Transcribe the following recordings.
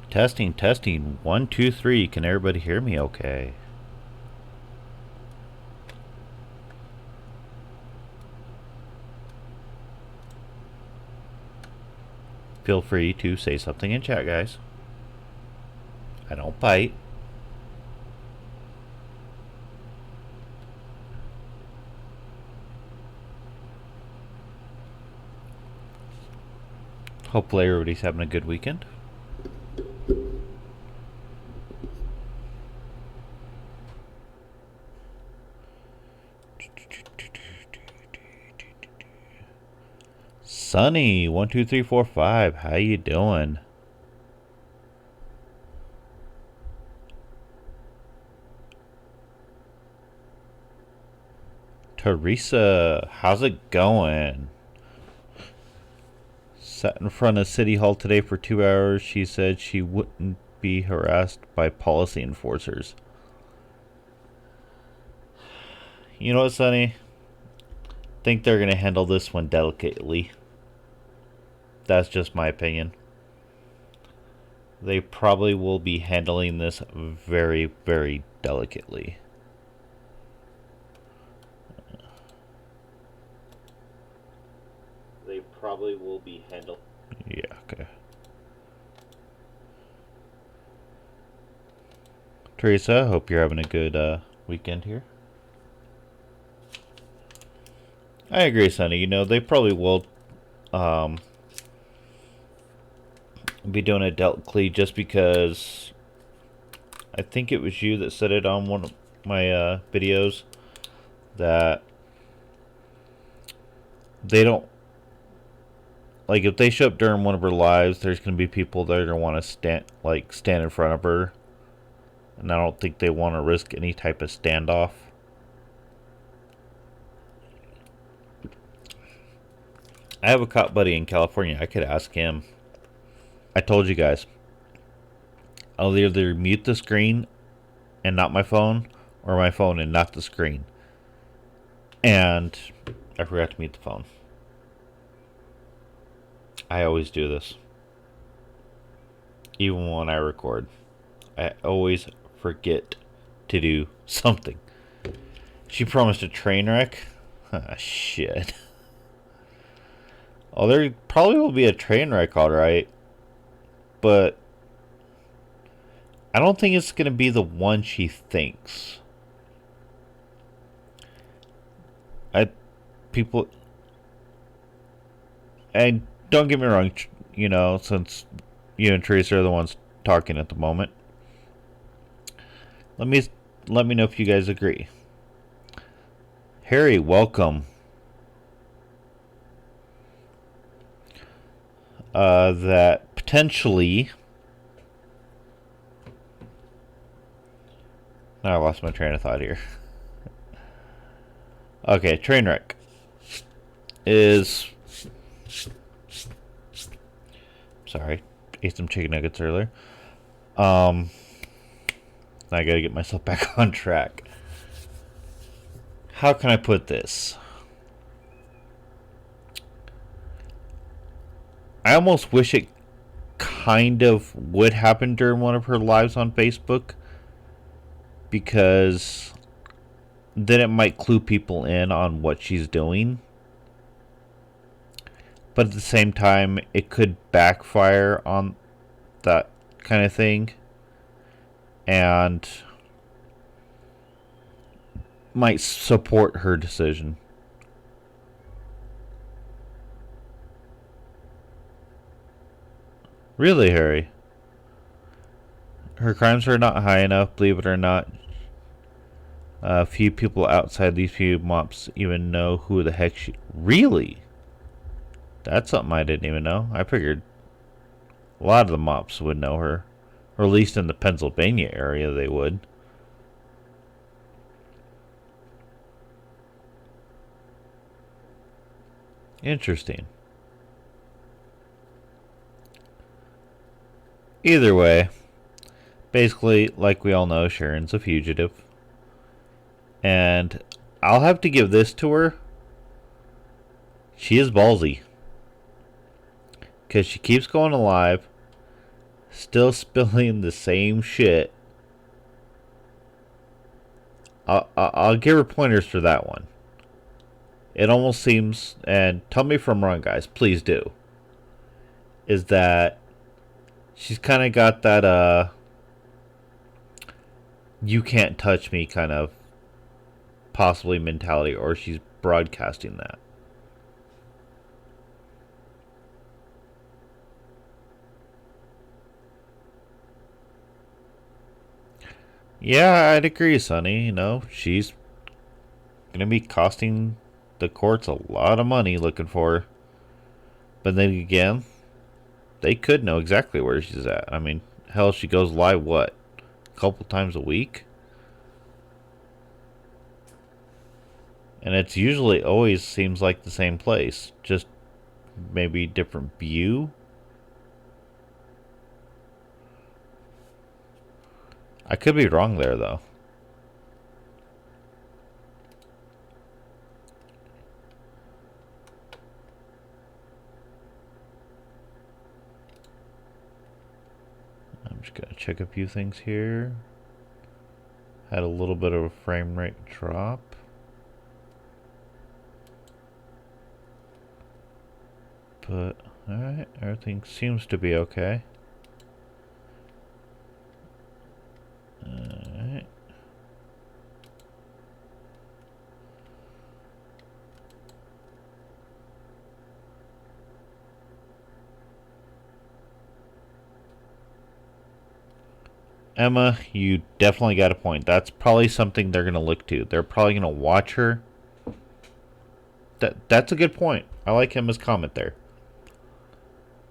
Testing, testing. 1, 2, 3. Can everybody hear me okay? Feel free to say something in chat, guys. I don't bite. Hopefully everybody's having a good weekend. Sunny, 1, 2, 3, 4, 5. How you doing? Teresa, how's it going? Sat in front of City Hall today for 2 hours. She said she wouldn't be harassed by policy enforcers. You know what, Sonny? Think they're going to handle this one delicately. That's just my opinion. They probably will be handling this very, very delicately. They probably will be handled. Yeah, okay. Teresa, hope you're having a good weekend here. I agree, Sonny. You know, they probably will be doing it delicately just because I think it was you that said it on one of my videos that they don't, like, if they show up during one of her lives, there's going to be people that are going to want to stand in front of her, and I don't think they want to risk any type of standoff. I have a cop buddy in California. I could ask him. I told you guys, I'll either mute the screen and not my phone, or my phone and not the screen. And I forgot to mute the phone. I always do this. Even when I record. I always forget to do something. She promised a train wreck? Ah, shit. Oh, there probably will be a train wreck, alright. But I don't think it's going to be the one she thinks. And don't get me wrong, you know, since you and Teresa are the ones talking at the moment, let me know if you guys agree. Harry, welcome. That potentially, I lost my train of thought here. Okay, train wreck is, sorry, ate some chicken nuggets earlier. I gotta get myself back on track. How can I put this? I almost wish it kind of would happen during one of her lives on Facebook, because then it might clue people in on what she's doing. But at the same time, it could backfire on that kind of thing, and might support her decision. Really, Harry? Her crimes are not high enough, believe it or not. Few people outside these few mops even know who the heck she... Really? That's something I didn't even know. I figured a lot of the mops would know her. Or at least in the Pennsylvania area they would. Interesting. Either way, basically, like we all know, Sharon's a fugitive. And I'll have to give this to her. She is ballsy. Because she keeps going alive. still spilling the same shit. I'll give her pointers for that one. It almost seems, and tell me if I'm wrong, guys, please do, is that she's kind of got that, you can't touch me kind of possibly mentality, or she's broadcasting that. Yeah, I'd agree, Sonny. You know, she's going to be costing the courts a lot of money looking for her. But then again, they could know exactly where she's at. I mean, hell, she goes live, what, a couple times a week? And it's usually always seems like the same place, just maybe different view. I could be wrong there, though. I'm just going to check a few things here. Had a little bit of a frame rate drop. But, alright, everything seems to be okay. Alright. Emma, you definitely got a point. That's probably something they're going to look to. They're probably going to watch her. That's a good point. I like Emma's comment there.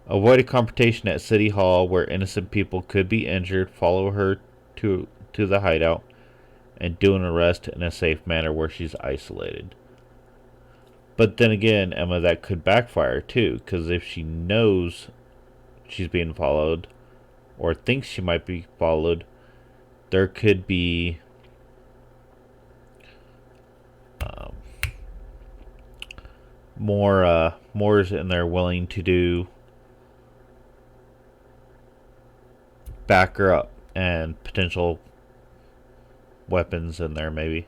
Avoid a confrontation at City Hall where innocent people could be injured. Follow her to the hideout and do an arrest in a safe manner where she's isolated. But then again, Emma, that could backfire too, because if she knows she's being followed or thinks she might be followed, there could be mores in there willing to do back her up, and potential weapons in there maybe.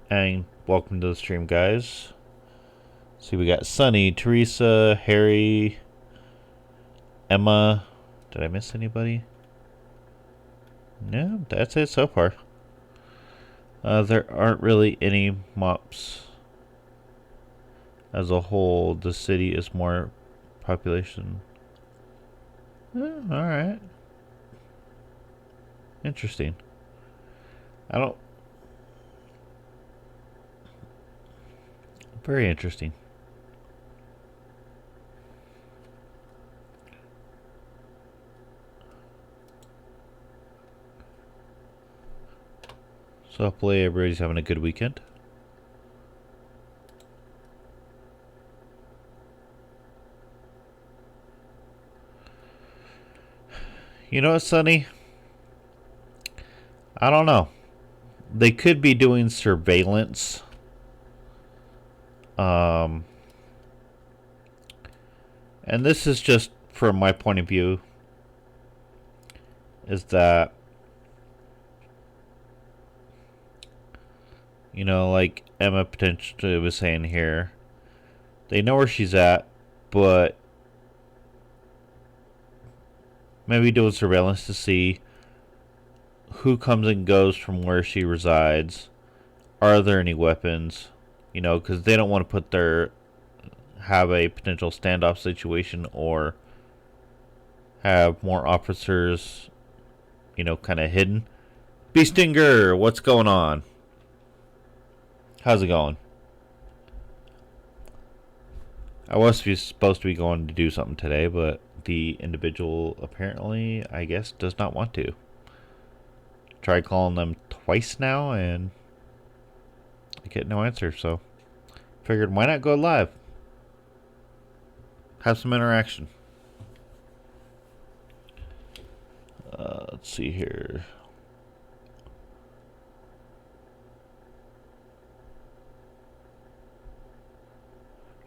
And welcome to the stream, guys. See, we got Sunny, Teresa, Harry, Emma. Did I miss anybody? No, that's it so far. There aren't really any mops. As a whole, the city is more population. Alright. Interesting. I don't... Very interesting. So hopefully everybody's having a good weekend. You know what, Sonny? I don't know. They could be doing surveillance. And this is just from my point of view, is that, you know, like Emma potentially was saying here, they know where she's at, but maybe doing surveillance to see who comes and goes from where she resides. Are there any weapons? You know, because they don't want to have a potential standoff situation or have more officers, you know, kind of hidden. Beestinger, what's going on? How's it going? I was supposed to be going to do something today, but the individual apparently, I guess, does not want to. Tried calling them twice now and I get no answer, so figured why not go live? Have some interaction. Let's see here.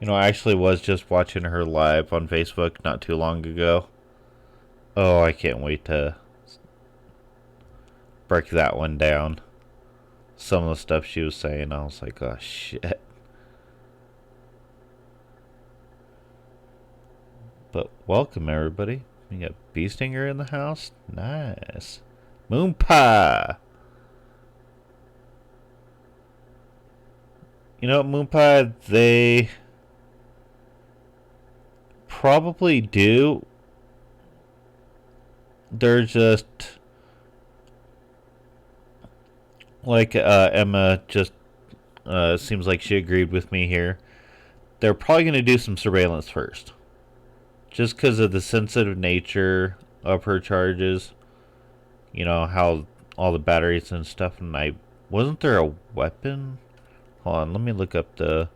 You know, I actually was just watching her live on Facebook not too long ago. Oh, I can't wait to break that one down. Some of the stuff she was saying, I was like, oh shit. But welcome everybody. We got Beestinger in the house. Nice. Moon Pie. You know what, Moon Pie, they probably do. They're just like Emma just seems like she agreed with me here. They're probably going to do some surveillance first. Just because of the sensitive nature of her charges. You know, how all the batteries and stuff. And wasn't there a weapon? Hold on, let me look up the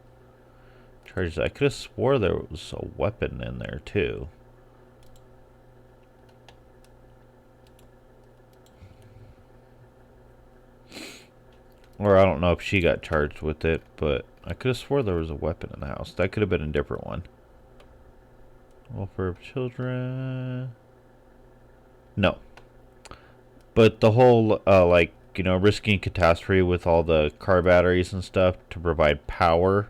charges. I could have swore there was a weapon in there too. Or I don't know if she got charged with it, but I could have swore there was a weapon in the house. That could have been a different one. Welfare of children. No. But the whole, like, you know, risking catastrophe with all the car batteries and stuff to provide power,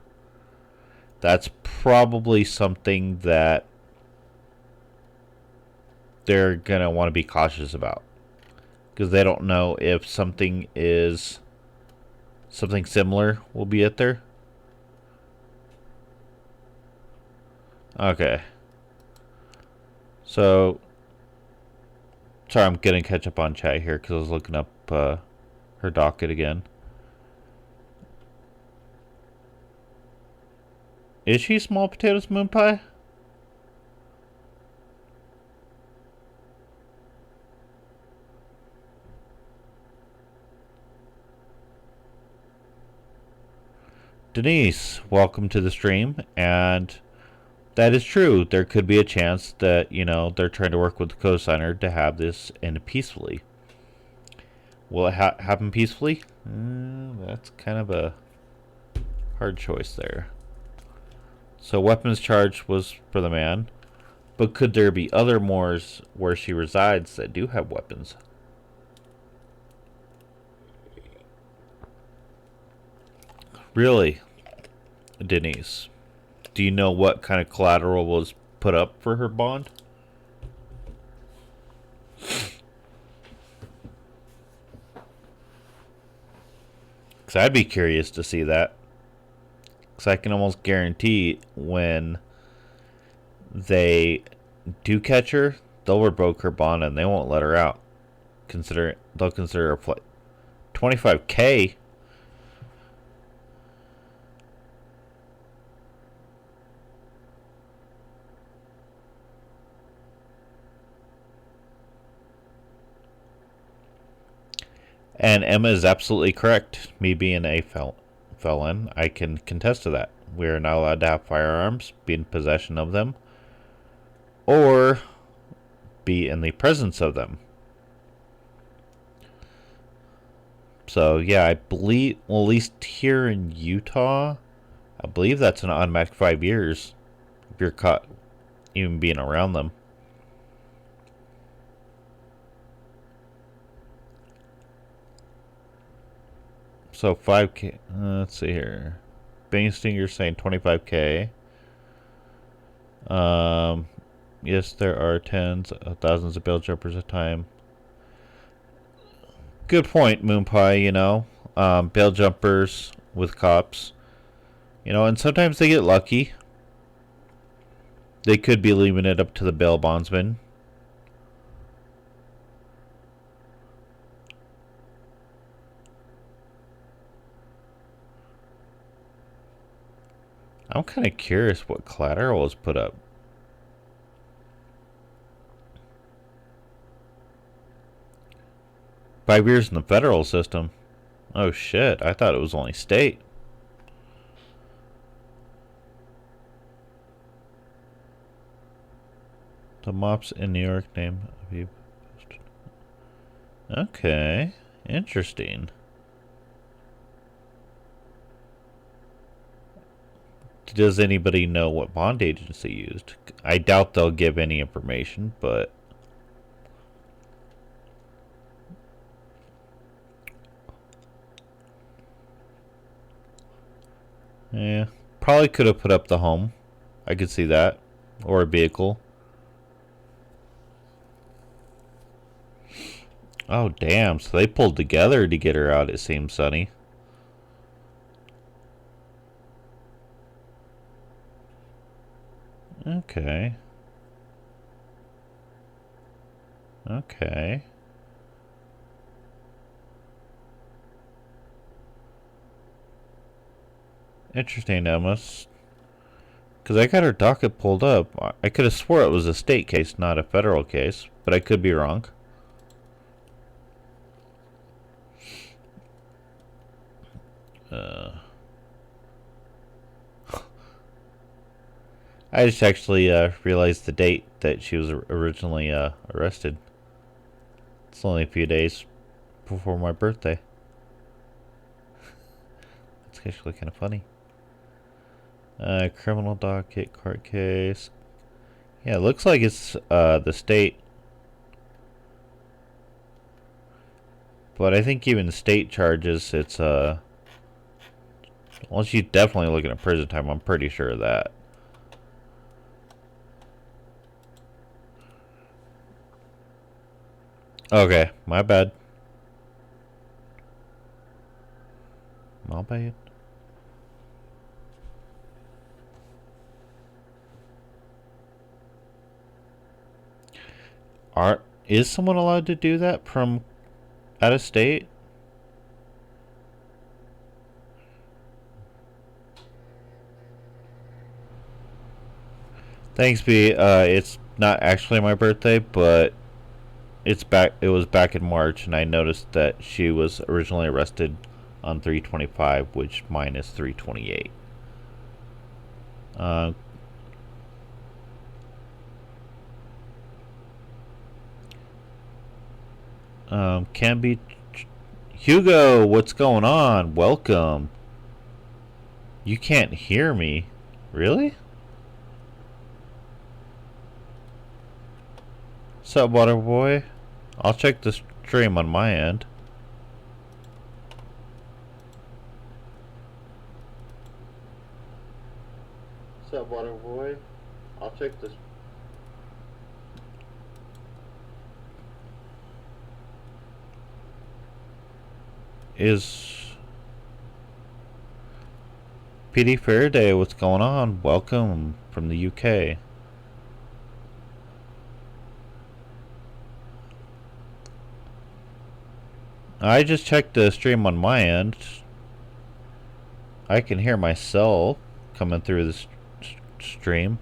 that's probably something that they're going to want to be cautious about. Because they don't know if something similar will be out there. Okay. So, sorry, I'm getting catch up on chat here because I was looking up her docket again. Is she small potatoes moon pie? Denise, welcome to the stream. And that is true. There could be a chance that, you know, they're trying to work with the cosigner to have this end peacefully. Will it happen peacefully? That's kind of a hard choice there. So weapons charge was for the man. But could there be other moors where she resides that do have weapons? Really, Denise? Do you know what kind of collateral was put up for her bond? Because I'd be curious to see that. Because I can almost guarantee when they do catch her, they'll revoke her bond and they won't let her out. They'll consider her flight. 25K? And Emma is absolutely correct. Me being a felon, I can contest to that. We are not allowed to have firearms, be in possession of them, or be in the presence of them. So, yeah, I believe, well, at least here in Utah, I believe that's an automatic 5 years if you're caught even being around them. So 5K. Let's see here. Bangstinger's saying 25K. Yes, there are tens of thousands of bail jumpers a time. Good point, Moon Pie. You know, bail jumpers with cops. You know, and sometimes they get lucky. They could be leaving it up to the bail bondsman. I'm kind of curious what collateral was put up. Five years in the federal system. Oh shit, I thought it was only state. The mops in New York name. Okay, interesting. Does anybody know what bond agency used? I doubt they'll give any information, but Yeah. Probably could have put up the home. I could see that. Or a vehicle. Oh, damn. So they pulled together to get her out, it seems, Sonny. Okay. Okay. Interesting, Emma. Because I got her docket pulled up. I could have swore it was a state case, not a federal case. But I could be wrong. I just actually realized the date that she was originally arrested. It's only a few days before my birthday. It's actually kind of funny. Criminal docket, court case. Yeah, it looks like it's the state. But I think even state charges, it's well, she's definitely looking at prison time. I'm pretty sure of that. Okay, my bad. My bad. Is someone allowed to do that from out of state? Thanks, B. It's not actually my birthday, but it's back. It was back in March, and I noticed that she was originally arrested on 3/25, which mine is 3/28. Uh, can be Hugo. What's going on? Welcome. You can't hear me, really? Sup, water boy? I'll check the stream on my end. Sup, water boy? I'll check the. Is PD Faraday? What's going on? Welcome from the UK. I just checked the stream on my end. I can hear myself coming through the stream.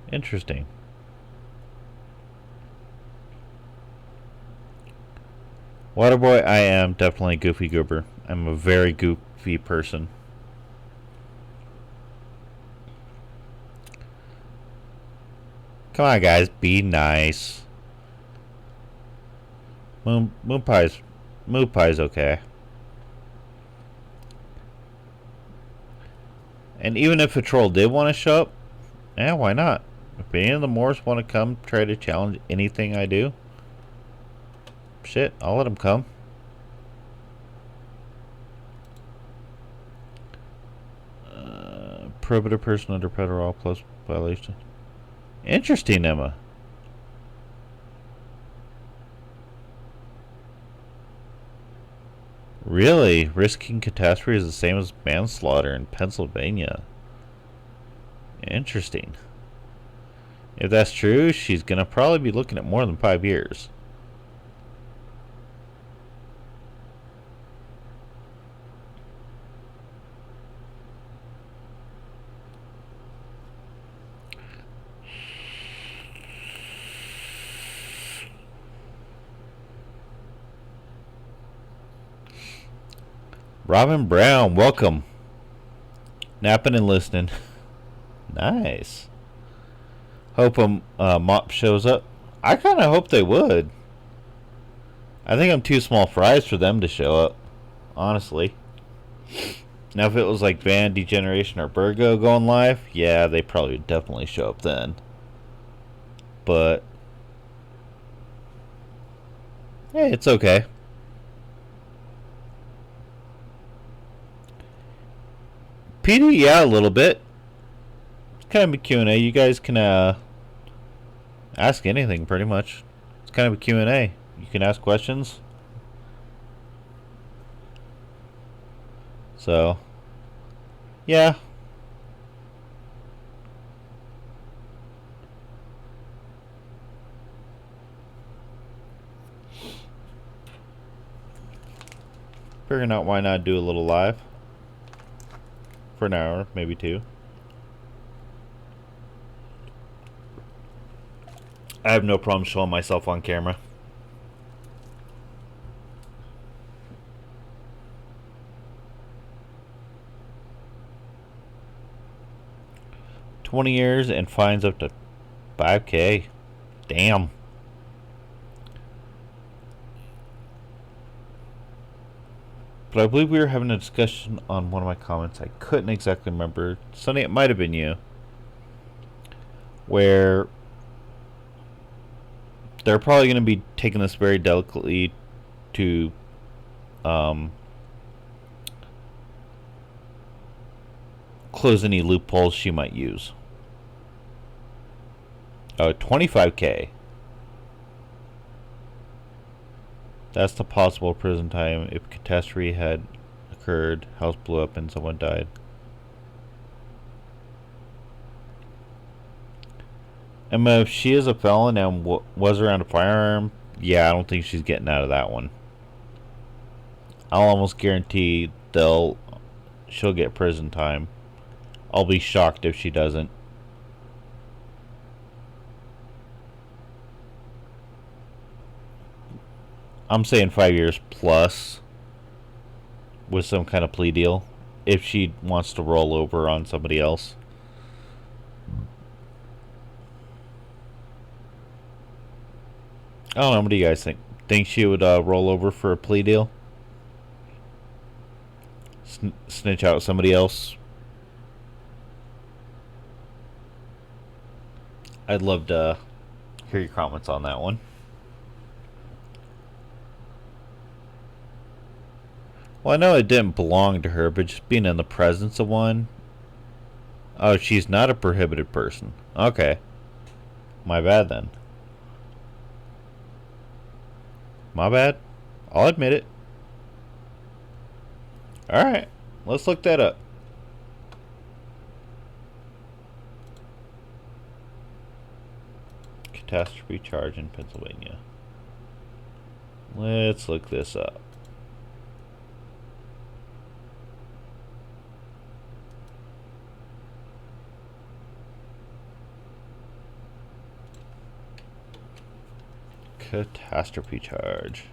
Interesting. Waterboy, I am definitely Goofy Goober. I'm a very goofy person. Come on, guys, be nice. Moon Pie's okay. And even if a troll did want to show up, yeah, why not? If any of the Moors want to come try to challenge anything I do, shit, I'll let them come. Prohibited person under federal plus violation. Interesting, Emma. Really? Risking catastrophe is the same as manslaughter in Pennsylvania. Interesting. If that's true, she's gonna probably be looking at more than 5 years. Robin Brown, welcome. Napping and listening. Nice. Hope a mop shows up. I kind of hope they would. I think I'm too small fries for them to show up, honestly. Now, if it was like Van Degeneration or Burgo going live, yeah, they probably would definitely show up then. but hey, it's okay. PD, yeah, a little bit. It's kind of a Q&A. You guys can ask anything, pretty much. It's kind of a Q&A. You can ask questions. So, yeah. Figuring out why not do a little live. For an hour, maybe two. I have no problem showing myself on camera. $20 years and fines up to $5K. Damn. But I believe we were having a discussion on one of my comments. I couldn't exactly remember. Sonny, it might have been you. Where they're probably going to be taking this very delicately to close any loopholes she might use. Oh, $25K. That's the possible prison time if catastrophe had occurred, house blew up, and someone died. And if she is a felon and was around a firearm, yeah, I don't think she's getting out of that one. I'll almost guarantee she'll get prison time. I'll be shocked if she doesn't. I'm saying 5 years plus with some kind of plea deal if she wants to roll over on somebody else. I don't know. What do you guys think? Think she would roll over for a plea deal? Snitch out somebody else? I'd love to hear your comments on that one. Well, I know it didn't belong to her, but just being in the presence of one. Oh, she's not a prohibited person. Okay. My bad then. My bad. I'll admit it. Alright. Let's look that up. Catastrophe charge in Pennsylvania. Let's look this up. Catastrophe charge.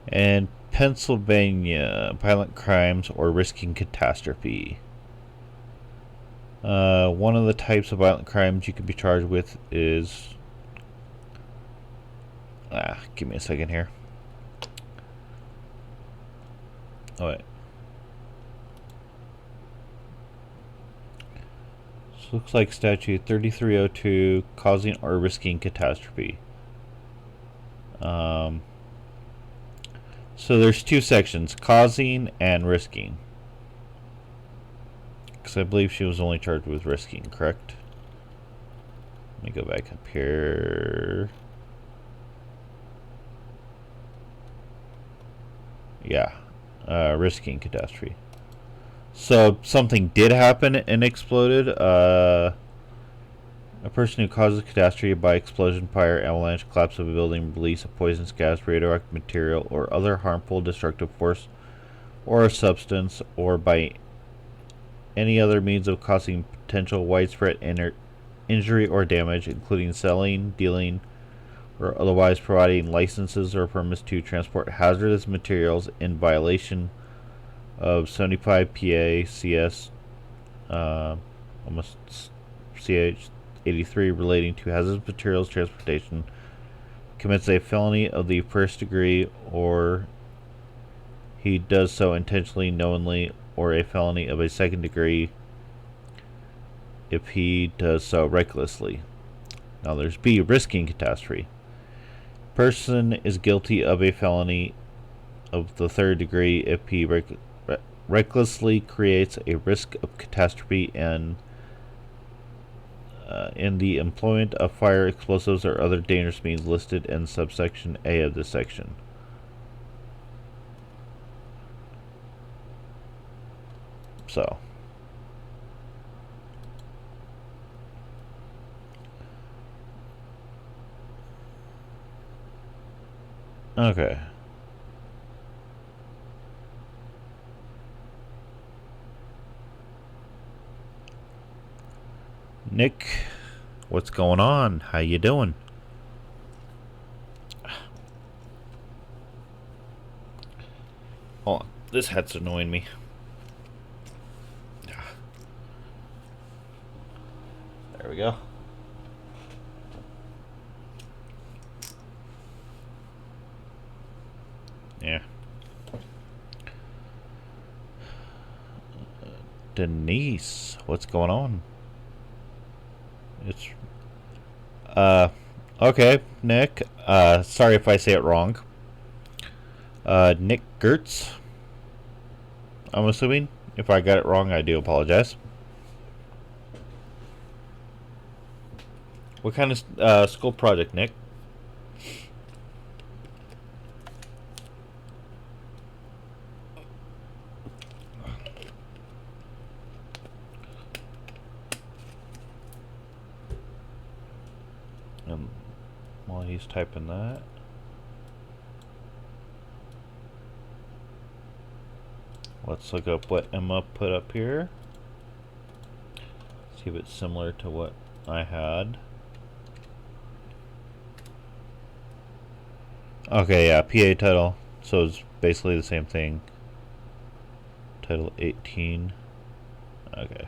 And Pennsylvania, violent crimes or risking catastrophe. One of the types of violent crimes you can be charged with is... give me a second here. Oh, wait. So looks like statute 3302, causing or risking catastrophe. So there's two sections, causing and risking. Because I believe she was only charged with risking, correct? Let me go back up here. Yeah, risking catastrophe. So something did happen and exploded. A person who causes catastrophe by explosion, fire, avalanche, collapse of a building, release of poisonous gas, radioactive material, or other harmful destructive force or a substance, or by any other means of causing potential widespread injury or damage, including selling, dealing, or otherwise providing licenses or permits to transport hazardous materials in violation of 75 PA CS almost CH 83 relating to hazardous materials transportation, commits a felony of the first degree, or he does so intentionally, knowingly, or a felony of a second degree if he does so recklessly. Now there's B, risking catastrophe. Person is guilty of a felony of the third degree if he recklessly creates a risk of catastrophe and in the employment of fire, explosives, or other dangerous means listed in subsection A of this section. So. Okay. Nick, what's going on? How you doing? Hold on. This hat's annoying me. There we go. Yeah. Denise, what's going on? It's okay, Nick. Sorry if I say it wrong. Nick Gertz, I'm assuming. If I got it wrong, I do apologize. What kind of school project, Nick? While he's typing that, let's look up what Emma put up here. See if it's similar to what I had. Okay, yeah, PA title. So it's basically the same thing. Title 18. Okay.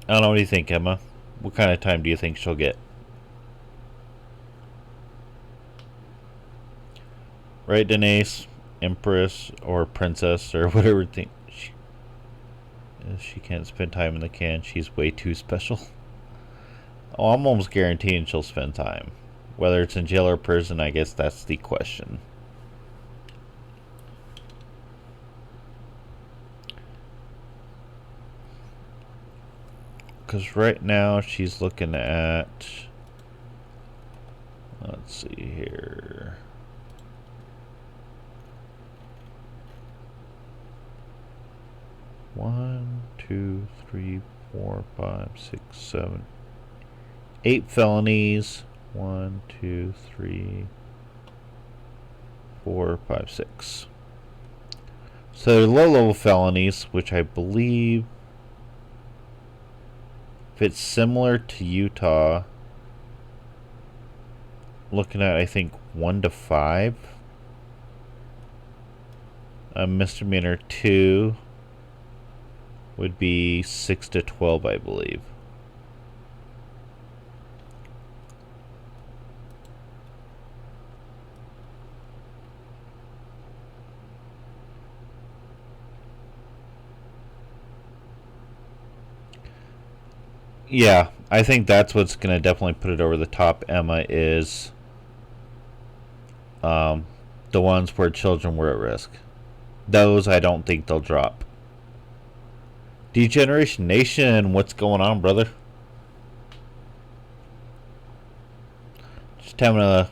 I don't know, what do you think, Emma? What kind of time do you think she'll get? Right, Denise? Empress or princess or whatever thing. She can't spend time in the can. She's way too special. Oh, I'm almost guaranteeing she'll spend time. Whether it's in jail or prison, I guess that's the question. Because right now she's looking at, let's see here. One, two, three, 4, 5, 6, 7, 8 felonies. 1, 2, 3, 4, 5, 6. So they're low-level felonies, which I believe, if it's similar to Utah, looking at, I think, 1 to 5. A misdemeanor 2 would be 6 to 12, I believe. Yeah, I think that's what's going to definitely put it over the top, Emma, is the ones where children were at risk. Those I don't think they'll drop. Degeneration Nation, what's going on, brother? Just having a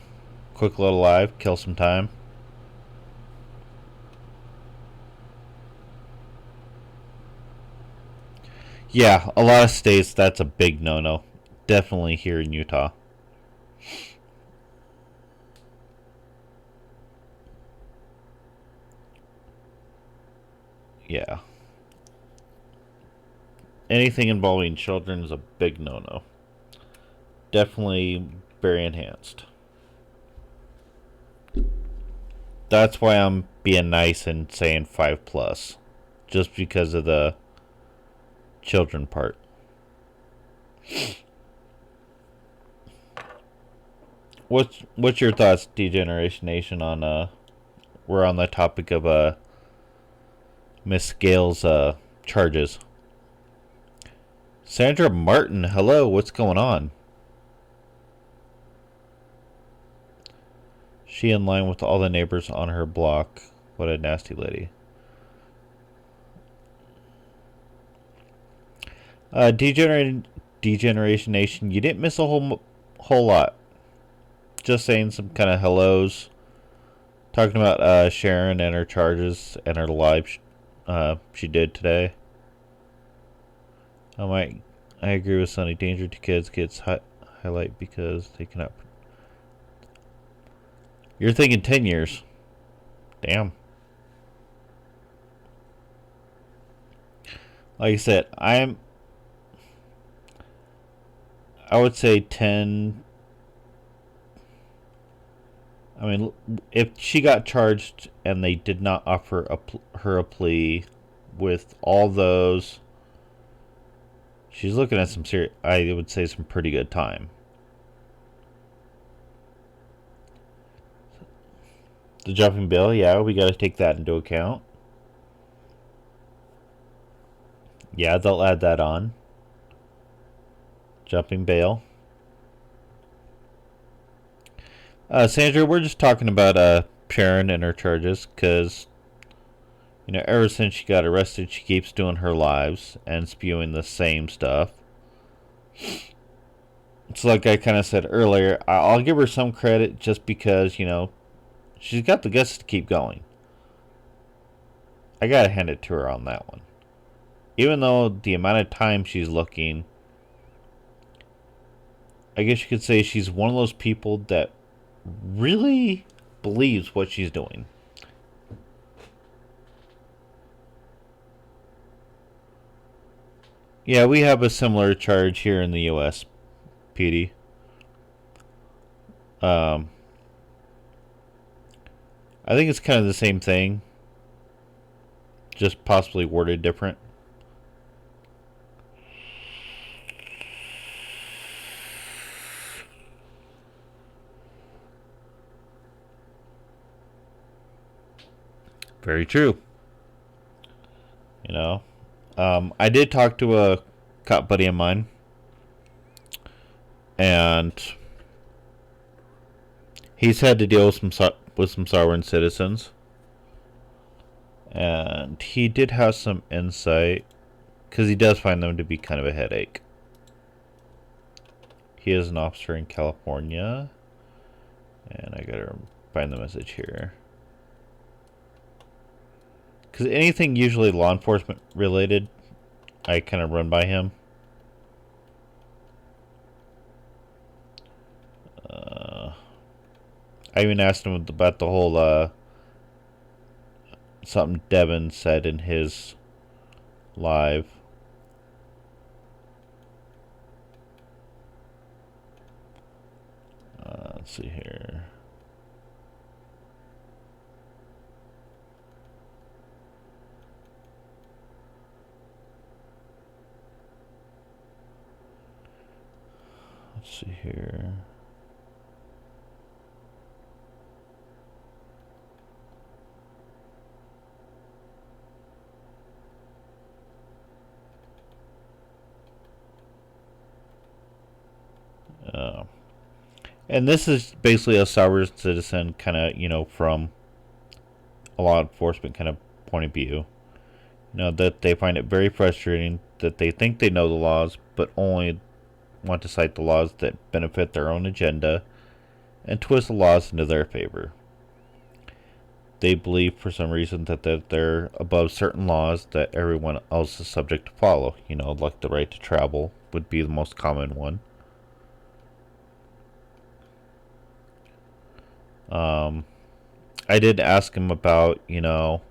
quick little live, kill some time. Yeah, a lot of states, that's a big no-no. Definitely here in Utah. Yeah. Anything involving children is a big no-no. Definitely very enhanced. That's why I'm being nice and saying 5+. Just because of the children part. what's your thoughts, Degeneration Nation, on we're on the topic of Miss Gale's charges. Sandra Martin, hello, what's going on? She in line with all the neighbors on her block. What a nasty lady. Degeneration Nation, you didn't miss a whole lot. Just saying some kind of hellos. Talking about Sharon and her charges and her live she did today. I agree with Sunny. Danger to kids gets highlight because they cannot. You're thinking 10 years. Damn. Like I said, I would say 10. I mean, if she got charged and they did not offer her a plea with all those, she's looking at some serious, I would say some pretty good time. The jumping bill, yeah, we got to take that into account. Yeah, they'll add that on. Jumping bail. Sandra, we're just talking about Sharon and her charges because, you know, ever since she got arrested, she keeps doing her lives and spewing the same stuff. It's like I kind of said earlier, I'll give her some credit just because, you know, she's got the guts to keep going. I gotta hand it to her on that one. Even though the amount of time she's looking, I guess you could say she's one of those people that really believes what she's doing. Yeah, we have a similar charge here in the U.S., Petey. I think it's kind of the same thing, just possibly worded different. Very true. You know, I did talk to a cop buddy of mine, and he's had to deal with some sovereign citizens, and he did have some insight because he does find them to be kind of a headache. He is an officer in California, and I gotta find the message here. Because anything usually law enforcement related, I kind of run by him. I even asked him about the whole something Devin said in his live. Let's see here. Let's see here. And this is basically a sovereign citizen kind of, you know, from a law enforcement kind of point of view. You know, that they find it very frustrating that they think they know the laws, but only want to cite the laws that benefit their own agenda and twist the laws into their favor. They believe for some reason that they're above certain laws that everyone else is subject to follow. You know, like the right to travel would be the most common one. I did ask him about, you know,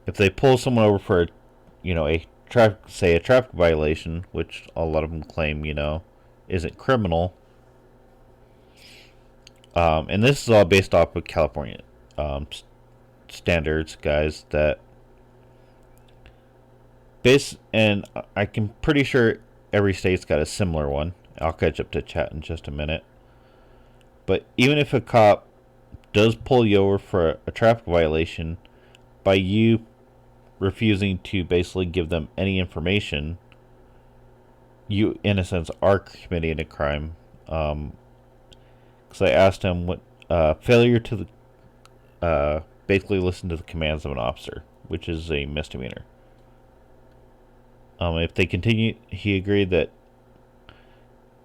if they pull someone over for, you know, a traffic violation, which a lot of them claim, you know, isn't criminal. And this is all based off of California standards, guys. That and I can pretty sure every state's got a similar one. I'll catch up to chat in just a minute. But even if a cop does pull you over for a traffic violation, by you refusing to basically give them any information, you, in a sense, are committing a crime. Because I asked him what failure to basically listen to the commands of an officer, which is a misdemeanor. If they continue, he agreed that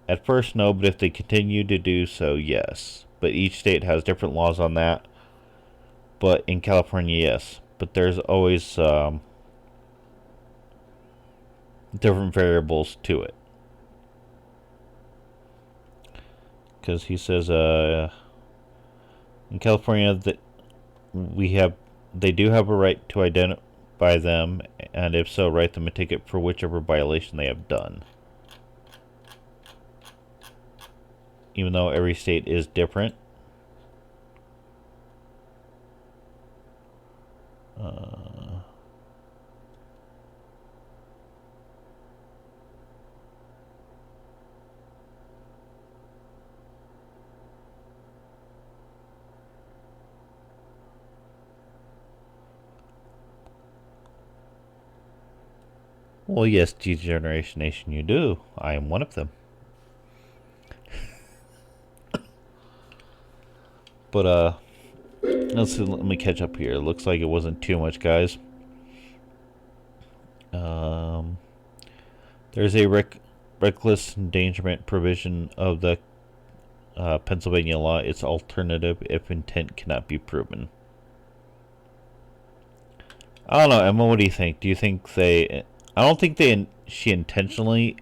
at first no, but if they continue to do so, yes. But each state has different laws on that. But in California, yes. But there's always different variables to it. Because he says, in California, that they do have a right to identify them, and if so, write them a ticket for whichever violation they have done. Even though every state is different. Well, yes, Degeneration Nation, you do. I am one of them. But, let me catch up here. Looks like it wasn't too much, guys. There's a reckless endangerment provision of the Pennsylvania law. It's alternative if intent cannot be proven. I don't know, Emma. What do you think? Do you think they? I don't think she intentionally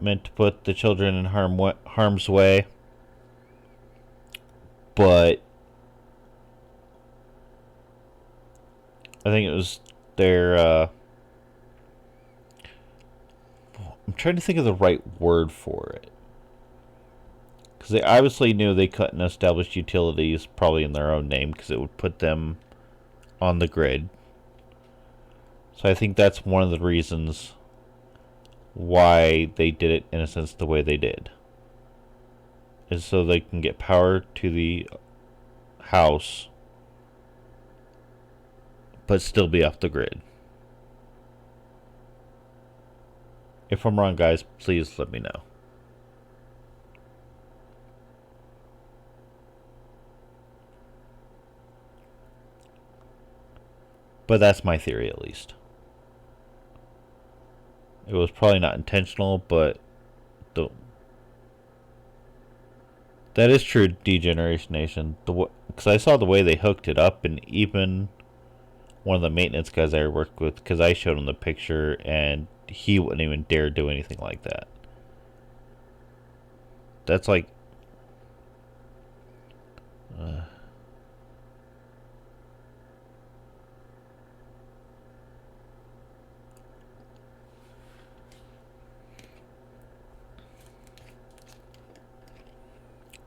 meant to put the children in harm's way, but I think it was their. I'm trying to think of the right word for it, because they obviously knew they couldn't establish utilities probably in their own name because it would put them on the grid. So I think that's one of the reasons why they did it, in a sense, the way they did. Is so they can get power to the house, but still be off the grid. If I'm wrong, guys, please let me know. But that's my theory, at least. It was probably not intentional, but that is true, Degeneration Nation. Because I saw the way they hooked it up, and even one of the maintenance guys I worked with, because I showed him the picture, and he wouldn't even dare do anything like that. That's like...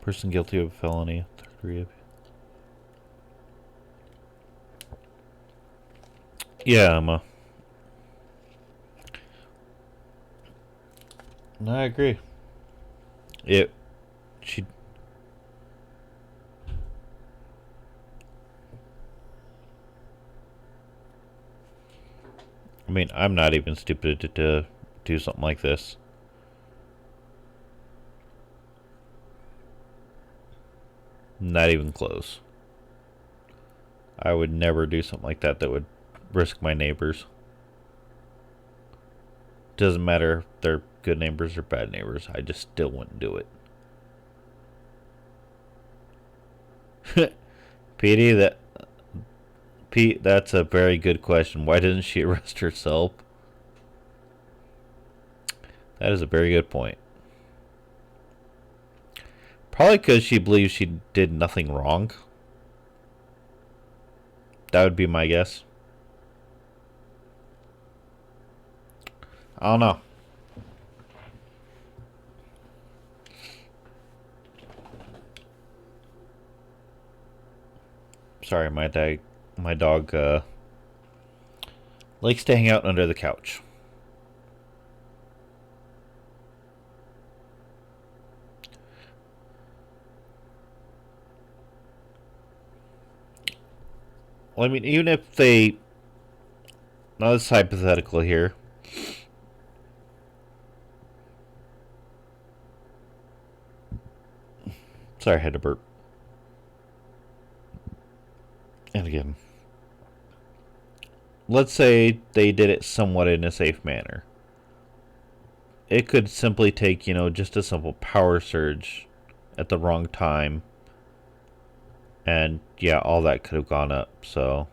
person guilty of a felony. Yeah, Emma. No, I agree. She. I mean, I'm not even stupid to do something like this. Not even close. I would never do something like that would risk my neighbors. Doesn't matter if they're good neighbors or bad neighbors. I just still wouldn't do it. Pete, that's a very good question. Why didn't she arrest herself? That is a very good point. Probably because she believes she did nothing wrong. That would be my guess. I don't know. Sorry, my dog likes to hang out under the couch. Well, I mean, even if they... Now, this is hypothetical here. Sorry, I had to burp. And again. Let's say they did it somewhat in a safe manner. It could simply take, just a simple power surge at the wrong time. And, yeah, all that could have gone up, so...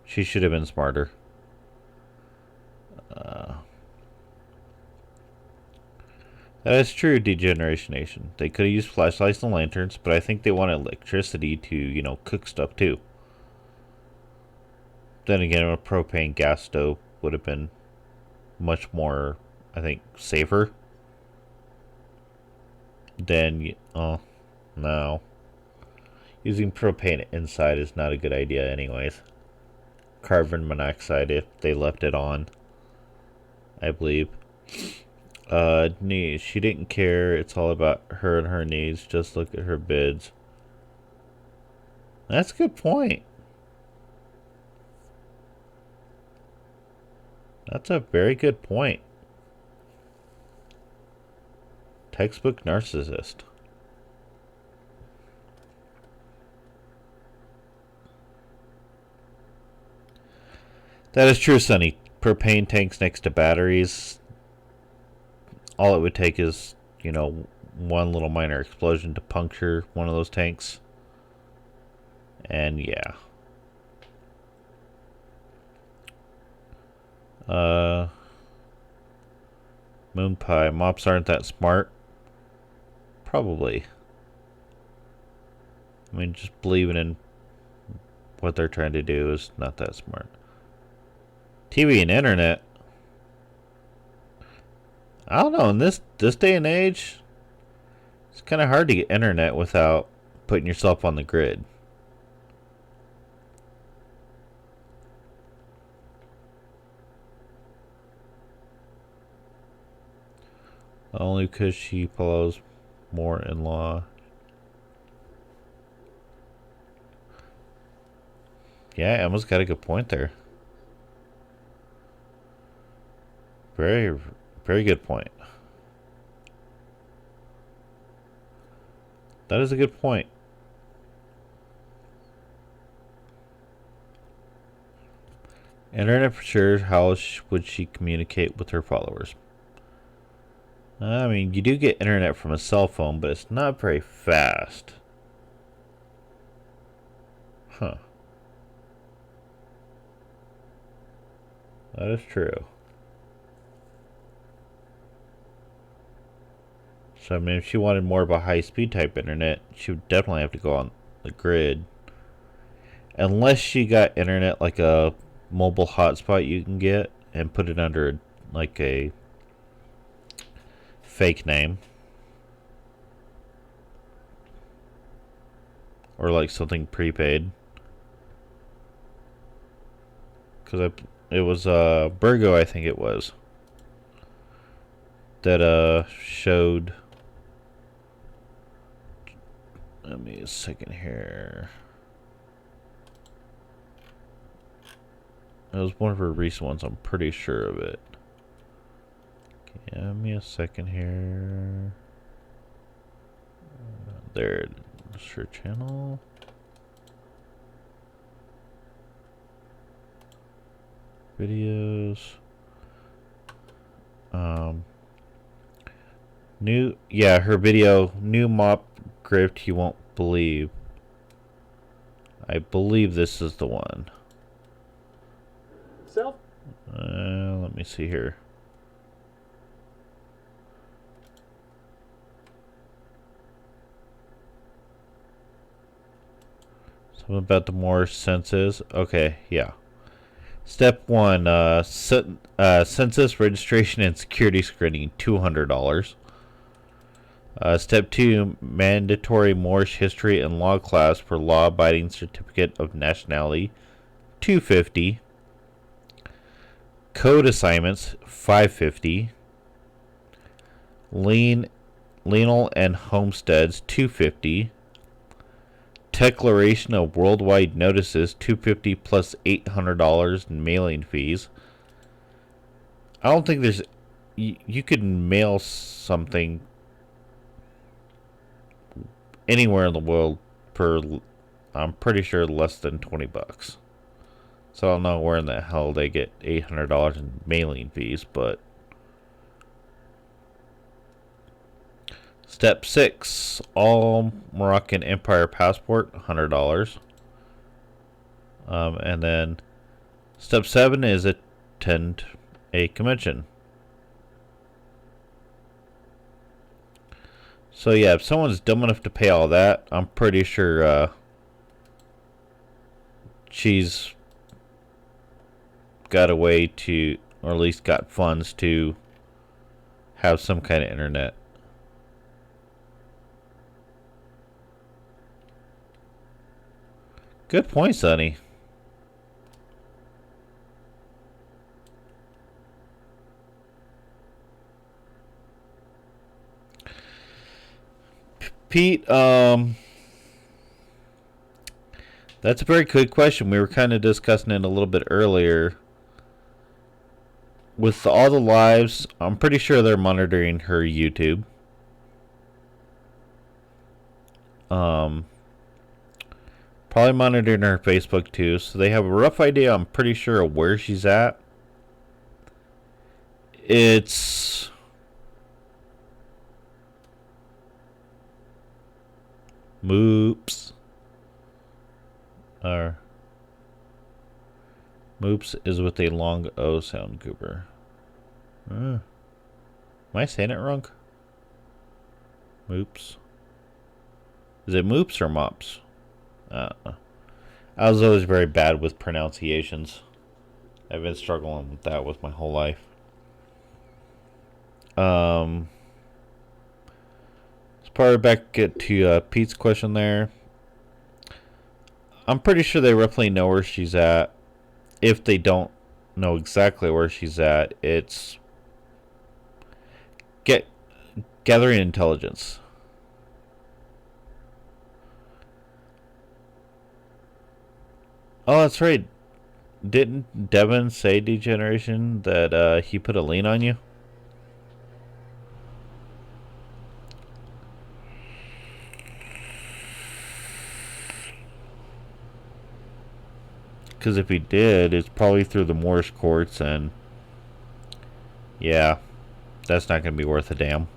She should have been smarter. That is true, Degeneration Nation. They could have used flashlights and lanterns, but I think they wanted electricity to, cook stuff too. Then again, a propane gas stove would have been much more, I think, safer than, oh, no. Using propane inside is not a good idea anyways. Carbon monoxide if they left it on, I believe. Knees. She didn't care. It's all about her and her needs. Just look at her bids. That's a good point. That's a very good point. Textbook narcissist. That is true, Sonny. Propane tanks next to batteries. All it would take is, one little minor explosion to puncture one of those tanks. And yeah. Moon pie. Mops aren't that smart. Probably. I mean, just believing in what they're trying to do is not that smart. TV and internet. I don't know. In this day and age, it's kind of hard to get internet without putting yourself on the grid. Only because she follows more in law. Yeah, Emma's got a good point there. Very, very good point. That is a good point. Internet for sure. How would she communicate with her followers? I mean, you do get internet from a cell phone, but it's not very fast. Huh. That is true. So, I mean, if she wanted more of a high-speed type internet, she would definitely have to go on the grid. Unless she got internet like a mobile hotspot you can get and put it under, like, a fake name. Or, like, something prepaid. Because it was, Burgo, I think it was, that, showed... Let me a second here. It was one of her recent ones, I'm pretty sure of it. Give me a second here. There, sure channel. Videos. Her video, new mop grift you won't believe. I believe this is the one. Let me see here. Something about the more senses. Okay, yeah. Step 1, census registration and security screening, $200. Step 2, mandatory Moorish history and law class for law-abiding certificate of nationality, $250. Code assignments, $550. Lienal and homesteads, $250. declaration of worldwide notices, $250 plus $800 in mailing fees. I don't think there's. You could mail something anywhere in the world for, I'm pretty sure, less than $20. So I don't know where in the hell they get $800 in mailing fees, but. Step 6, all Moroccan Empire passport, $100. And then step 7 is attend a convention. So yeah, if someone's dumb enough to pay all that, I'm pretty sure she's got a way to, or at least got funds to have some kind of internet. Good point, Sonny. Pete, that's a very good question. We were kind of discussing it a little bit earlier. With all the lives, I'm pretty sure they're monitoring her YouTube. Probably monitoring her Facebook too, so they have a rough idea, I'm pretty sure, of where she's at. It's Moops. Or Moops is with a long O sound, Goober. Am I saying it wrong? Moops. Is it Moops or Mops? I was always very bad with pronunciations. I've been struggling with that with my whole life. Let's probably back get to Pete's question there. I'm pretty sure they roughly know where she's at. If they don't know exactly where she's at, it's gathering intelligence. Oh, that's right. Didn't Devin say, Degeneration, that he put a lien on you? Because if he did, it's probably through the Morris courts, and yeah, that's not going to be worth a damn.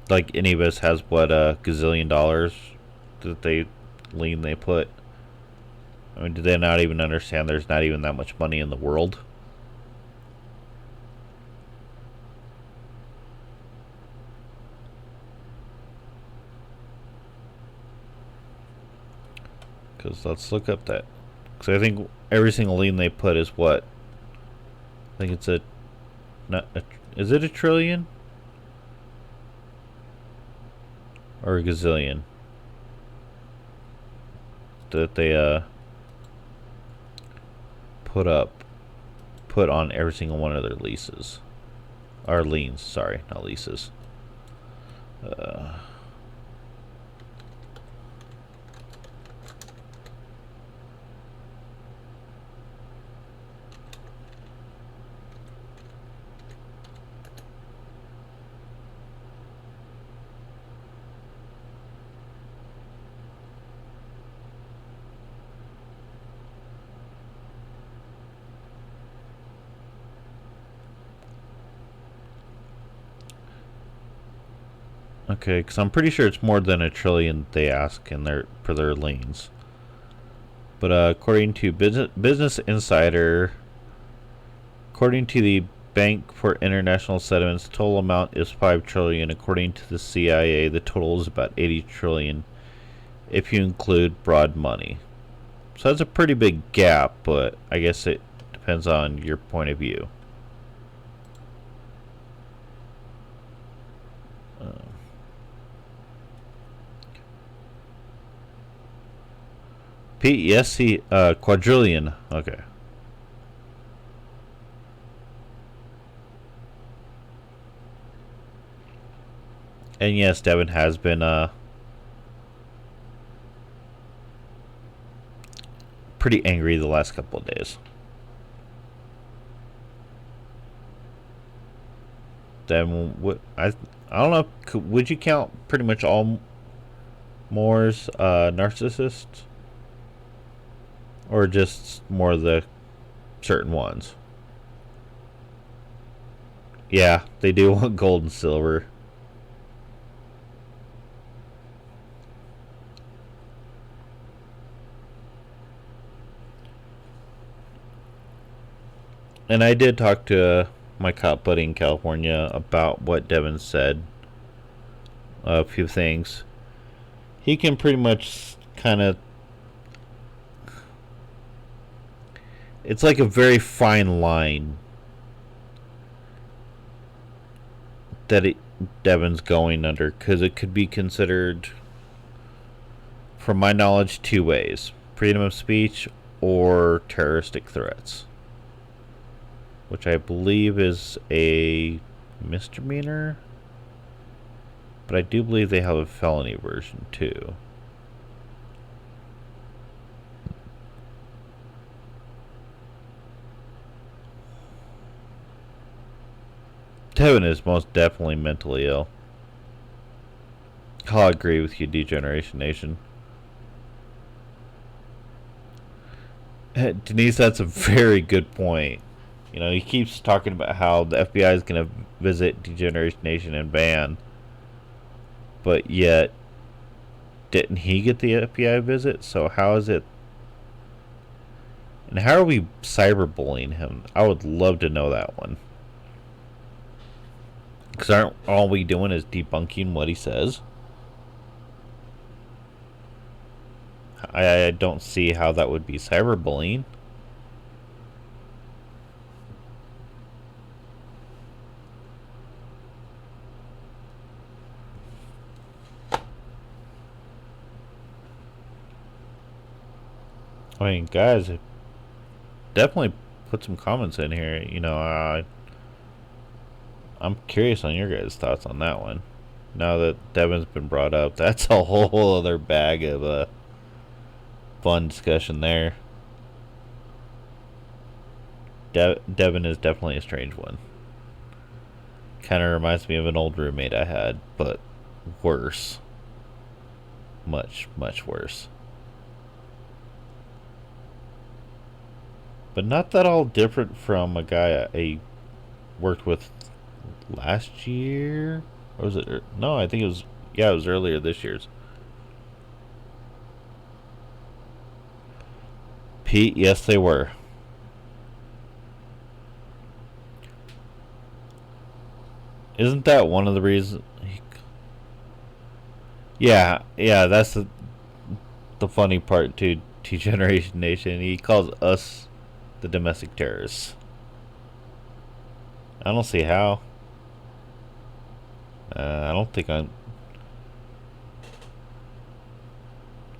Like, any of us has, what, a gazillion dollars that they put. I mean, do they not even understand there's not even that much money in the world? Because let's look up that. Because I think every single lien they put is what? I think it's is it a trillion? Or a gazillion? That they put on every single one of their leases. Or liens, sorry, not leases. Okay, because I'm pretty sure it's more than a trillion they ask for their liens. But according to Business Insider, according to the Bank for International Settlements, the total amount is 5 trillion. According to the CIA, the total is about 80 trillion if you include broad money. So that's a pretty big gap, but I guess it depends on your point of view. Pete, yes, he quadrillion. Okay. And yes, Devin has been pretty angry the last couple of days. Then I don't know. Would you count pretty much all Moore's narcissists, or just more of the certain ones? Yeah, they do want gold and silver. And I did talk to my cop buddy in California about what Devin said. A few things. He can pretty much kind of. It's like a very fine line that Devin's going under, because it could be considered, from my knowledge, two ways: freedom of speech or terroristic threats, which I believe is a misdemeanor, but I do believe they have a felony version too. Devin is most definitely mentally ill. I'll agree with you, Degeneration Nation. Denise, that's a very good point. You know, he keeps talking about how the FBI is going to visit Degeneration Nation and ban, but yet, didn't he get the FBI visit? So how is it? And how are we cyberbullying him? I would love to know that one. Because aren't all we doing is debunking what he says? I don't see how that would be cyberbullying. I mean, guys, definitely put some comments in here. You know, I'm curious on your guys' thoughts on that one. Now that Devin's been brought up, that's a whole other bag of fun discussion there. Devin is definitely a strange one. Kind of reminds me of an old roommate I had, but worse. Much, much worse. But not that all different from a guy I worked with last year. Or was it? No, I think it was. Yeah, it was earlier this year's. Pete, yes, they were. Isn't that one of the reasons? Yeah, that's the funny part to Generation Nation. He calls us the domestic terrorists. I don't see how. I don't think I'm.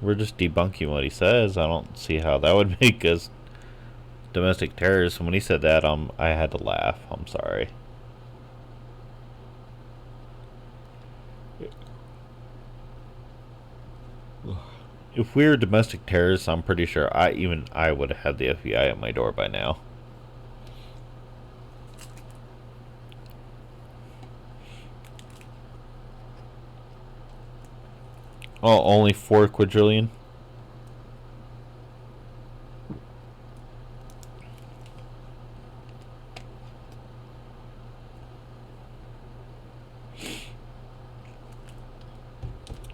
We're just debunking what he says. I don't see how that would make us domestic terrorists. When he said that, I had to laugh. I'm sorry. If we were domestic terrorists, I'm pretty sure I would have had the FBI at my door by now. Oh, only 4 quadrillion?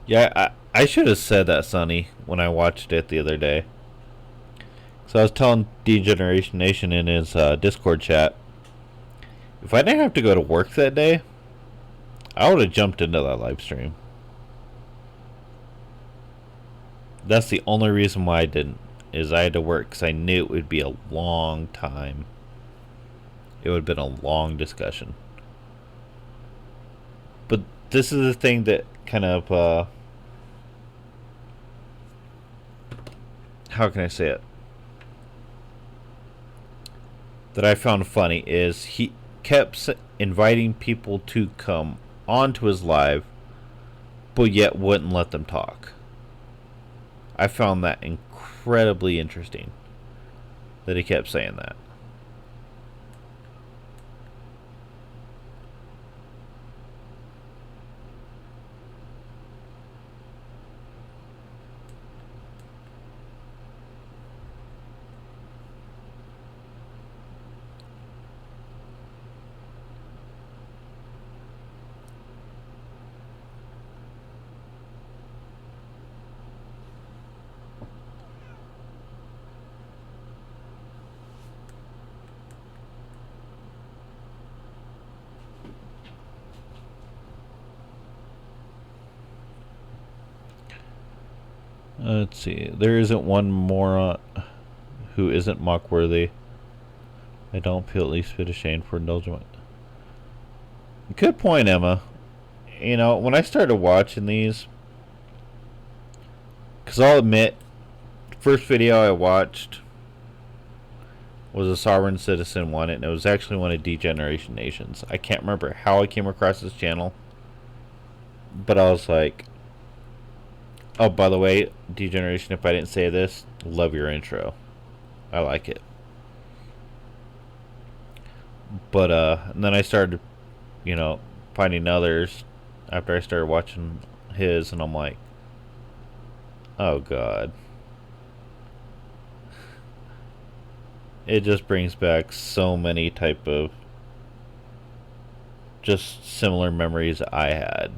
Yeah, I should have said that, Sonny, when I watched it the other day. So I was telling Degeneration Nation in his Discord chat, if I didn't have to go to work that day, I would have jumped into that live stream. That's the only reason why I didn't, is I had to work because I knew it would be a long time. It would have been a long discussion. But this is the thing that kind of, how can I say it? That I found funny is he kept inviting people to come onto his live, but yet wouldn't let them talk. I found that incredibly interesting. that he kept saying that. Let's see. There isn't one moron who isn't mock worthy. I don't feel at least bit ashamed for indulging. Good point, Emma. You know, when I started watching these, because I'll admit, the first video I watched was a Sovereign Citizen one, and it was actually one of Degeneration Nations. I can't remember how I came across this channel, but I was like, oh, by the way, Degeneration, if I didn't say this, love your intro. I like it. But, and then I started, you know, finding others after I started watching his, and I'm like, oh, God. It just brings back so many type of just similar memories I had.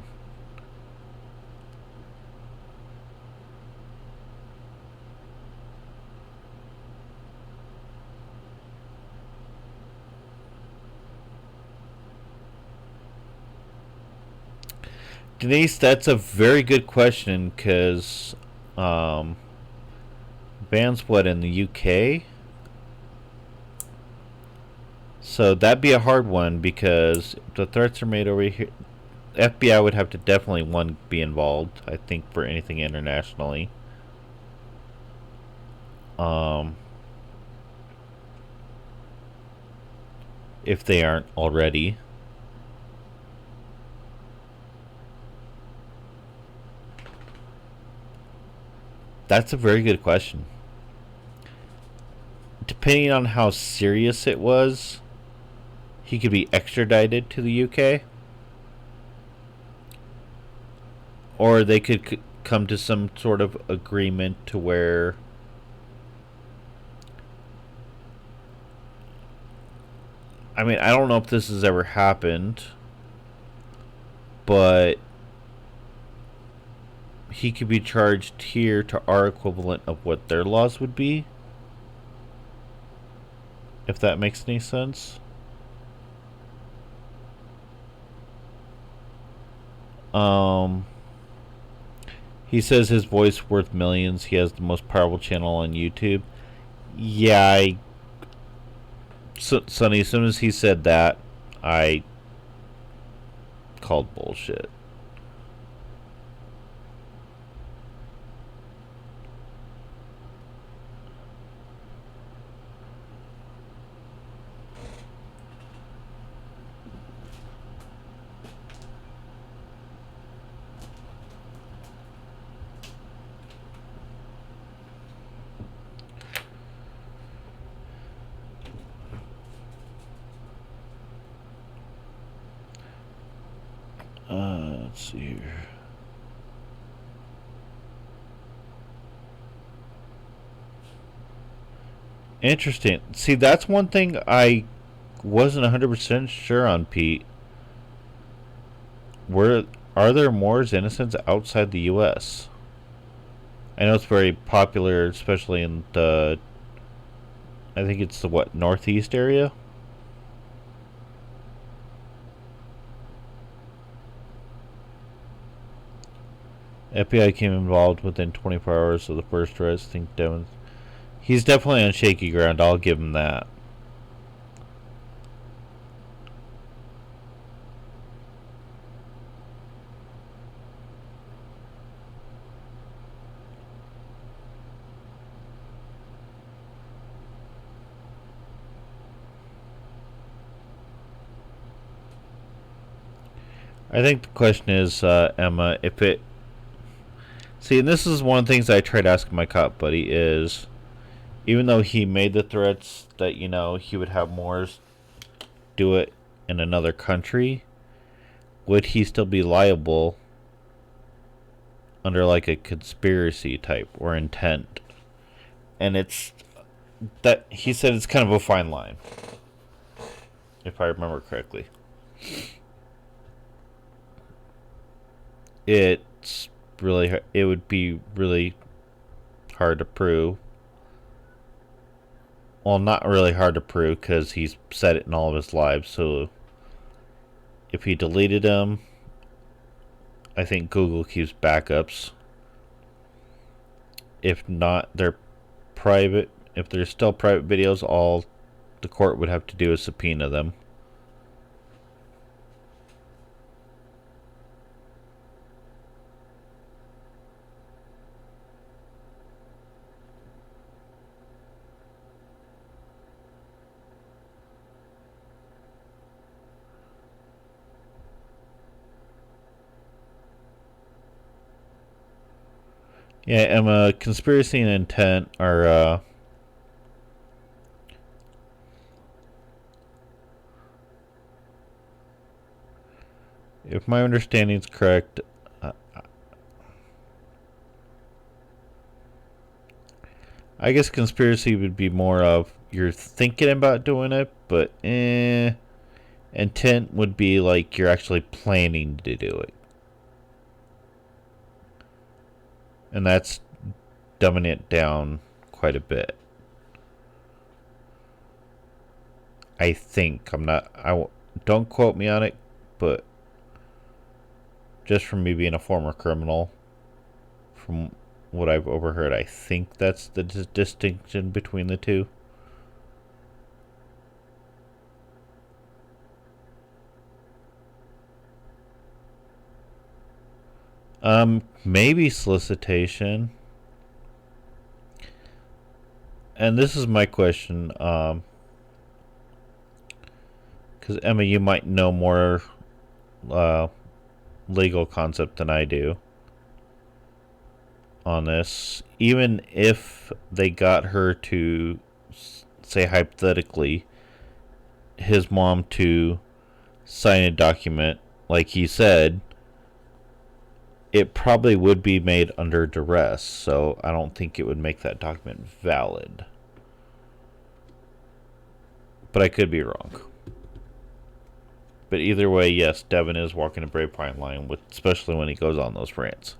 Denise, that's a very good question because bans what in the UK? So that'd be a hard one because the threats are made over here. FBI would have to definitely one be involved. I think for anything internationally. If they aren't already. That's a very good question. Depending on how serious it was, he could be extradited to the UK. Or they could come to some sort of agreement to where I mean, I don't know if this has ever happened, but he could be charged here to our equivalent of what their laws would be. If that makes any sense. He says his voice worth millions. He has the most powerful channel on YouTube. Yeah, Sonny, as soon as he said that, I called bullshit. Let's see here. Interesting. See, that's one thing I wasn't 100% sure on, Pete. Are there more innocents outside the U.S.? I know it's very popular, especially in the, I think it's the, what, northeast area? FBI came involved within 24 hours of the first arrest. I think Devin. He's definitely on shaky ground. I'll give him that. I think the question is, Emma, if it... See, and this is one of the things I tried asking my cop buddy is, even though he made the threats that, he would have Moors do it in another country, would he still be liable under like a conspiracy type or intent? And it's that he said it's kind of a fine line, if I remember correctly. It would be really hard to prove. Well, not really hard to prove because he's said it in all of his lives. So if he deleted them, I think Google keeps backups. If not, they're private. If they're still private videos, all the court would have to do is subpoena them. Yeah, Emma, conspiracy and intent are if my understanding is correct, I guess conspiracy would be more of you're thinking about doing it, but intent would be like you're actually planning to do it. And that's dumbing it down quite a bit. I think don't quote me on it, but just from me being a former criminal, from what I've overheard, I think that's the distinction between the two. Maybe solicitation. And this is my question, because Emma, you might know more legal concept than I do on this. Even if they got her to, say hypothetically, his mom to sign a document like he said, it probably would be made under duress, so I don't think it would make that document valid. But I could be wrong. But either way, yes, Devin is walking a brave fine line, especially when he goes on those rants.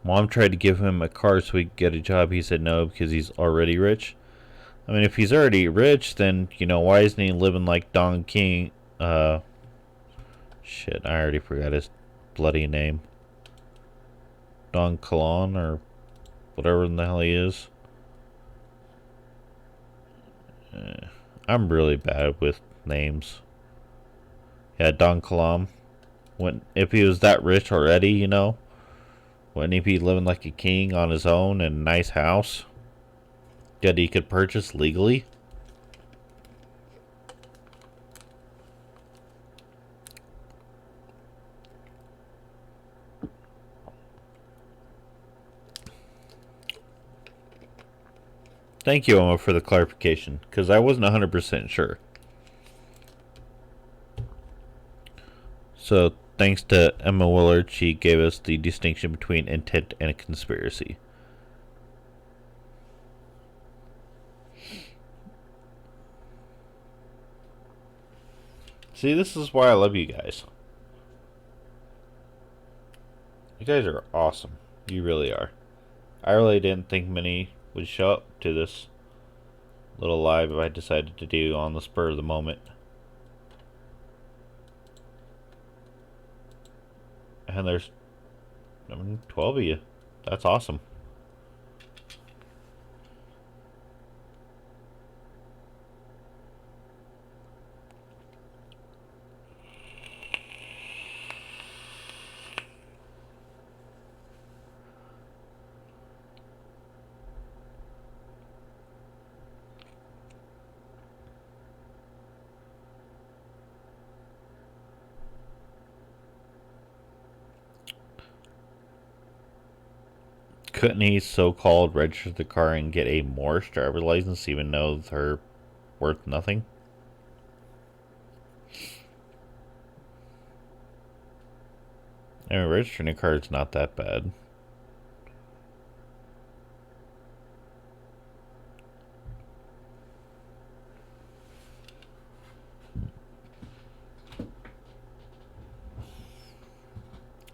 Mom tried to give him a car so he could get a job. He said no because he's already rich. I mean, if he's already rich, then, why isn't he living like Don King? Shit, I already forgot his bloody name. Don Colon or whatever the hell he is. I'm really bad with names. Yeah, Don Colon. If he was that rich already, wouldn't he be living like a king on his own in a nice house that he could purchase legally? Thank you, Emma, for the clarification, because I wasn't 100% sure. So, thanks to Emma Willard, she gave us the distinction between intent and a conspiracy. See, this is why I love you guys. You guys are awesome. You really are. I really didn't think many would show up to this little live I decided to do on the spur of the moment. And there's 12 of you. That's awesome. Couldn't he so-called register the car and get a Morse driver's license even though they're worth nothing? I mean, registering a car is not that bad.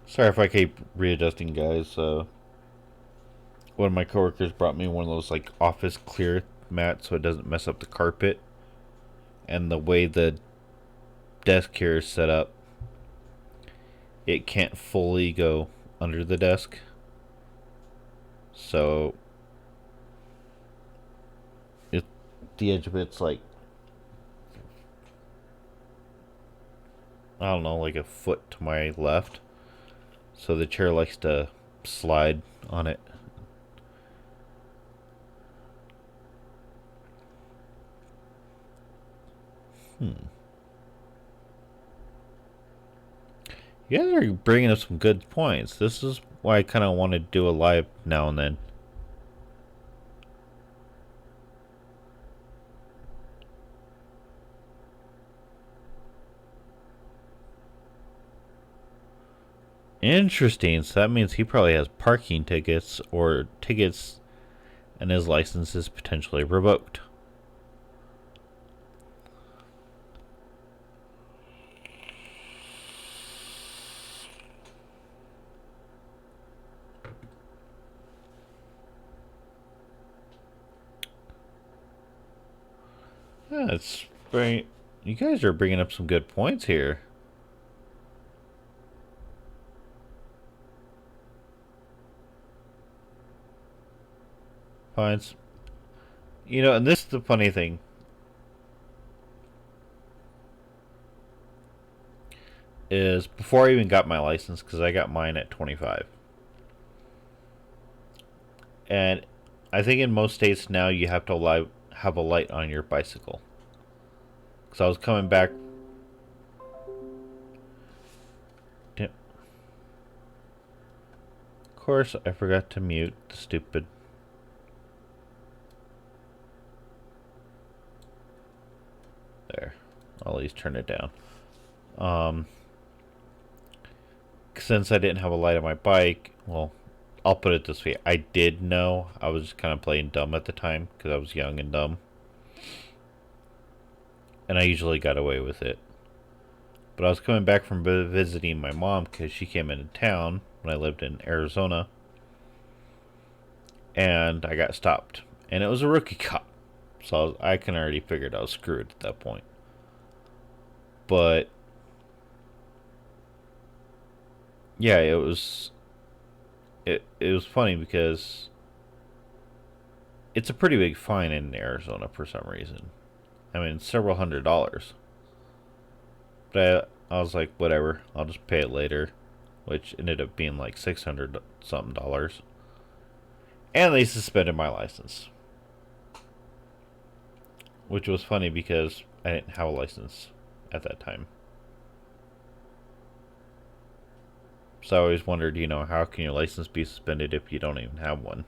Sorry if I keep readjusting, guys. One of my coworkers brought me one of those like office clear mats so it doesn't mess up the carpet. And the way the desk here is set up, it can't fully go under the desk. So the edge of it's like, I don't know, like a foot to my left. So the chair likes to slide on it. You guys are bringing up some good points. This is why I kind of want to do a live now and then. Interesting. So that means he probably has parking tickets or tickets and his license is potentially revoked. Yeah, it's very. You guys are bringing up some good points here. Fines. You know, and this is the funny thing. Is before I even got my license, because I got mine at 25. And I think in most states now you have to have a light on your bicycle. Because I was coming back. Of course, I forgot to mute the stupid. There. I'll at least turn it down. Since I didn't have a light on my bike, well, I'll put it this way. I did know. I was just kind of playing dumb at the time because I was young and dumb. And I usually got away with it. But I was coming back from visiting my mom because she came into town when I lived in Arizona. And I got stopped. And it was a rookie cop. So I can already figured I was screwed at that point. But yeah, it was funny because it's a pretty big fine in Arizona for some reason. I mean, several $100s. But I was like, whatever, I'll just pay it later, which ended up being like 600 something dollars. And they suspended my license, which was funny because I didn't have a license at that time. So I always wondered, how can your license be suspended if you don't even have one?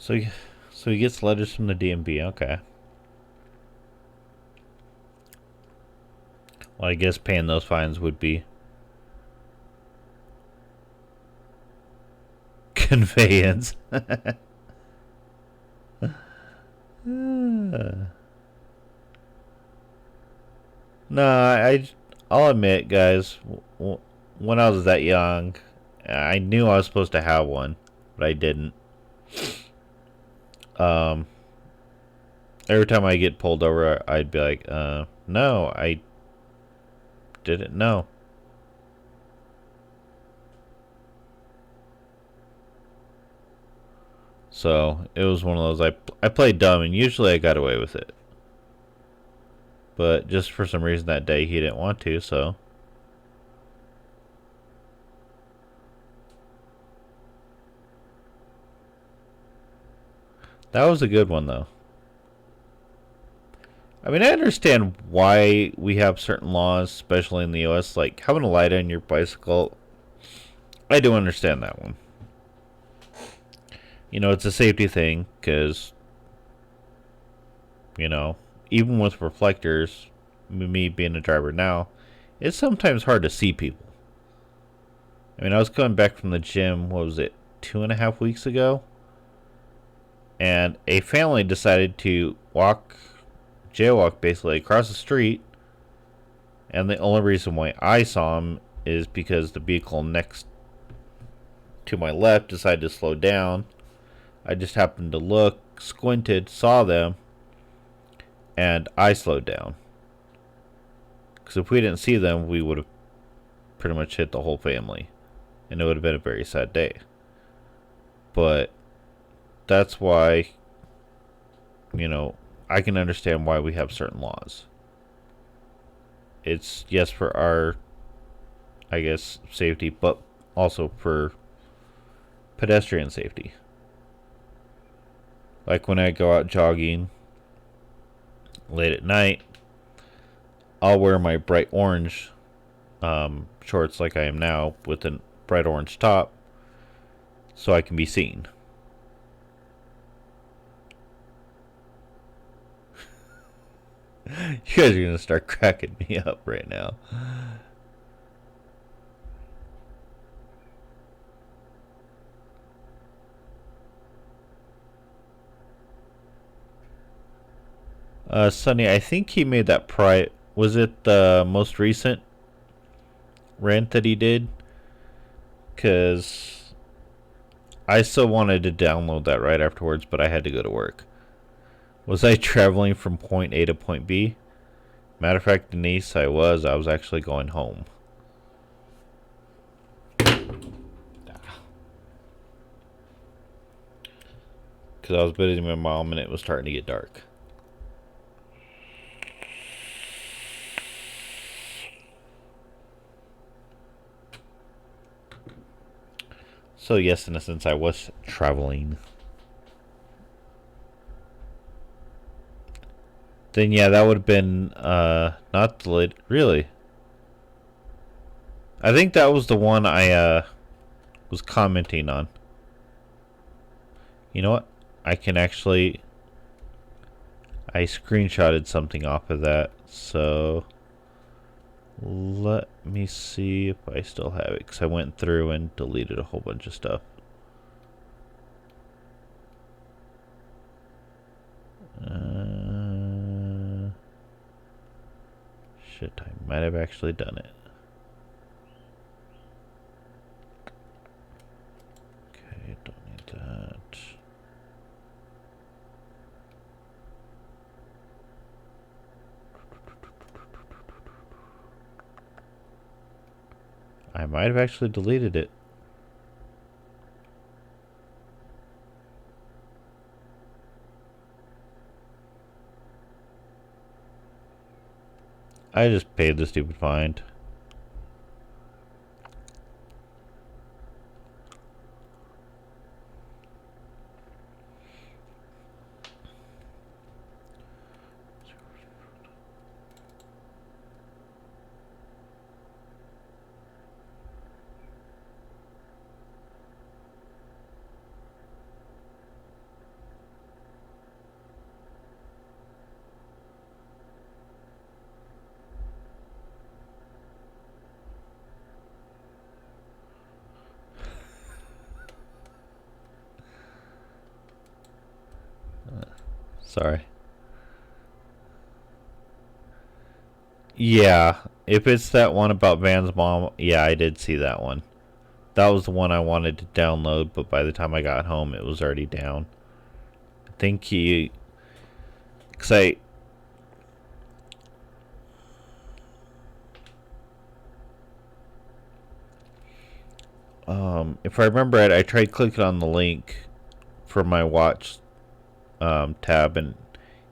So he gets letters from the DMV. Okay. Well, I guess paying those fines would be conveyance. No, I'll admit, guys, when I was that young, I knew I was supposed to have one, but I didn't. Um, every time I get pulled over, I'd be like, no, I didn't know. So it was one of those. I played dumb, and usually I got away with it. But just for some reason that day, he didn't want to. So that was a good one, though. I mean, I understand why we have certain laws, especially in the U.S., like having a light on your bicycle. I do understand that one. You know, it's a safety thing because, you know, even with reflectors, me being a driver now, it's sometimes hard to see people. I mean, I was coming back from the gym, what was it, 2.5 weeks ago? And a family decided to jaywalk basically across the street. And the only reason why I saw them is because the vehicle next to my left decided to slow down. I just happened to look, squinted, saw them, and I slowed down. Because if we didn't see them, we would have pretty much hit the whole family. And it would have been a very sad day. But that's why, you know, I can understand why we have certain laws. It's, yes, for our, I guess, safety, but also for pedestrian safety. Like when I go out jogging late at night, I'll wear my bright orange shorts like I am now with a bright orange top so I can be seen. You guys are going to start cracking me up right now. Sonny, I think he made that Was it the most recent rant that he did? Because I still wanted to download that right afterwards, but I had to go to work. Was I traveling from point A to point B? Matter of fact, Denise, I was. I was actually going home. Because I was visiting my mom and it was starting to get dark. So yes, in a sense, I was traveling. Then yeah, that would have been not delayed. Really, I think that was the one I was commenting on. You know what? I can actually. I screenshotted something off of that, so let me see if I still have it, because I went through and deleted a whole bunch of stuff. Shit, I might have actually done it. Okay, don't need that. I might have actually deleted it. I just paid the stupid fine. Sorry. Yeah, if it's that one about Van's mom, yeah, I did see that one. That was the one I wanted to download, but by the time I got home, it was already down. I think he, cause if I remember right, I tried clicking on the link for my watch tab, and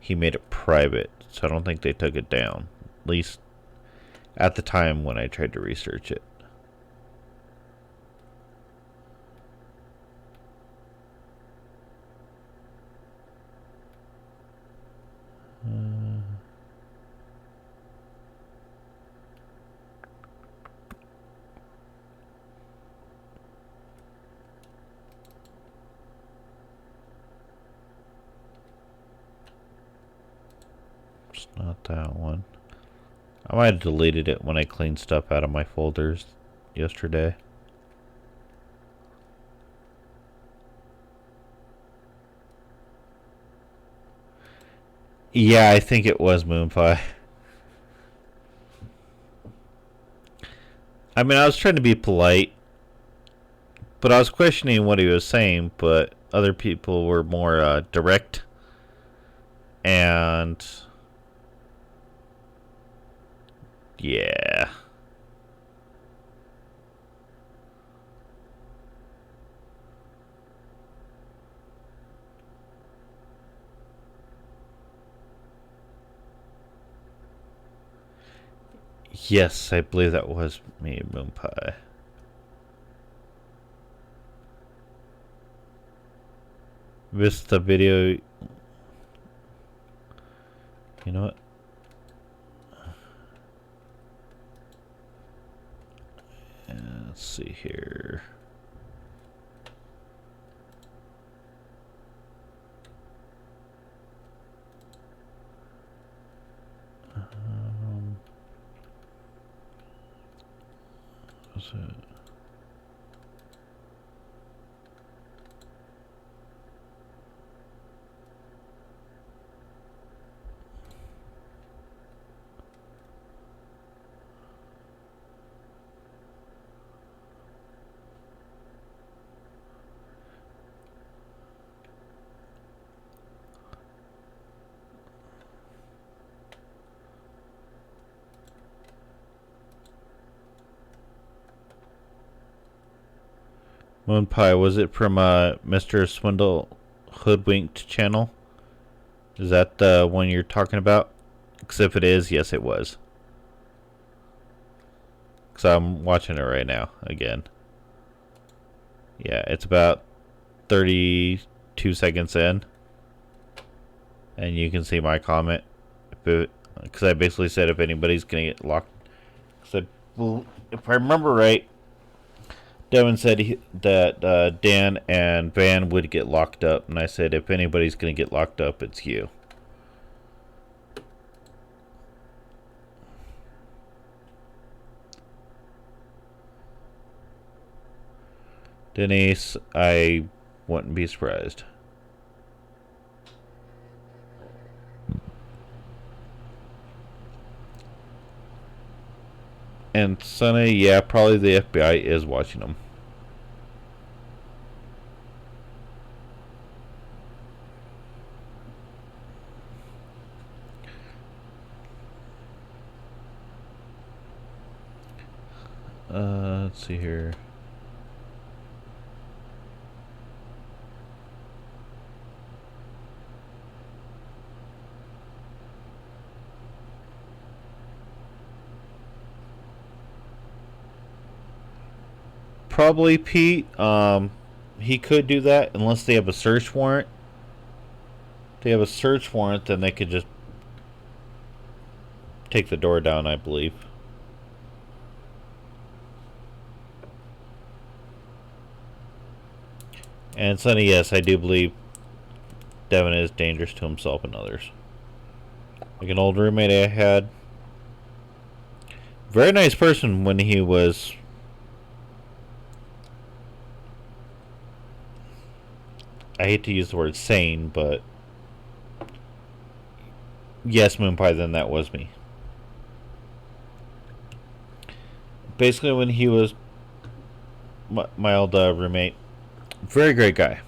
he made it private, so I don't think they took it down. At least at the time when I tried to research it. It's not that one. I might have deleted it when I cleaned stuff out of my folders yesterday. Yeah, I think it was Moon Pie. I mean, I was trying to be polite, but I was questioning what he was saying, but other people were more direct and yeah. Yes, I believe that was me, Moon Pie. Missed the video. You know what? Let's see here. What's it? Moon Pie, was it from Mr. Swindle Hoodwinked channel? Is that the one you're talking about? Because if it is, yes, it was. Because I'm watching it right now again. Yeah, it's about 32 seconds in. And you can see my comment. Because I basically said if anybody's going to get locked. Well, if I remember right, Devin said that Dan and Van would get locked up. And I said if anybody's going to get locked up, it's you. Denise, I wouldn't be surprised. And Sonny, yeah, probably the FBI is watching them. Let's see here. Probably Pete. He could do that unless they have a search warrant. If they have a search warrant, then they could just take the door down, I believe. And Sonny, yes, I do believe Devin is dangerous to himself and others. Like an old roommate I had. Very nice person when he was. I hate to use the word sane, but. Yes, Moon Pie, then that was me. Basically, when he was my old roommate, very great guy,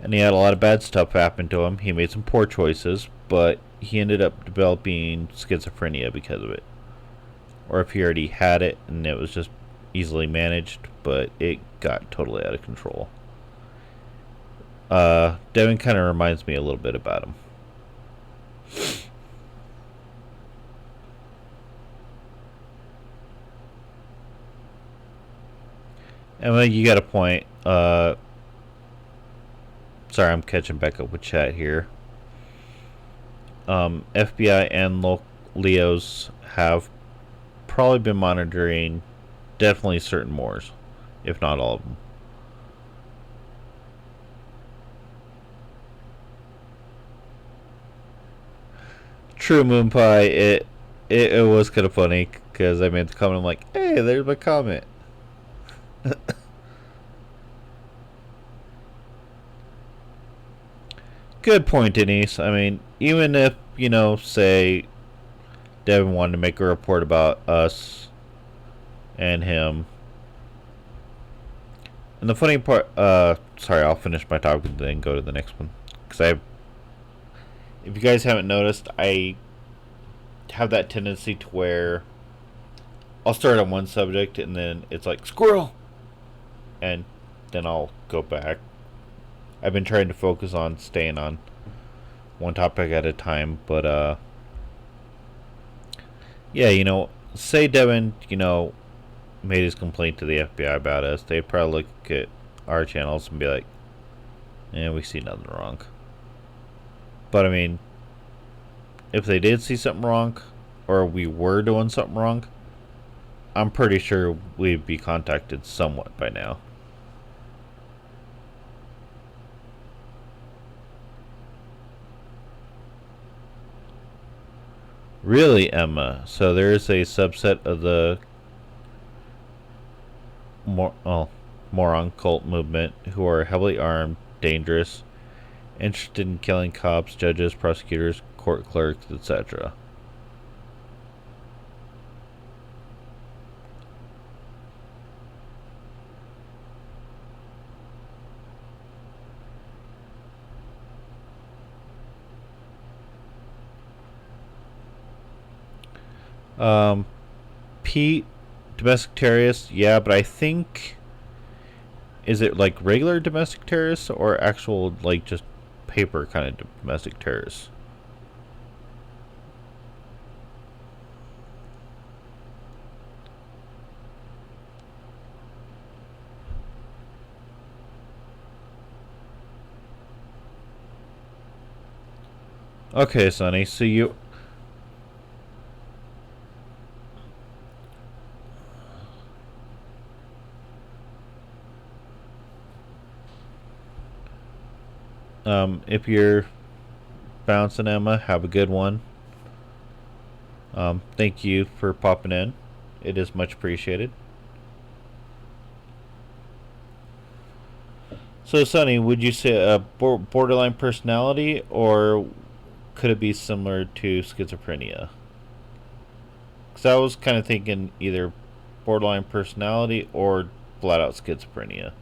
and he had a lot of bad stuff happen to him. He made some poor choices, but he ended up developing schizophrenia because of it. Or if he already had it and it was just easily managed, but it got totally out of control. Devin kind of reminds me a little bit about him. Emma, you got a point. Sorry, I'm catching back up with chat here. FBI and Leos have probably been monitoring definitely certain Moors, if not all of them. True, Moon Pie. It was kind of funny because I made the comment. I'm like, hey, there's my comment. Good point, Denise. I mean, even if, say Devin wanted to make a report about us and him. And the funny part, sorry, I'll finish my talk and then go to the next one. Because if you guys haven't noticed, I have that tendency to where I'll start on one subject and then it's like, squirrel! And then I'll go back. I've been trying to focus on staying on one topic at a time, but yeah, say Devin, made his complaint to the FBI about us, they'd probably look at our channels and be like, we see nothing wrong. But I mean, if they did see something wrong, or we were doing something wrong, I'm pretty sure we'd be contacted somewhat by now. Really, Emma? So there is a subset of the moron cult movement who are heavily armed, dangerous, interested in killing cops, judges, prosecutors, court clerks, etc. Pete, domestic terrorists, yeah, but I think, is it like regular domestic terrorists or actual like just paper kind of domestic terrorists? Okay, Sonny, so you if you're bouncing, Emma, have a good one. Thank you for popping in. It is much appreciated. So, Sonny, would you say a borderline personality, or could it be similar to schizophrenia? Because I was kind of thinking either borderline personality or flat out schizophrenia.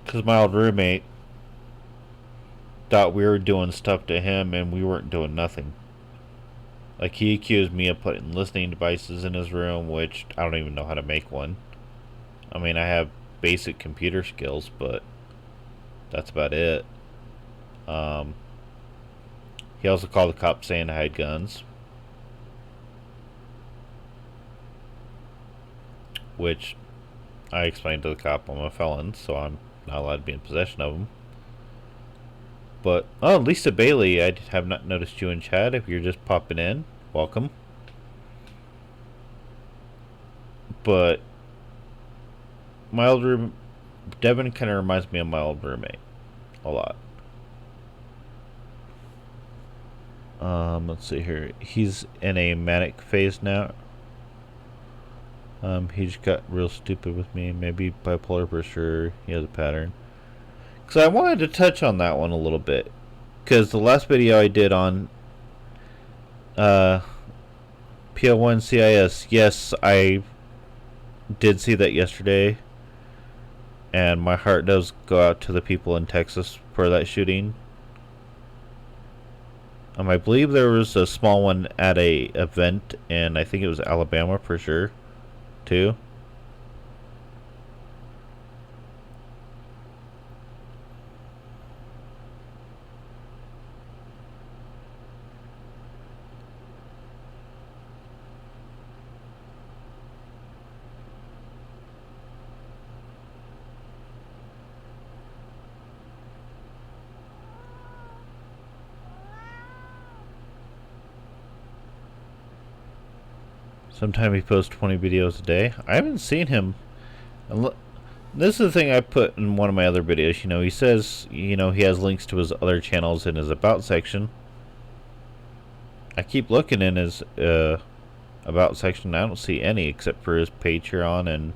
Because my old roommate thought we were doing stuff to him and we weren't doing nothing. Like, he accused me of putting listening devices in his room, which I don't even know how to make one. I mean, I have basic computer skills, but that's about it. He also called the cops saying I had guns, which I explained to the cop I'm a felon, so I'm not allowed to be in possession of them. But, oh, Lisa Bailey, I have not noticed you in chat. If you're just popping in, welcome. But my old room, Devin kind of reminds me of my old roommate a lot. Let's see here. He's in a manic phase now. He just got real stupid with me. Maybe bipolar for sure. He has a pattern. Because I wanted to touch on that one a little bit. Because the last video I did on PL1CIS, yes, I did see that yesterday. And my heart does go out to the people in Texas for that shooting. I believe there was a small one at a event in, I think it was Alabama for sure, too. Sometimes he posts 20 videos a day. I haven't seen him. This is the thing I put in one of my other videos. You know, he says, you know, he has links to his other channels in his About section. I keep looking in his About section. I don't see any except for his Patreon, and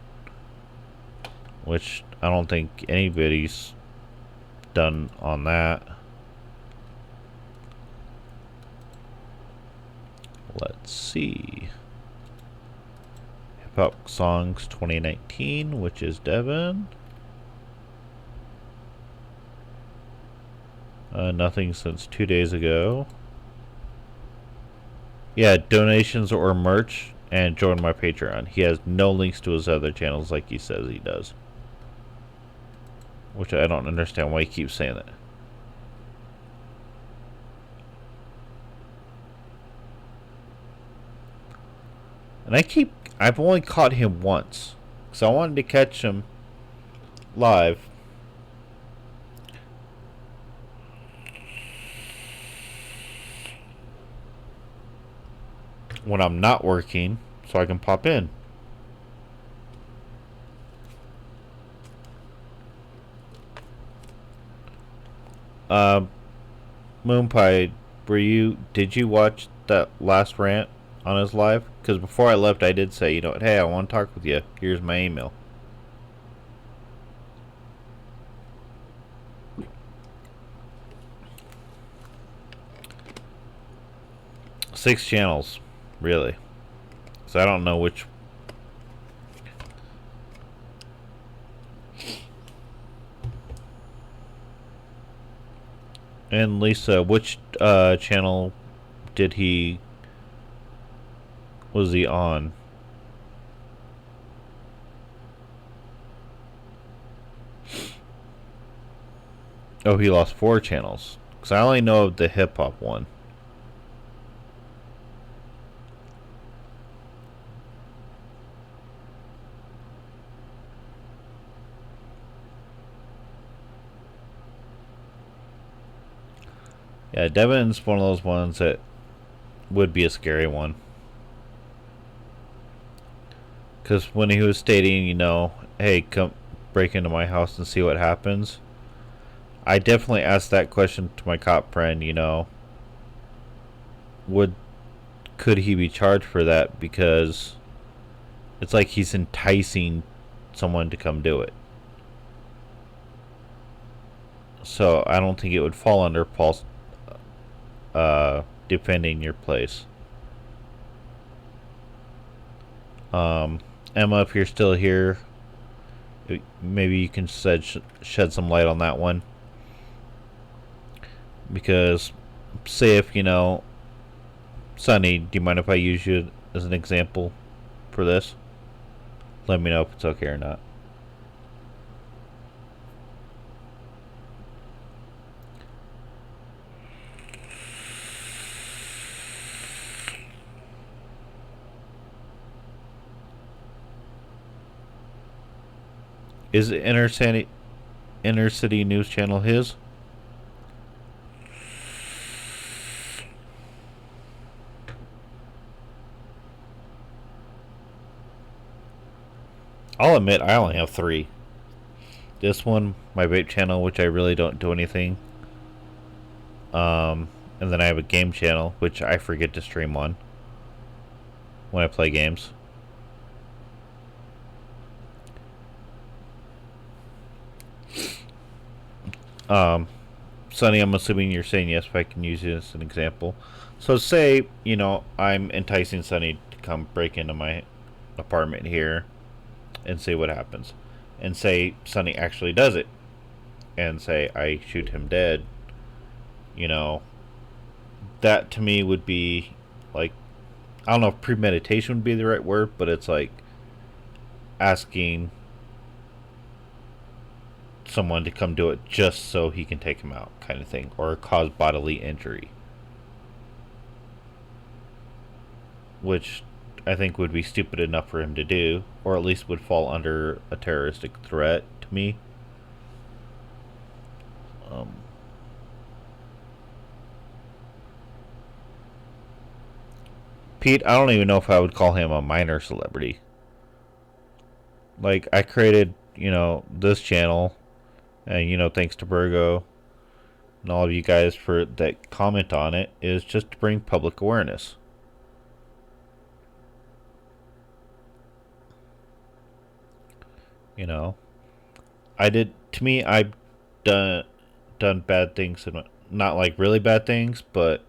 which I don't think anybody's done on that. Let's see. Hip Hop Songs 2019, which is Devin. Nothing since 2 days ago. Yeah, donations or merch, and join my Patreon. He has no links to his other channels like he says he does. Which I don't understand why he keeps saying that. And I've only caught him once. Because I wanted to catch him live. When I'm not working, so I can pop in. Moonpie, did you watch that last rant on his live? Because before I left, I did say, you know, hey, I want to talk with you. Here's my email. Six channels, really. So I don't know which. And Lisa, which channel was he on? Oh, he lost 4 channels. Because I only know of the hip hop one. Yeah, Devin's one of those ones that would be a scary one. Because when he was stating, you know, hey, come break into my house and see what happens, I definitely asked that question to my cop friend, you know, could he be charged for that? Because it's like he's enticing someone to come do it. So I don't think it would fall under false defending your place. Emma, if you're still here, maybe you can shed some light on that one. Because, say if, you know, Sonny, do you mind if I use you as an example for this? Let me know if it's okay or not. Is the Inner City News Channel his? I'll admit I only have 3. This one, my vape channel, which I really don't do anything. And then I have a game channel, which I forget to stream on when I play games. Sonny, I'm assuming you're saying yes, if I can use it as an example. So say, I'm enticing Sonny to come break into my apartment here and see what happens. And say Sonny actually does it. And say I shoot him dead. You know, that to me would be like, I don't know if premeditation would be the right word, but it's like asking someone to come do it just so he can take him out, kind of thing, or cause bodily injury. Which I think would be stupid enough for him to do, or at least would fall under a terroristic threat to me. Um, Pete, I don't even know if I would call him a minor celebrity. Like, I created, this channel, and, thanks to Virgo and all of you guys for that comment on it, is just to bring public awareness. You know, to me, I've done, done bad things, and not like really bad things, but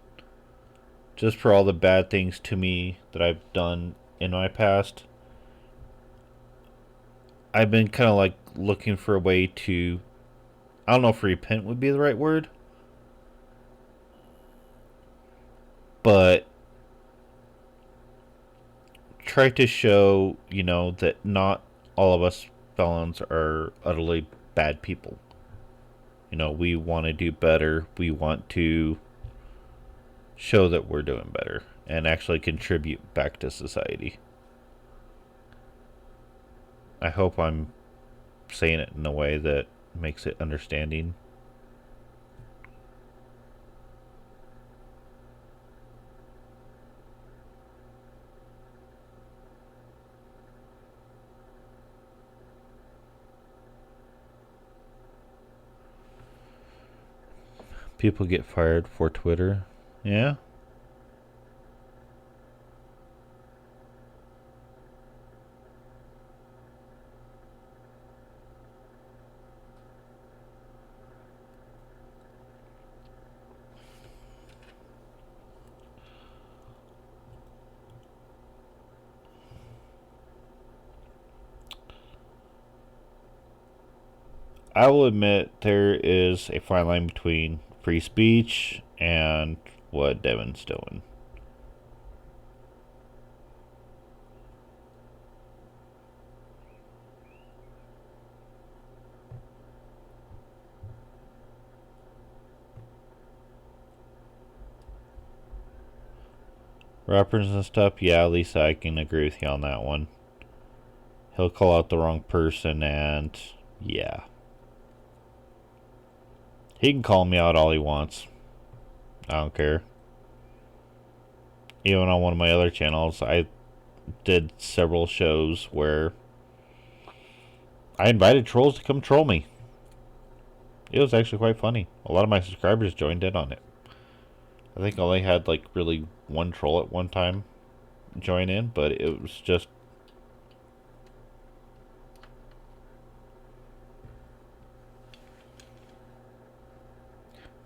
just for all the bad things to me that I've done in my past, I've been kind of like looking for a way to, I don't know if repent would be the right word, but try to show, that not all of us felons are utterly bad people. We want to do better. We want to show that we're doing better and actually contribute back to society. I hope I'm saying it in a way that makes it understanding. People get fired for Twitter. Yeah. I will admit there is a fine line between free speech and what Devin's doing. Rappers and stuff, yeah, Lisa, I can agree with you on that one. He'll call out the wrong person, and yeah. He can call me out all he wants. I don't care. Even on one of my other channels, I did several shows where I invited trolls to come troll me. It was actually quite funny. A lot of my subscribers joined in on it. I think I only had like really one troll at one time join in, but it was just.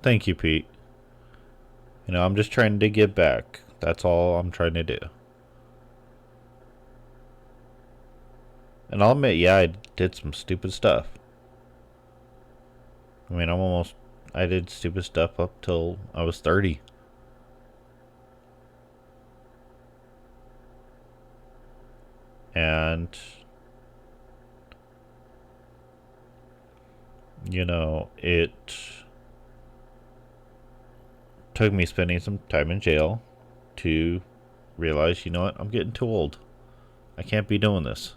Thank you, Pete. I'm just trying to give back. That's all I'm trying to do. And I'll admit, yeah, I did some stupid stuff. I mean, I did stupid stuff up till I was 30. And, it took me spending some time in jail to realize, what, I'm getting too old. I can't be doing this.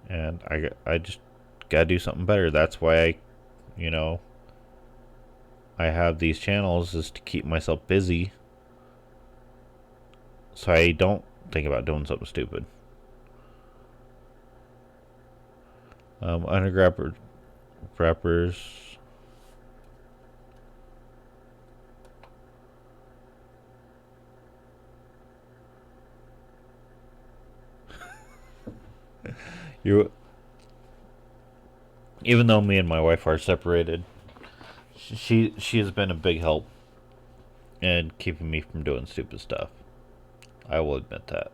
And I just gotta do something better. That's why I have these channels, is to keep myself busy so I don't think about doing something stupid. Undergrabbers. You Even though me and my wife are separated, she has been a big help in keeping me from doing stupid stuff. I will admit that.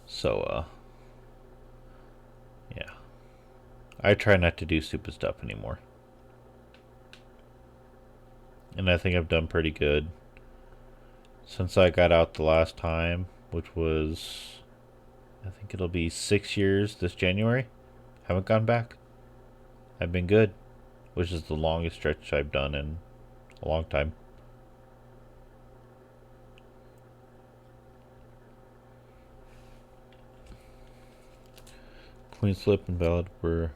So, yeah. I try not to do stupid stuff anymore. And I think I've done pretty good since I got out the last time, which was, I think it'll be 6 years this January. Haven't gone back. I've been good, which is the longest stretch I've done in a long time. Queen slip and ballad were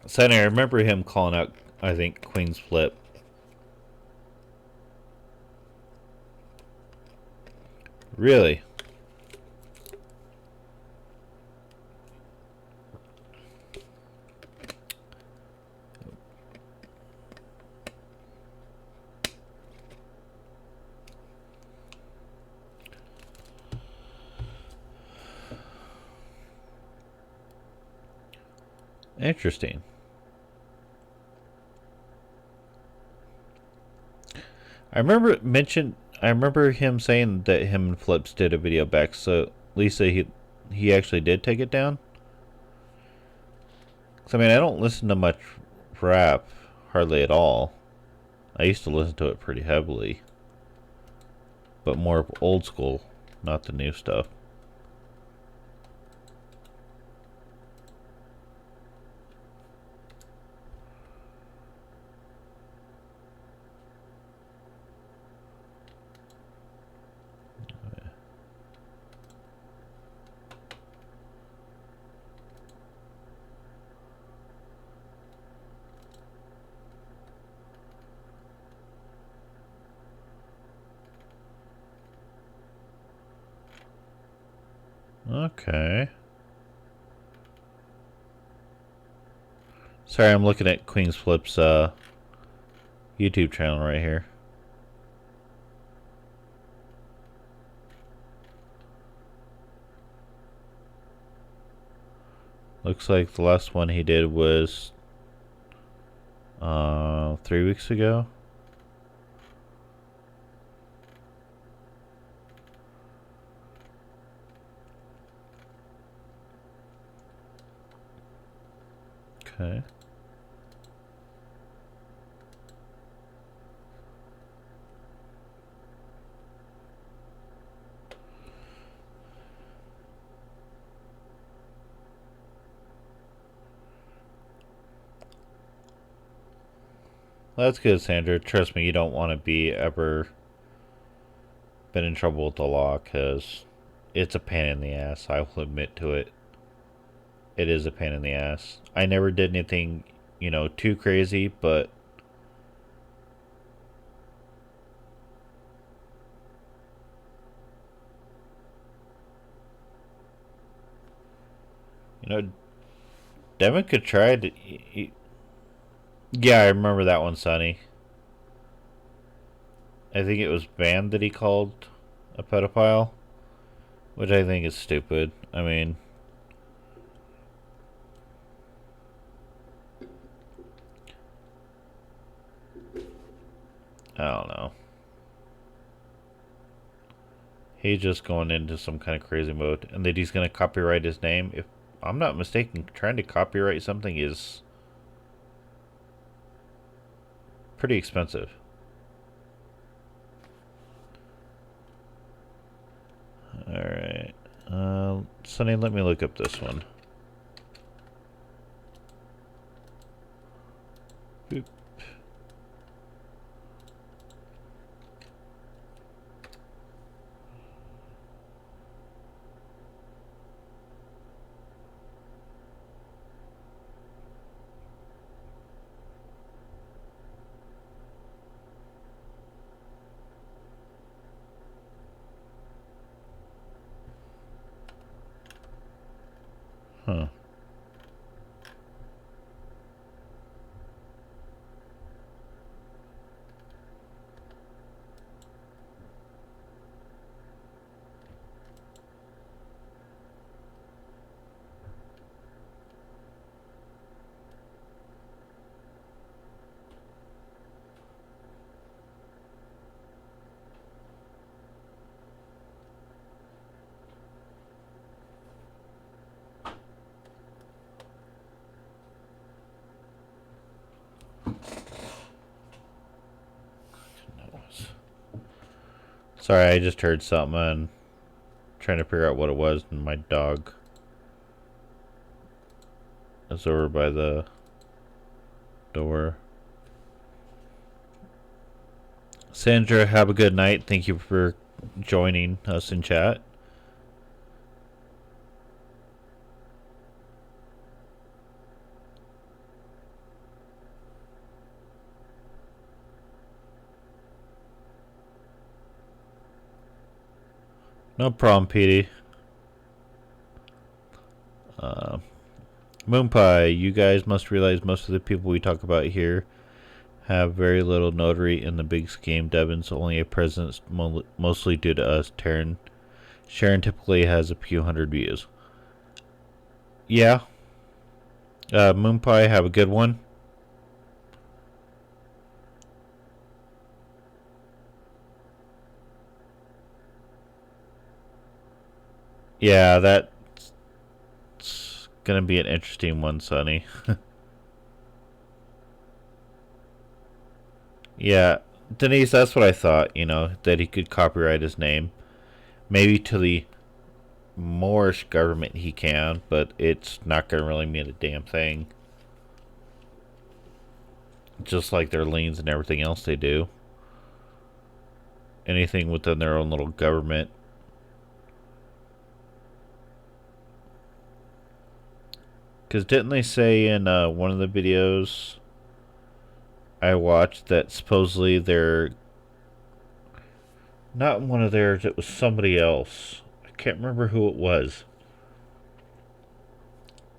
Sonny, I remember him calling out, I think, Queen's Flip. Really? Interesting. I remember him saying that him and Flips did a video back, so Lisa he actually did take it down. 'Cause, I mean, I don't listen to much rap hardly at all. I used to listen to it pretty heavily, but more old school, not the new stuff. Okay. Sorry, I'm looking at Queen's Flip's YouTube channel right here. Looks like the last one he did was 3 weeks ago. Okay. Well, that's good, Sandra. Trust me, you don't want to be ever been in trouble with the law, because it's a pain in the ass. I will admit to it. It is a pain in the ass. I never did anything, too crazy, but you know, Devin could try to. Yeah, I remember that one, Sonny. I think it was Van that he called a pedophile, which I think is stupid. I mean, I don't know. He's just going into some kind of crazy mode, and that he's going to copyright his name. If I'm not mistaken, trying to copyright something is pretty expensive. Alright. Sonny, let me look up this one. Boop. Huh. Sorry, I just heard something and trying to figure out what it was, and my dog is over by the door. Sandra, have a good night. Thank you for joining us in chat. No problem, Petey. Moonpie, you guys must realize most of the people we talk about here have very little notoriety in the big scheme. Devon's only a presence mostly due to us. Sharon typically has a few hundred views. Yeah. Moonpie, have a good one. Yeah, that's gonna be an interesting one, Sonny. Yeah, Denise, that's what I thought, that he could copyright his name. Maybe to the Moorish government he can, but it's not gonna really mean a damn thing. Just like their liens and everything else they do. Anything within their own little government. Because didn't they say in one of the videos I watched that supposedly they're not one of theirs, it was somebody else. I can't remember who it was.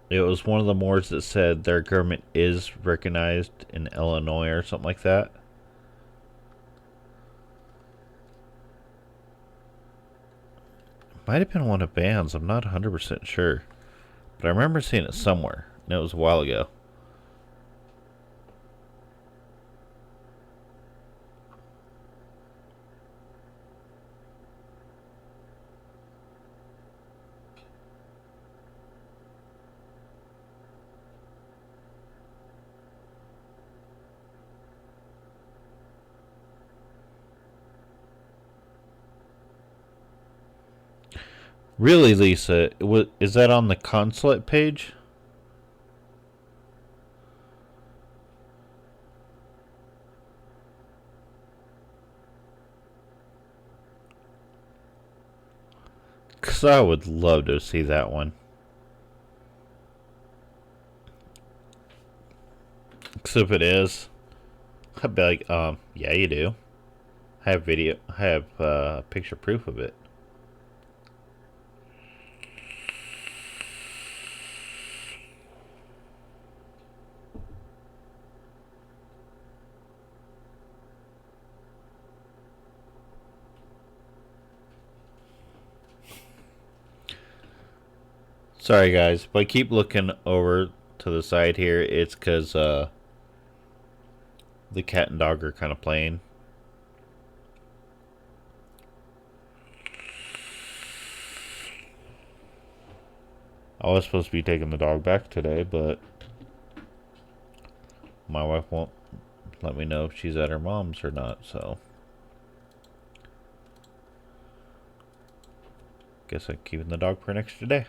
It was one of the Moors that said their government is recognized in Illinois or something like that. Might have been one of bands, I'm not 100% sure. But I remember seeing it somewhere, and it was a while ago. Really, Lisa? Is that on the consulate page? Because I would love to see that one. Except if it is, I'd be like, yeah, you do. I have video, I have picture proof of it. Sorry, guys, if I keep looking over to the side here, it's because the cat and dog are kind of playing. I was supposed to be taking the dog back today, but my wife won't let me know if she's at her mom's or not, so guess I'm keeping the dog for an extra day.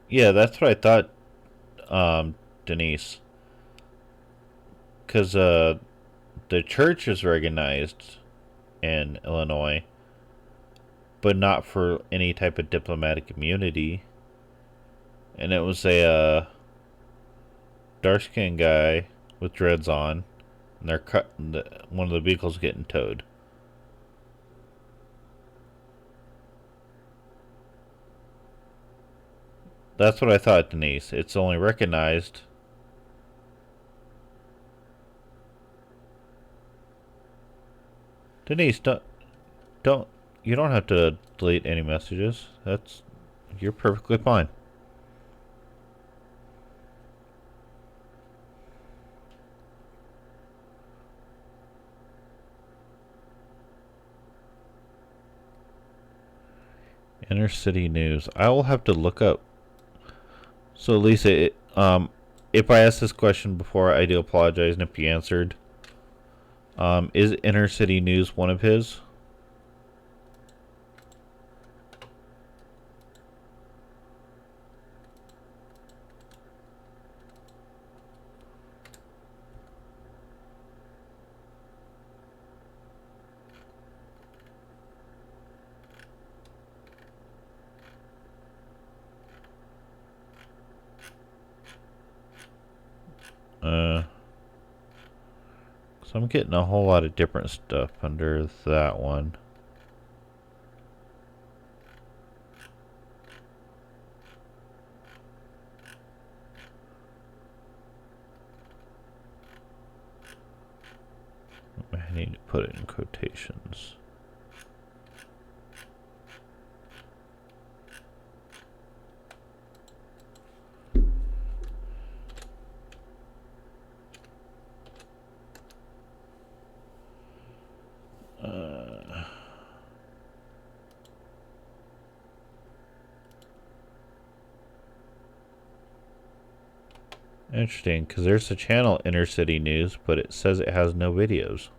Yeah, that's what I thought, Denise. Because the church is recognized in Illinois, but not for any type of diplomatic immunity. And it was a dark-skinned guy with dreads on, and they're one of the vehicles getting towed. That's what I thought, Denise. It's only recognized. Denise, don't. You don't have to delete any messages. You're perfectly fine. Inner city news. I will have to look up. So Lisa, if I asked this question before, I do apologize, and if you answered, Is Inner City News one of his? So I'm getting a whole lot of different stuff under that one. I need to put it in quotations. Interesting, because there's a channel, Inner City News, but it says it has no videos.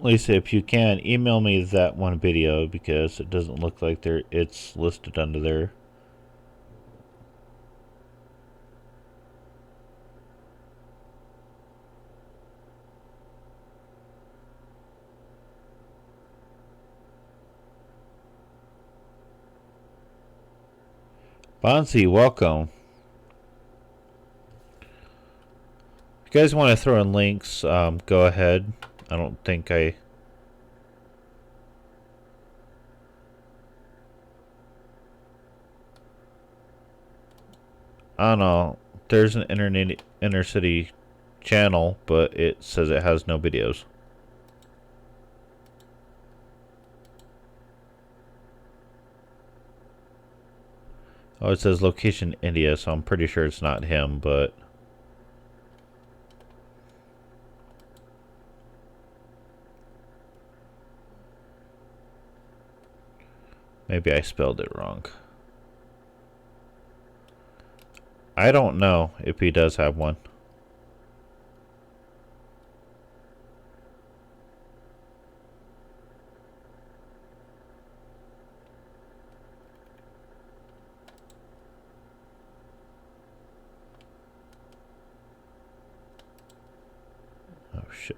Lisa, if you can, email me that one video because it doesn't look like it's listed under there. Bonzi, welcome. If you guys want to throw in links, go ahead. I don't think I don't know. There's an inner city channel, but it says it has no videos. Oh, it says location India, so I'm pretty sure it's not him, but maybe I spelled it wrong. I don't know if he does have one. Oh, shit.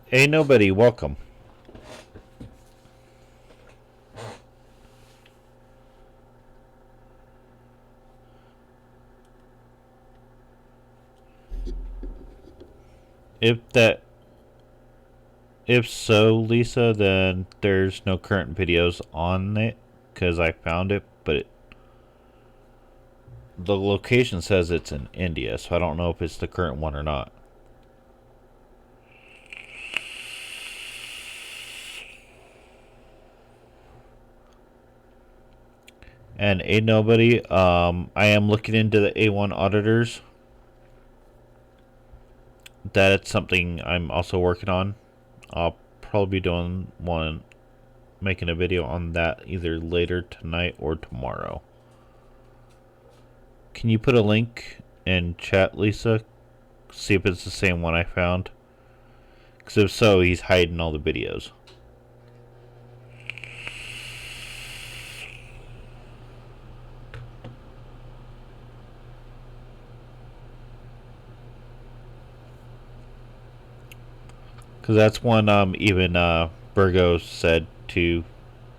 Hey, nobody, welcome. If so, Lisa, then there's no current videos on it because I found it, but the location says it's in India, so I don't know if it's the current one or not. And A nobody, I am looking into the A1 auditors. That's something I'm also working on. I'll probably be doing making a video on that either later tonight or tomorrow. Can you put a link in chat, Lisa? See if it's the same one I found. Because if so, he's hiding all the videos. Because that's one even Virgo said to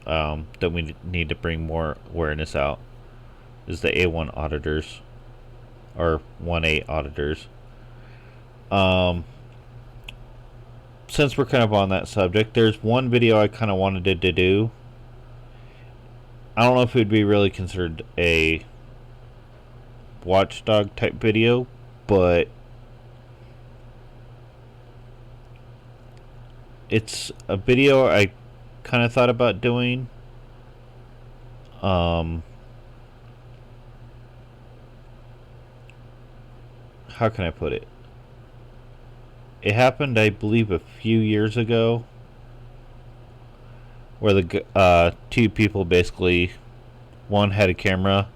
that we need to bring more awareness out is the A1 auditors or 1A auditors. Um, since we're kind of on that subject, there's one video I kind of wanted to do. I don't know if it would be really considered a watchdog type video, but it's a video I kind of thought about doing. How can I put it? It happened, I believe, a few years ago, where the two people basically, one had a camera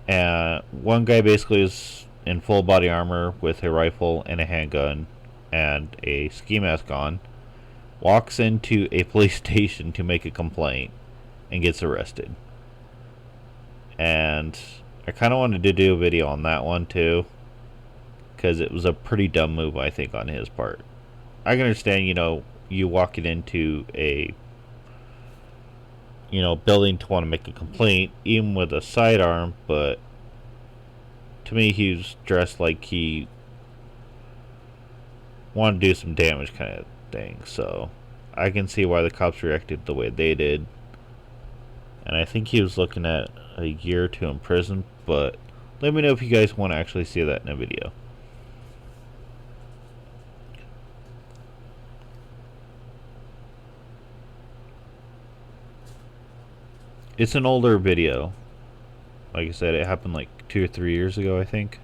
and one guy basically is in full body armor with a rifle and a handgun and a ski mask on, walks into a police station to make a complaint and gets arrested. And I kind of wanted to do a video on that one too, because it was a pretty dumb move, I think, on his part. I can understand, you walking into a building to want to make a complaint, even with a sidearm, but to me, he was dressed like he wanted to do some damage kind of thing. So I can see why the cops reacted the way they did. And I think he was looking at a year or two in prison, but let me know if you guys want to actually see that in a video. It's an older video. Like I said, it happened like 2 or 3 years ago, I think.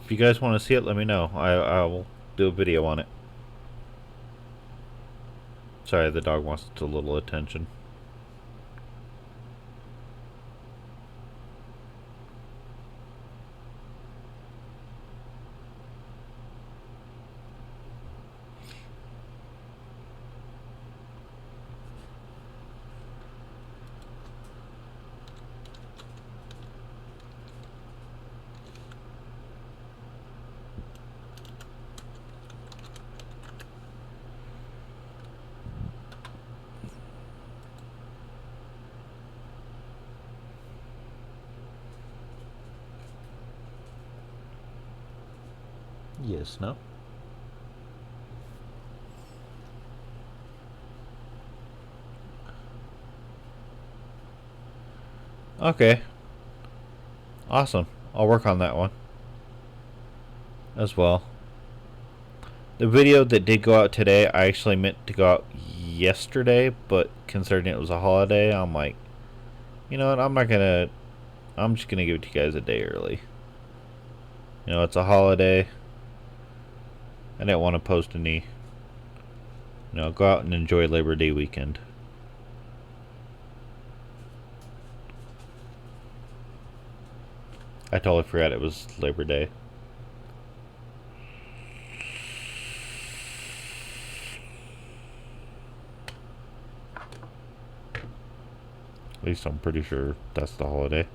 If you guys want to see it, let me know. I will do a video on it. Sorry, the dog wants a little attention. Yes, no? Okay. Awesome. I'll work on that one as well. The video that did go out today, I actually meant to go out yesterday, but considering it was a holiday, I'm like, you know what, I'm just gonna give it to you guys a day early. It's a holiday. I didn't want to post any. Go out and enjoy Labor Day weekend. I totally forgot it was Labor Day. At least I'm pretty sure that's the holiday.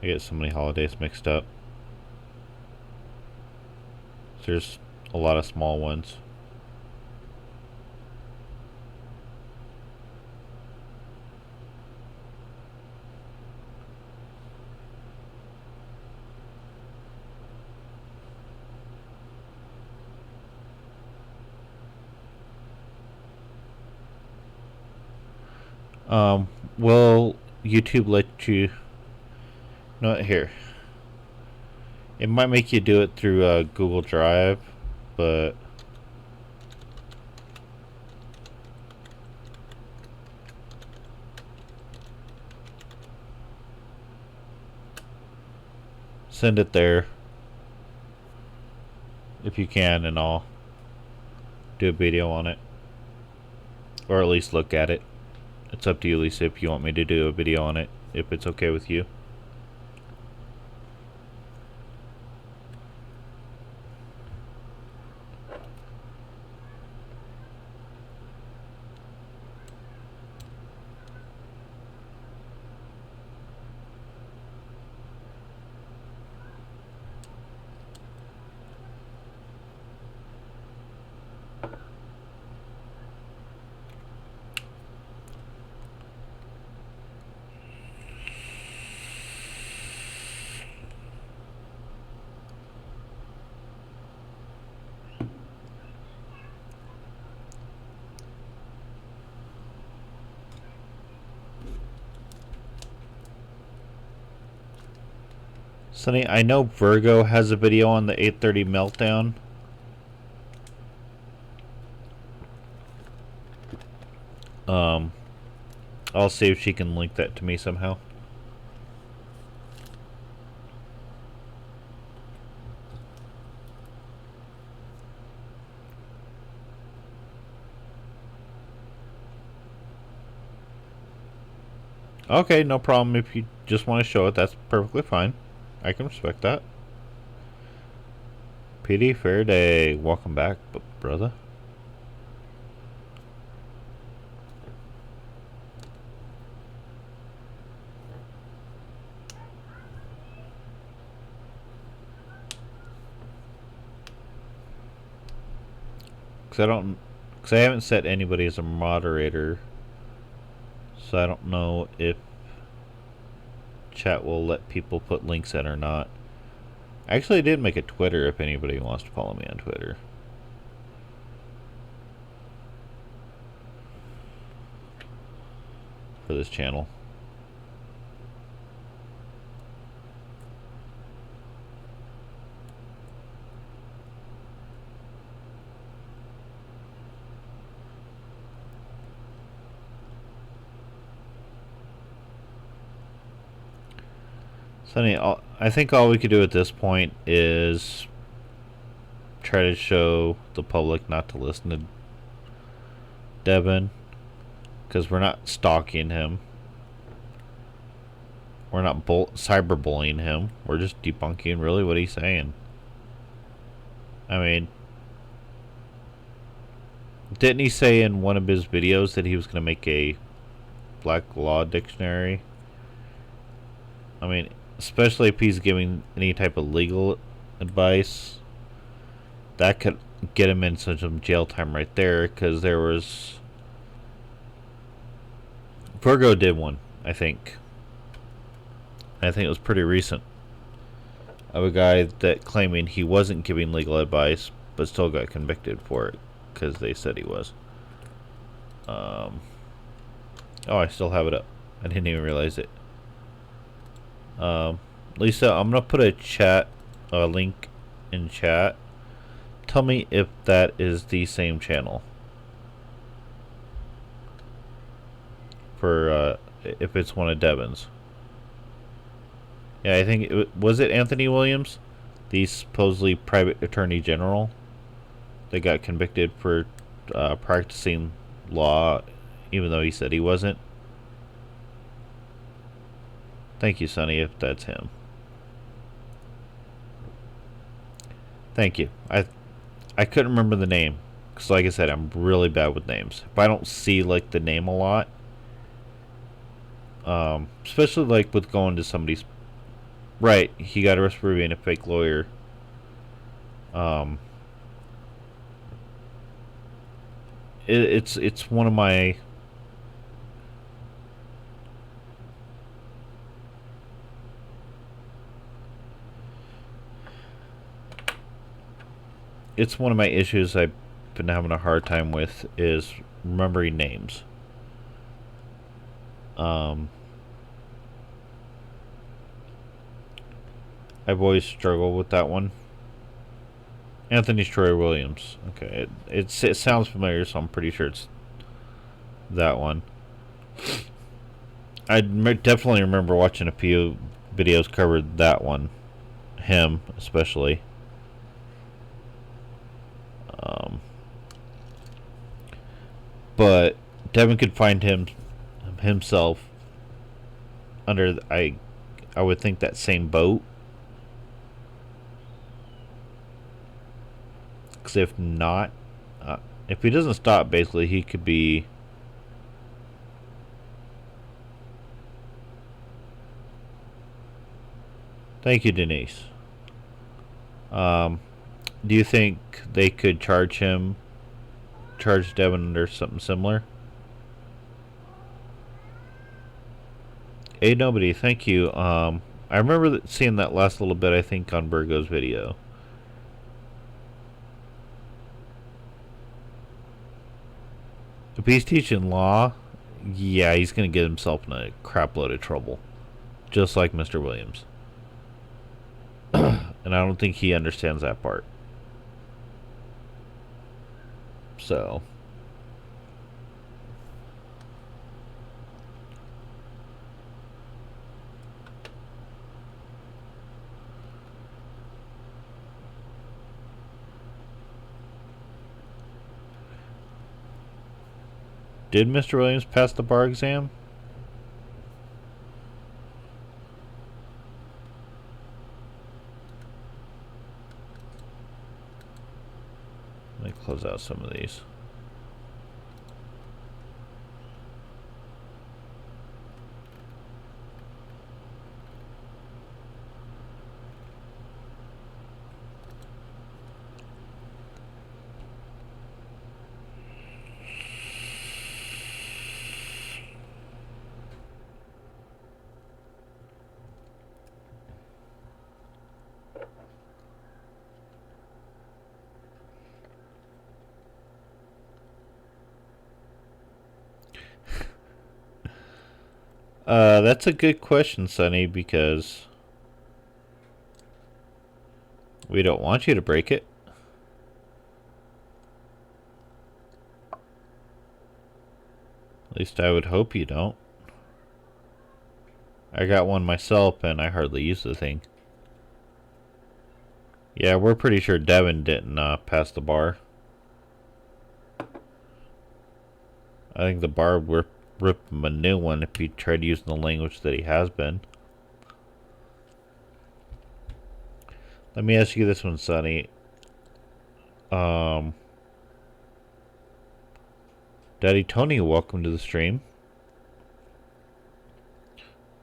I get so many holidays mixed up. There's a lot of small ones. Will YouTube let you? No, here. It might make you do it through Google Drive, but send it there if you can, and I'll do a video on it, or at least look at it. It's up to you, Lisa, if you want me to do a video on it, if it's okay with you. Sonny, I know Virgo has a video on the 8:30 meltdown. I'll see if she can link that to me somehow. Okay, no problem. If you just want to show it, that's perfectly fine. I can respect that. PD, fair day. Welcome back, brother. Because I haven't set anybody as a moderator, so I don't know if chat will let people put links in or not. Actually, I did make a Twitter if anybody wants to follow me on Twitter. For this channel. Sonny, I think all we could do at this point is try to show the public not to listen to Devin, because we're not stalking him. We're not cyberbullying him. We're just debunking really what he's saying. I mean, didn't he say in one of his videos that he was going to make a black law dictionary? I mean, especially if he's giving any type of legal advice, that could get him into some jail time right there, because there was... Virgo did one, I think. I think it was pretty recent. Of a guy that claiming he wasn't giving legal advice, but still got convicted for it, because they said he was. Oh, I still have it up. I didn't even realize it. Lisa, I'm gonna put a link in chat. Tell me if that is the same channel. For if it's one of Devin's. Yeah, I think was it Anthony Williams, the supposedly private attorney general, that got convicted for practicing law, even though he said he wasn't. Thank you, Sonny, if that's him. Thank you. I couldn't remember the name, because like I said, I'm really bad with names. If I don't see like the name a lot, especially like with going to somebody's... Right, he got arrested for being a fake lawyer. It's one of my... It's one of my issues I've been having a hard time with, is remembering names. I've always struggled with that one. Anthony Troy Williams. Okay, it sounds familiar, so I'm pretty sure it's that one. I definitely remember watching a few videos covered that one. Him, especially. But Devin could find himself under, I would think, that same boat. Because if not, if he doesn't stop, basically, he could be... Thank you, Denise. Do you think they could charge Devin under something similar? Nobody, thank you. I remember seeing that last little bit, I think, on Virgo's video. If he's teaching law, yeah, he's going to get himself in a crap load of trouble. Just like Mr. Williams. And I don't think he understands that part. So. Did Mr. Williams pass the bar exam? Let me close out some of these. That's a good question, Sonny, because we don't want you to break it. At least I would hope you don't. I got one myself and I hardly use the thing. Yeah, we're pretty sure Devin didn't pass the bar. I think the bar would rip him a new one if he tried using the language that he has been. Let me ask you this one, Sonny. Daddy Tony, welcome to the stream.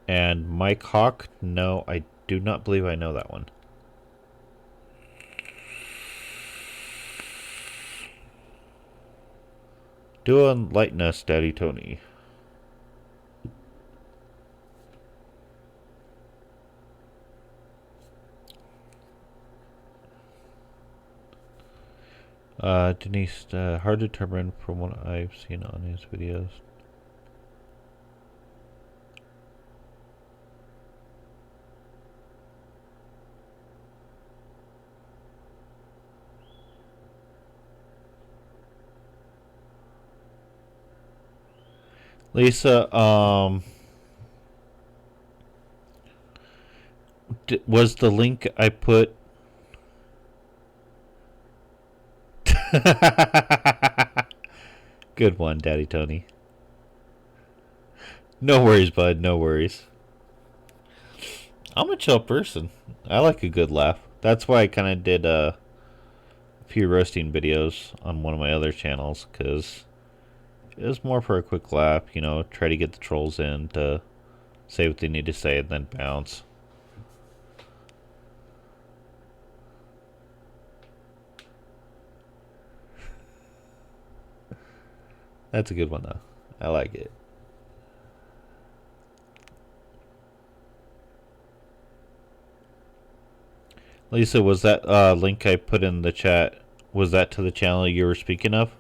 And Mike Hawk, no, I do not believe I know that one. Do enlighten us, Daddy Tony. Denise, hard to determine from what I've seen on his videos. Lisa, was the link I put... Good one, Daddy Tony. No worries, bud, no worries. I'm a chill person. I like a good laugh. That's why I kind of did a few roasting videos on one of my other channels, because it was more for a quick laugh, you know, try to get the trolls in to say what they need to say and then bounce. That's a good one, though. I like it. Lisa, was that link I put in the chat, was that to the channel you were speaking of?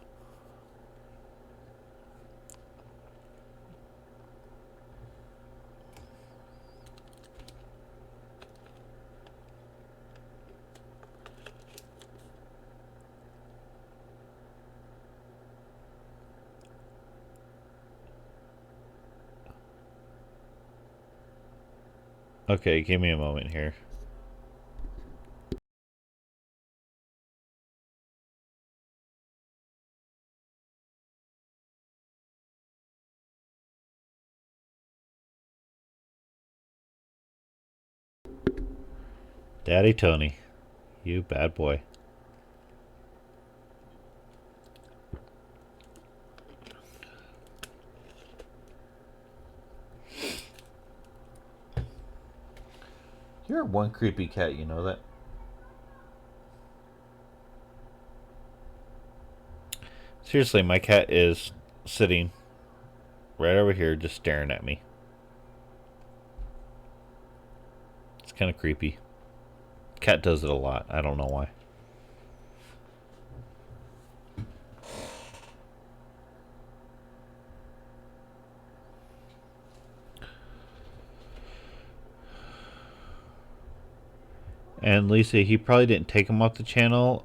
Okay, give me a moment here. Daddy Tony, you bad boy. You're one creepy cat, you know that? Seriously, my cat is sitting right over here just staring at me. It's kind of creepy. Cat does it a lot. I don't know why. And Lisa, he probably didn't take him off the channel.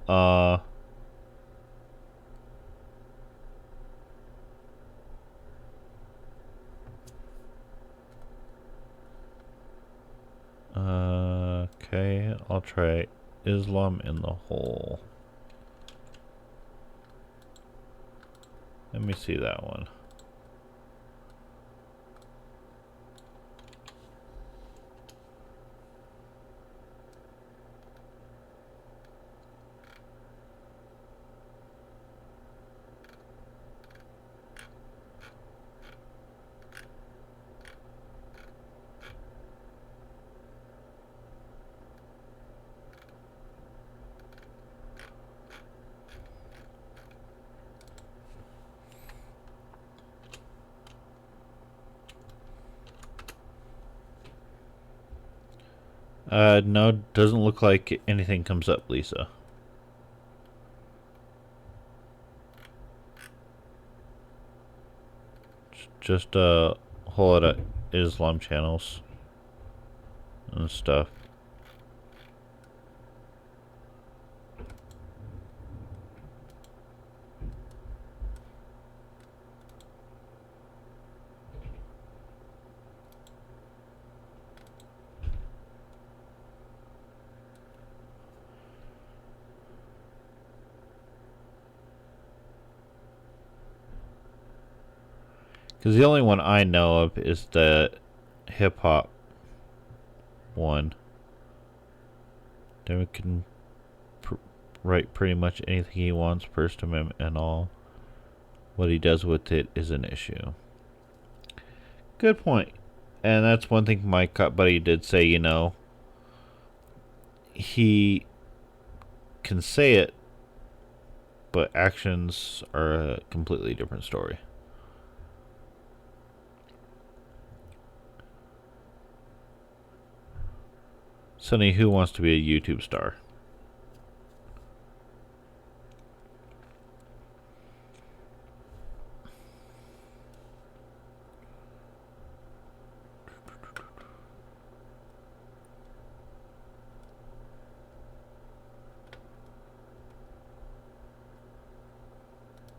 Okay, I'll try Islam in the hole. Let me see that one. No, doesn't look like anything comes up, Lisa. Just a whole lot of Islam channels and stuff. Because the only one I know of is the hip hop one. Then we can write pretty much anything he wants, First Amendment and all. What he does with it is an issue. Good point. And that's one thing my buddy did say, you know. He can say it, but actions are a completely different story. Sonny, who wants to be a YouTube star?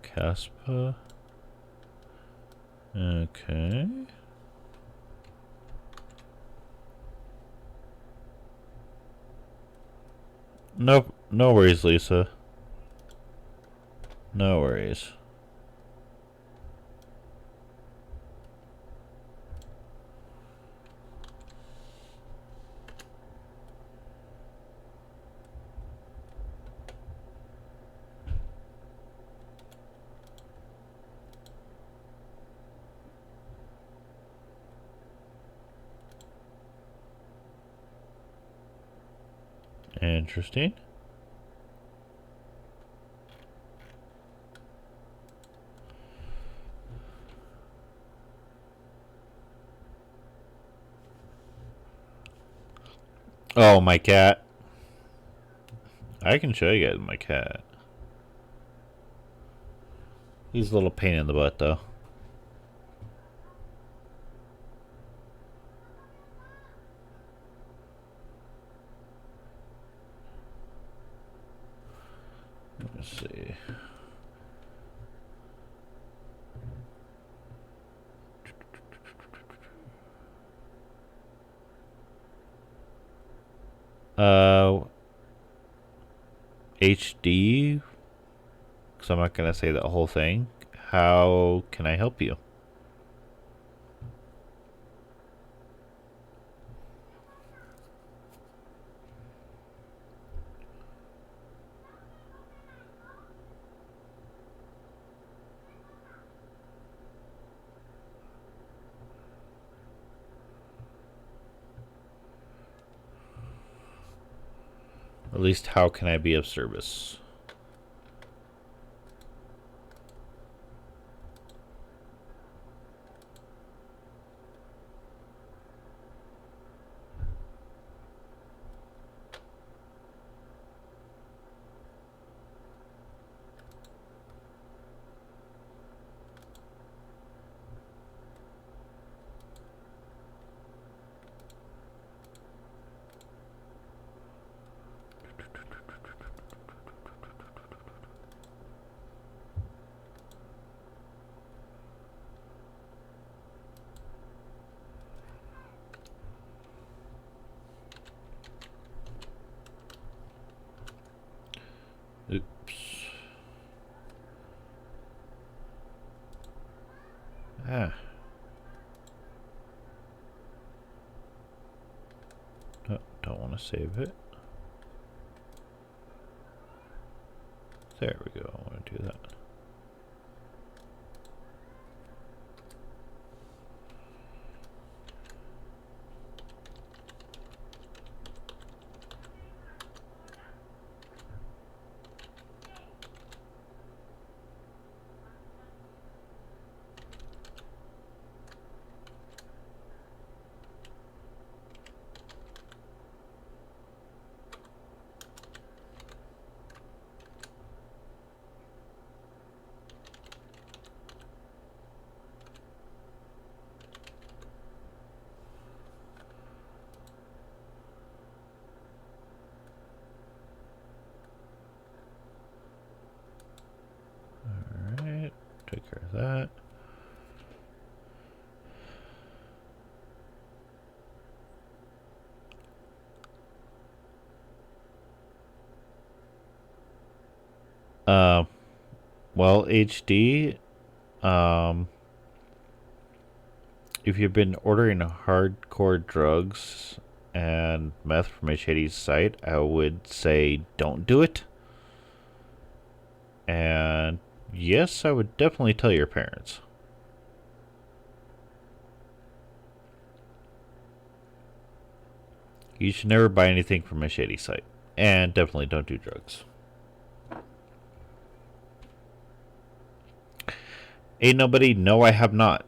Caspa. Okay. Nope, no worries, Lisa. No worries. Interesting. Oh, my cat. I can show you guys my cat. He's a little pain in the butt, though. Let's see. HD, because I'm not going to say the whole thing. How can I help you? Or at least, how can I be of service? Ah. No, don't want to save it. There we go. I want to do that. Alright, take care of that. Well, HD, if you've been ordering hardcore drugs and meth from a shady site, I would say don't do it. And yes, I would definitely tell your parents. You should never buy anything from a shady site. And definitely don't do drugs. Ain't nobody? No, I have not.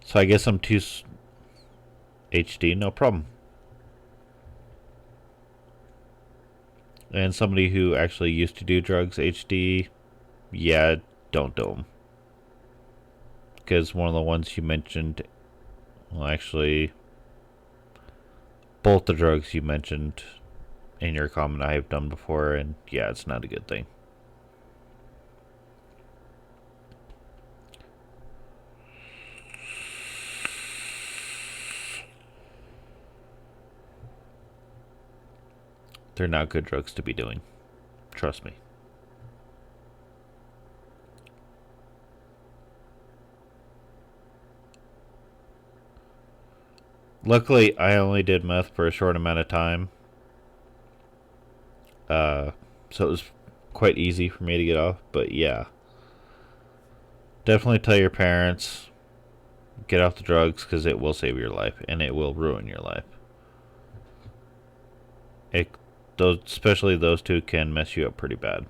So I guess I'm too HD, no problem. And somebody who actually used to do drugs, HD, yeah, don't do them. Because one of the ones you mentioned, well, actually, both the drugs you mentioned in your comment I have done before, and yeah, it's not a good thing. They're not good drugs to be doing. Trust me. Luckily, I only did meth for a short amount of time. So it was quite easy for me to get off. But yeah, definitely tell your parents, get off the drugs, because it will save your life and it will ruin your life. Especially those two can mess you up pretty bad.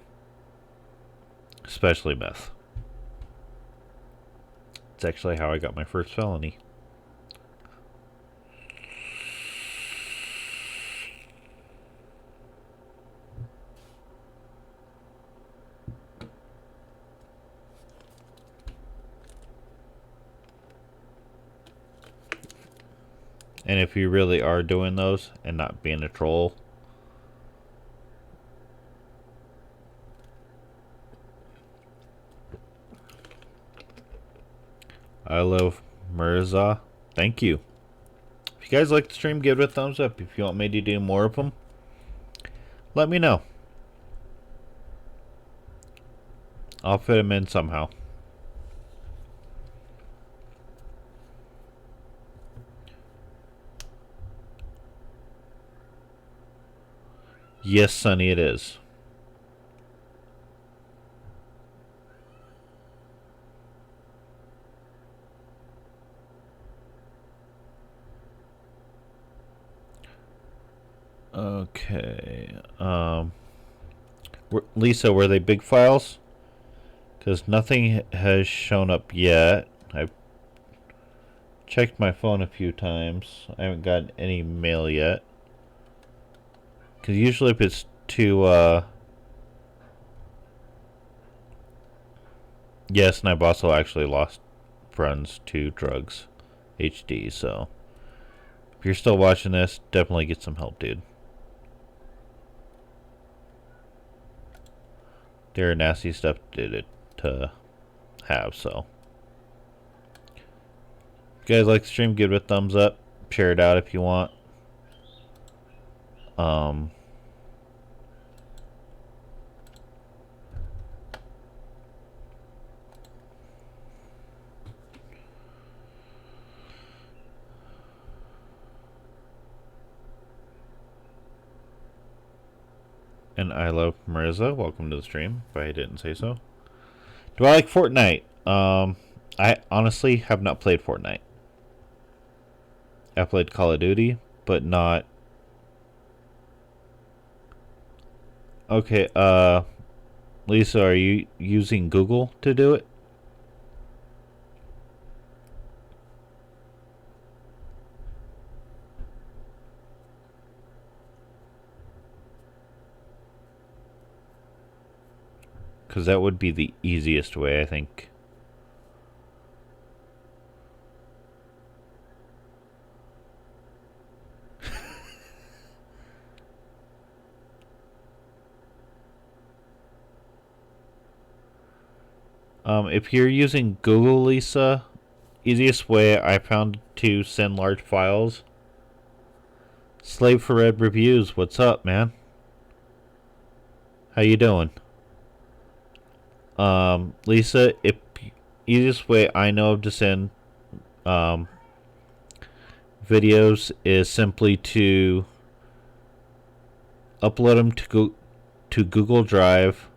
Especially meth. It's actually how I got my first felony. And if you really are doing those and not being a troll, I love Mirza. Thank you. If you guys like the stream, give it a thumbs up. If you want me to do more of them, let me know. I'll fit them in somehow. Yes, Sonny, it is. Okay. Lisa, were they big files? Because nothing has shown up yet. I've checked my phone a few times. I haven't gotten any mail yet. Because usually if it's too, yes, and I've also actually lost friends to drugs. HD, so... If you're still watching this, definitely get some help, dude. They're nasty stuff to have, so... If you guys like the stream, give it a thumbs up. Share it out if you want. And I love Marissa. Welcome to the stream, if I didn't say so. Do I like Fortnite? I honestly have not played Fortnite. I played Call of Duty, but not... Okay, Lisa, are you using Google to do it? Because that would be the easiest way, I think. If you're using Google, Lisa, easiest way I found to send large files. Slave for Red Reviews, what's up, man? How you doing? Lisa, if easiest way I know of to send videos is simply to upload them to Google Drive,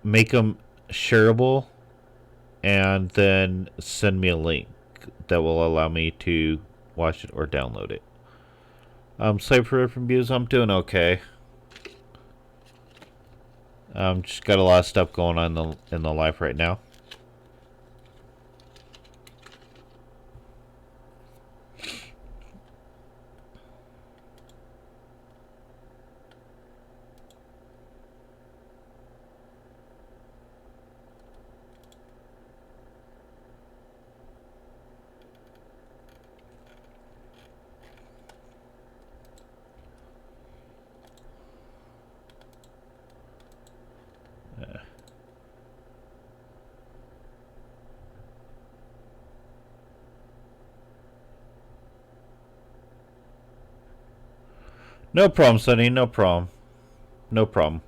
make them shareable, and then send me a link that will allow me to watch it or download it. Slave for Red Reviews, I'm doing okay. Just got a lot of stuff going on in the life right now. No problem, Sonny. No problem. No problem.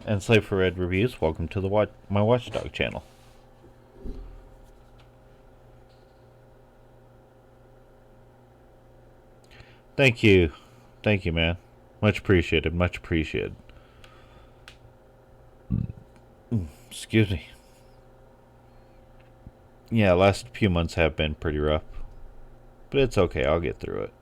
And Slave for Red Reviews, welcome to the my Watchdog channel. Thank you. Thank you, man. Much appreciated. Much appreciated. Excuse me. Yeah, last few months have been pretty rough. But it's okay. I'll get through it.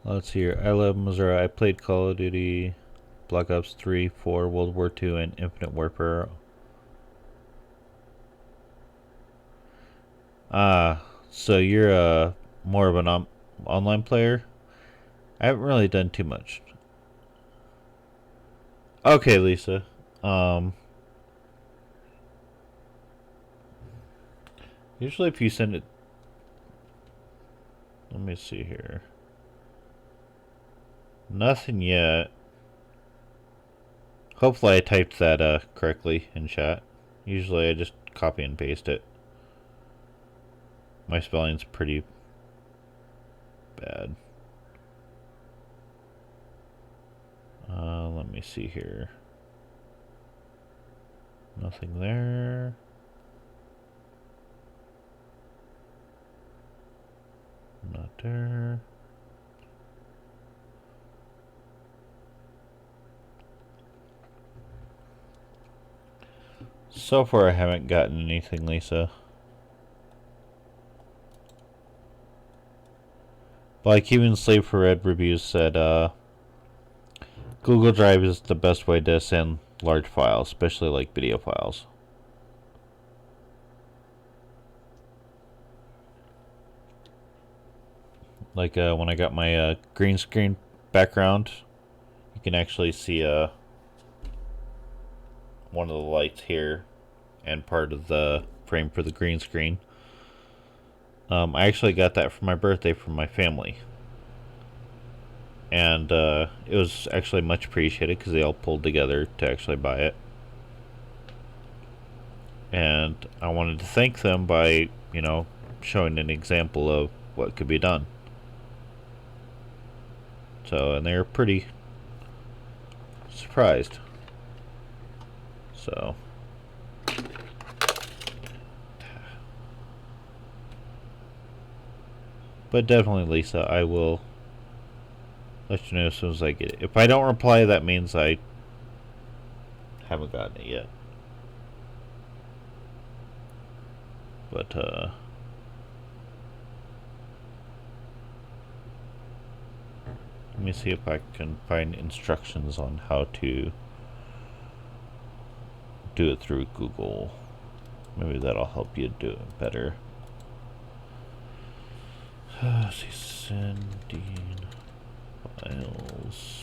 Let's see here. I love Missouri. I played Call of Duty, Black Ops 3, 4, World War II, and Infinite Warfare. So you're more of an online player? I haven't really done too much. Okay, Lisa. Usually if you send it... Let me see here. Nothing yet. Hopefully I typed that correctly in chat. Usually I just copy and paste it. My spelling's pretty bad. Let me see here. Nothing there. Not there. So far I haven't gotten anything, Lisa. Like even Slave for Red Reviews said, Google Drive is the best way to send large files, especially like video files. Like when I got my green screen background, you can actually see one of the lights here and part of the frame for the green screen. I actually got that for my birthday from my family. And it was actually much appreciated because they all pulled together to actually buy it. And I wanted to thank them by, you know, showing an example of what could be done. So, and they're pretty surprised. So, but definitely, Lisa, I will let you know as soon as I get it. If I don't reply, that means I haven't gotten it yet. But, let me see if I can find instructions on how to do it through Google. Maybe that'll help you do it better. Let's see, sending files.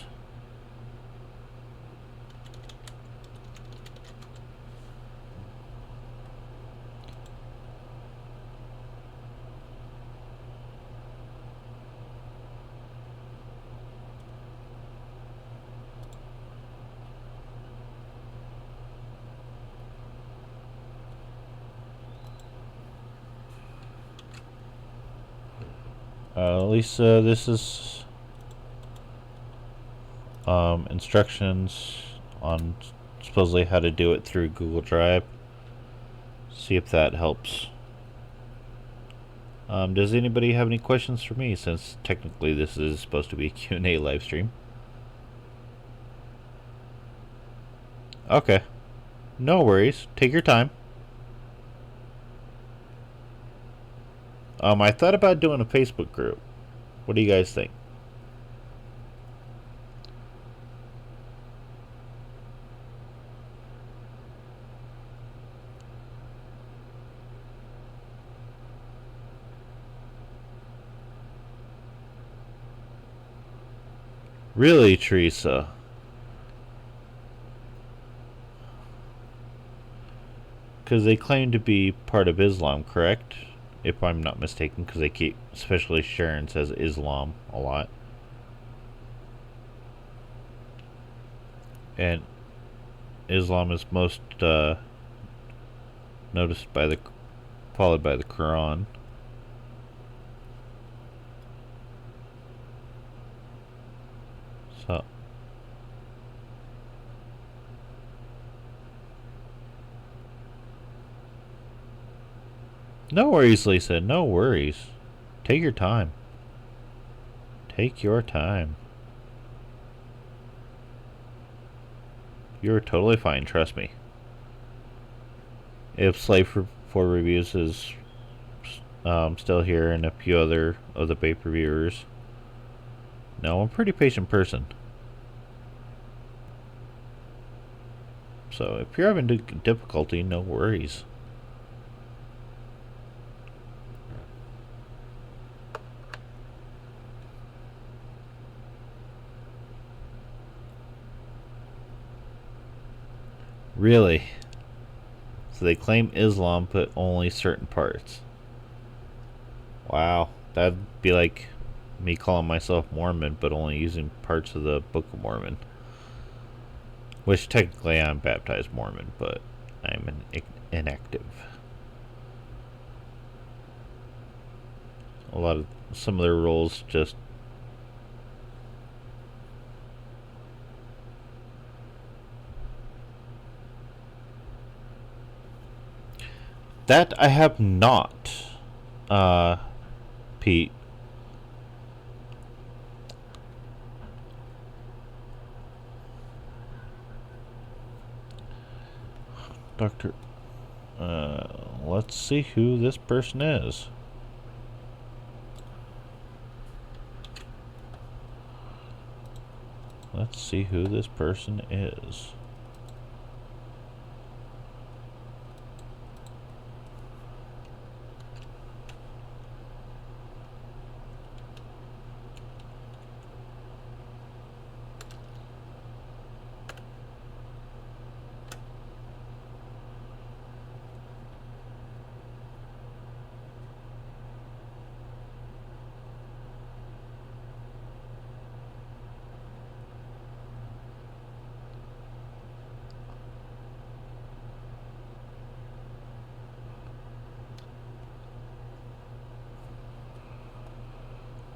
Lisa, this is instructions on supposedly how to do it through Google Drive. See if that helps. Does anybody have any questions for me, since technically this is supposed to be a Q&A live stream? Okay. No worries. Take your time. I thought about doing a Facebook group. What do you guys think? Really, Teresa? Because they claim to be part of Islam, correct? If I'm not mistaken, because they keep, especially Sharon says Islam a lot. And Islam is most noticed by the, followed by the Quran. So, no worries, Lisa. No worries. Take your time. Take your time. You're totally fine, trust me. If Slave for Reviews is still here, and a few other of the paper reviewers. No, I'm a pretty patient person. So if you're having difficulty, no worries. Really? So they claim Islam, but only certain parts. Wow, that'd be like me calling myself Mormon, but only using parts of the Book of Mormon. Which technically I'm baptized Mormon, but I'm inactive. Some of their rules just that I have not, Pete. Doctor, let's see who this person is. Let's see who this person is.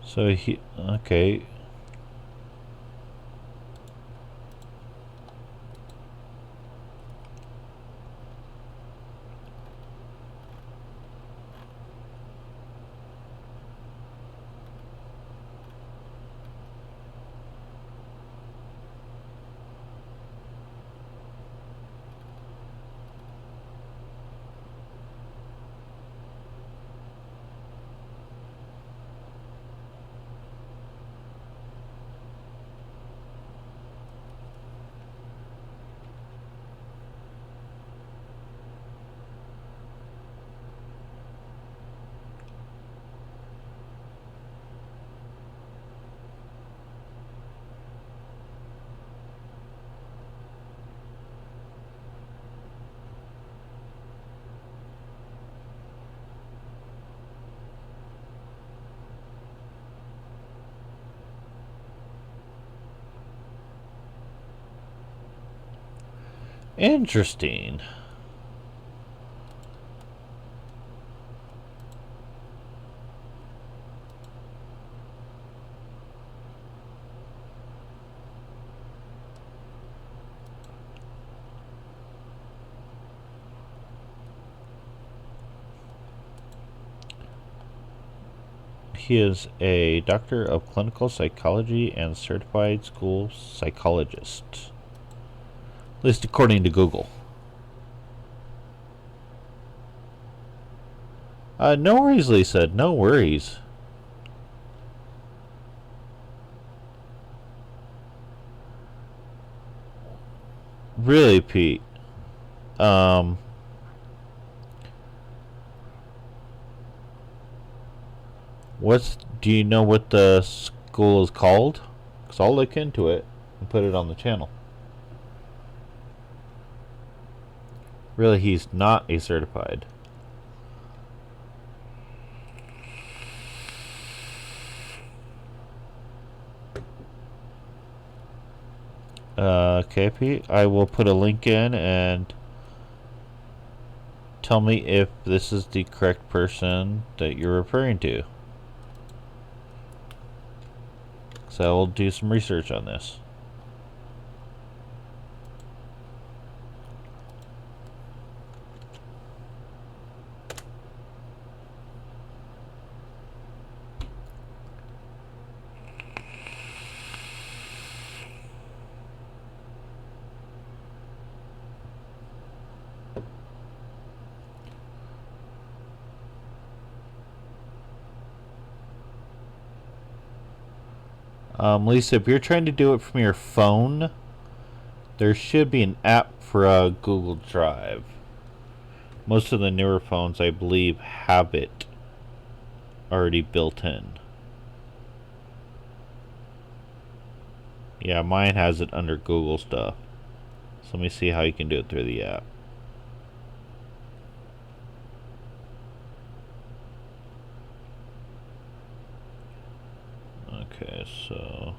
So okay. Interesting. He is a doctor of clinical psychology and certified school psychologist. At least according to Google. No worries, Lisa. No worries. Really, Pete. Um, do you know what the school is called? Because I'll look into it and put it on the channel. Really, he's not a certified. Okay, Pete. I will put a link in and tell me if this is the correct person that you're referring to. So I will do some research on this. Lisa, if you're trying to do it from your phone, there should be an app for Google Drive. Most of the newer phones, I believe, have it already built in. Yeah, mine has it under Google stuff. So let me see how you can do it through the app. Okay, so...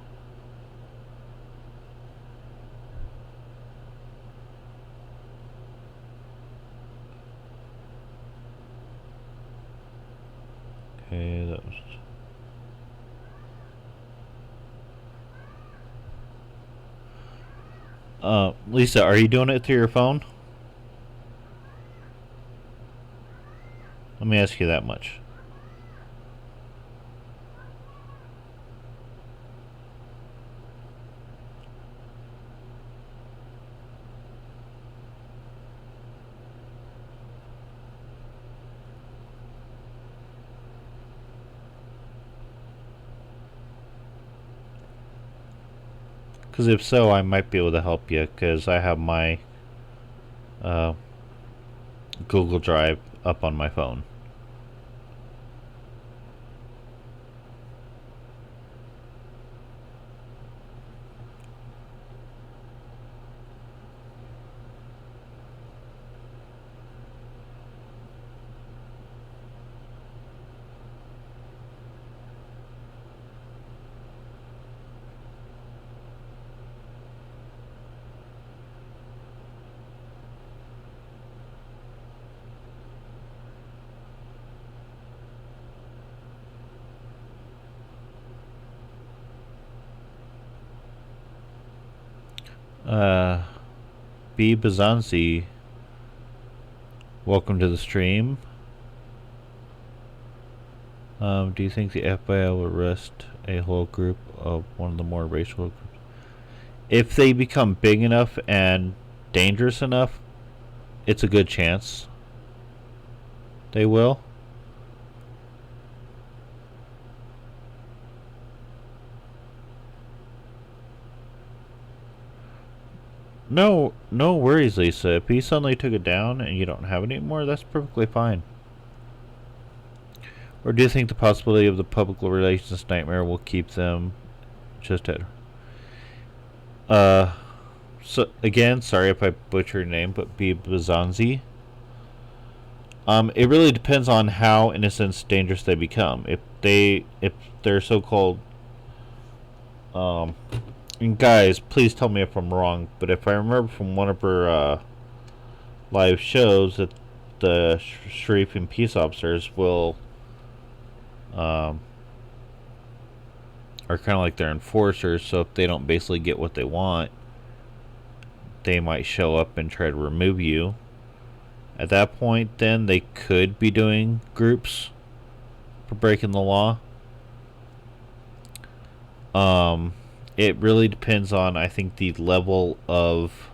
Okay, that was... Lisa, are you doing it through your phone? Let me ask you that much. Because if so, I might be able to help you, because I have my Google Drive up on my phone. B. Bazanzi, welcome to the stream. Do you think the FBI will arrest a whole group of one of the more racial groups? If they become big enough and dangerous enough, it's a good chance they will. No worries, Lisa. If he suddenly took it down and you don't have it anymore, that's perfectly fine. Or do you think the possibility of the public relations nightmare will keep them just at... So again, sorry if I butcher your name, but B. Bazanzi. It really depends on how, in a sense, dangerous they become. If they're so-called And guys, please tell me if I'm wrong, but if I remember from one of her live shows that the Sharif and peace officers will um, are kind of like their enforcers. So if they don't basically get what they want, they might show up and try to remove you. At that point, then they could be doing groups for breaking the law. Um, it really depends on, I think, the level of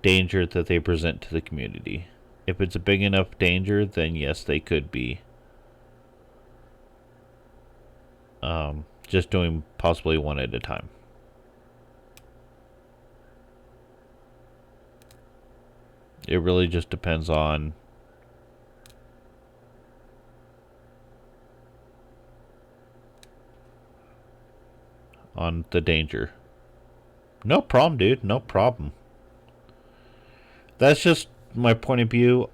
danger that they present to the community. If it's a big enough danger, then yes, they could be just doing possibly one at a time. It really just depends on the danger. No problem, dude. No problem. That's just my point of view.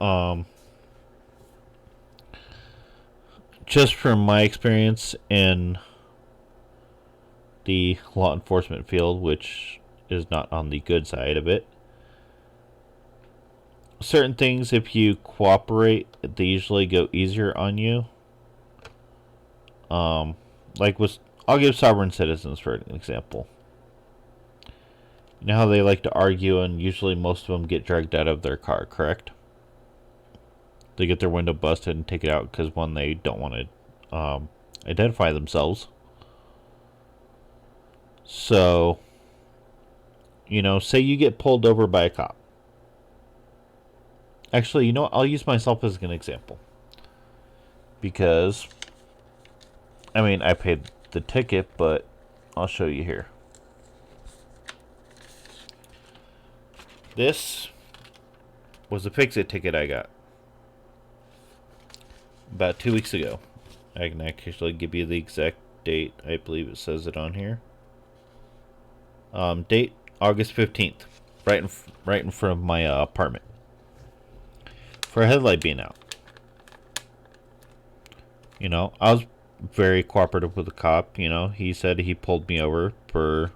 Just from my experience in the law enforcement field, which is not on the good side of it. Certain things, if you cooperate, they usually go easier on you. Like with, I'll give sovereign citizens for an example. You know how they like to argue, and usually most of them get dragged out of their car, correct? They get their window busted and take it out because, one, they don't want to identify themselves. So, say you get pulled over by a cop. Actually, I'll use myself as an example. Because, I paid the ticket, but I'll show you here. This was a fix-it ticket I got about 2 weeks ago. I can actually give you the exact date. I believe it says it on here. Date August 15th, right in front of my apartment, for a headlight being out. I was very cooperative with the cop. He said he pulled me over for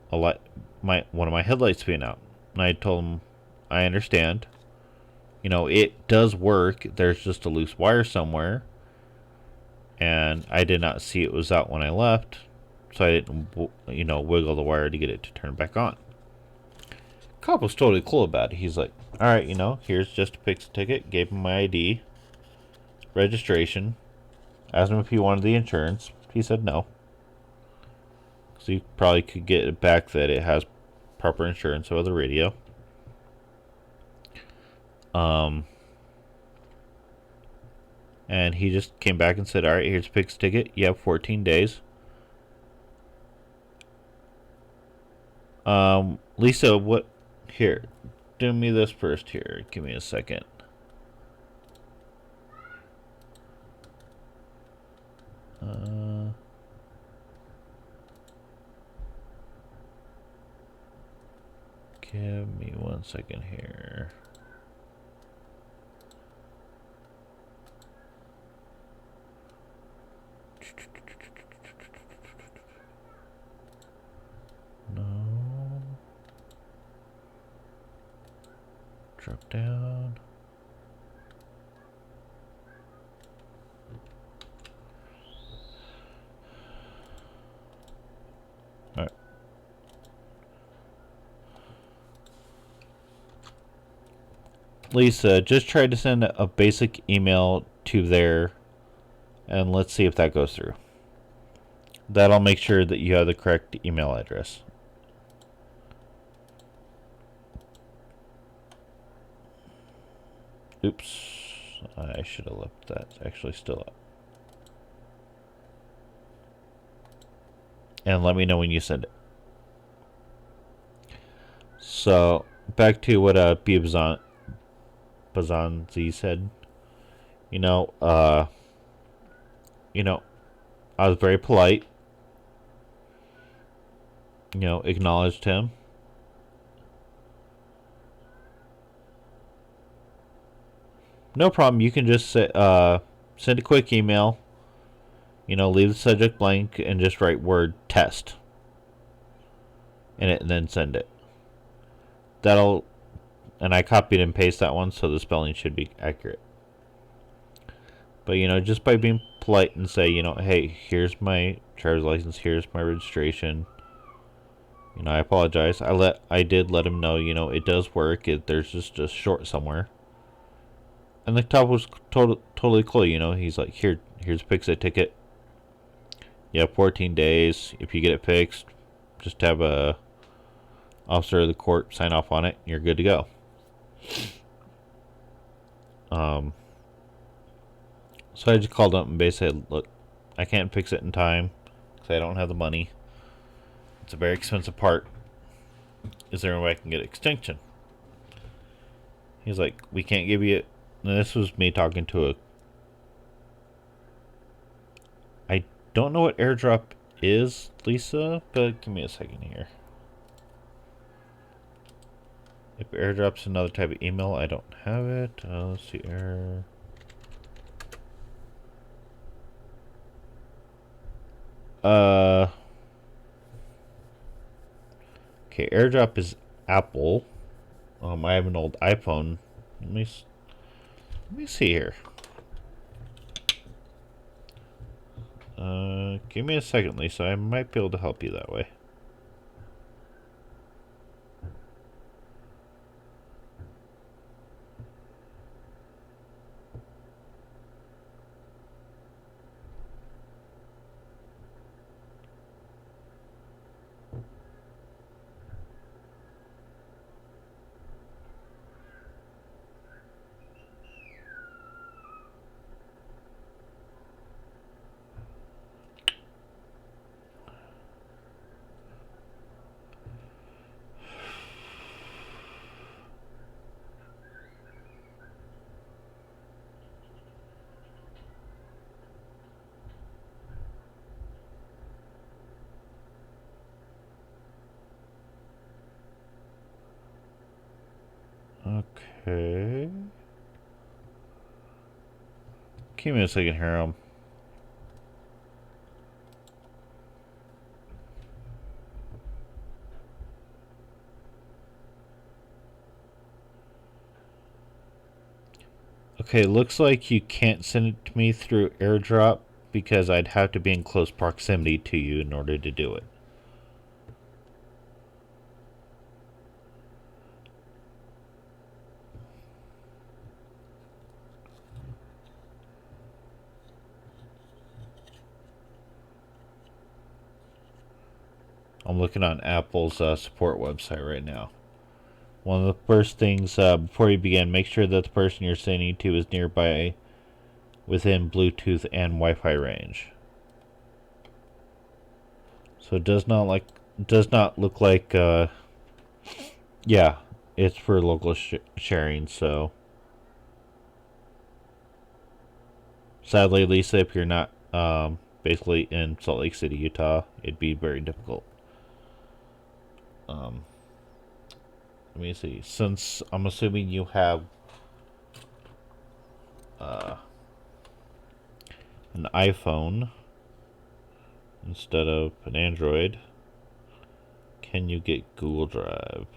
one of my headlights being out, and I told him I understand. It does work. There's just a loose wire somewhere, and I did not see it was out when I left, so I didn't, wiggle the wire to get it to turn back on. Cop was totally cool about it. He's like, all right, here's just a fix ticket. Gave him my ID, registration, asked him if he wanted the insurance. He said no. So he probably could get it back that it has proper insurance over the radio. And he just came back and said, all right, here's a fixed ticket. You have 14 days. Lisa, what? Here, do me this first here. Give me a second. Give me 1 second here. No. Drop down. All right. Lisa, just try to send a basic email to there, and let's see if that goes through. That'll make sure that you have the correct email address. Oops. I should have left that actually still up. And let me know when you send it. So, back to what Bazanzi said. I was very polite. Acknowledged him. No problem. You can just send a quick email. leave the subject blank and just write word test in it and then send it. And I copied and pasted that one, so the spelling should be accurate. But, just by being polite and say, hey, here's my driver's license, here's my registration. I apologize. I did let him know, it does work. There's just a short somewhere. And the cop was totally cool, He's like, here's a fix-it ticket. You have 14 days. If you get it fixed, just have a officer of the court sign off on it. You're good to go. So I just called up and basically said, look, I can't fix it in time because I don't have the money. It's a very expensive part. Is there any way I can get extension? He's like, we can't give you it. And this was me talking to I don't know what airdrop is, Lisa, but give me a second here. If airdrop's another type of email, I don't have it. Let's see, okay, airdrop is Apple. I have an old iPhone. Let me see here. Give me a second, Lisa. I might be able to help you that way. Okay. Give me a second here. Okay, looks like you can't send it to me through airdrop because I'd have to be in close proximity to you in order to do it. I'm looking on Apple's support website right now. One of the first things before you begin, make sure that the person you're sending to is nearby within Bluetooth and Wi-Fi range. So it does not look like yeah, it's for local sharing. So sadly, Lisa, if you're not basically in Salt Lake City, Utah, it'd be very difficult. Let me see. Since I'm assuming you have an iPhone instead of an Android, can you get Google Drive?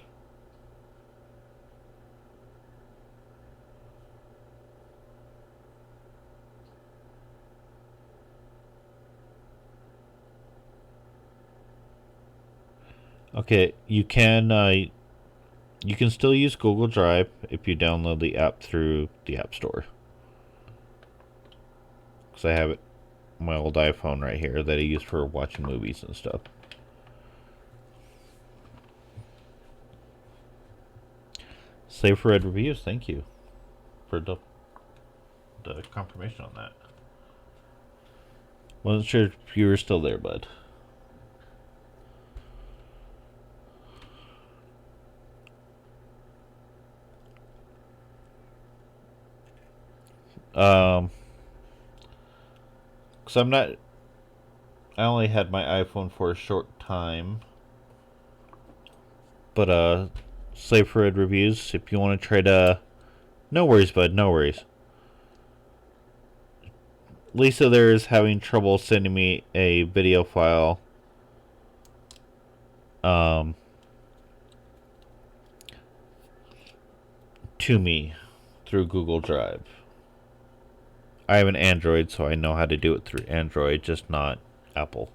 Okay, you can still use Google Drive if you download the app through the App Store. Because I have it on my old iPhone right here that I use for watching movies and stuff. Save for Red Reviews, thank you for the confirmation on that. Wasn't sure if you were still there, bud. Because I only had my iPhone for a short time. But, Save for Red Reviews, if you want to try to... No worries, bud, no worries. Lisa there is having trouble sending me a video file to me through Google Drive. I have an Android, so I know how to do it through Android, just not Apple.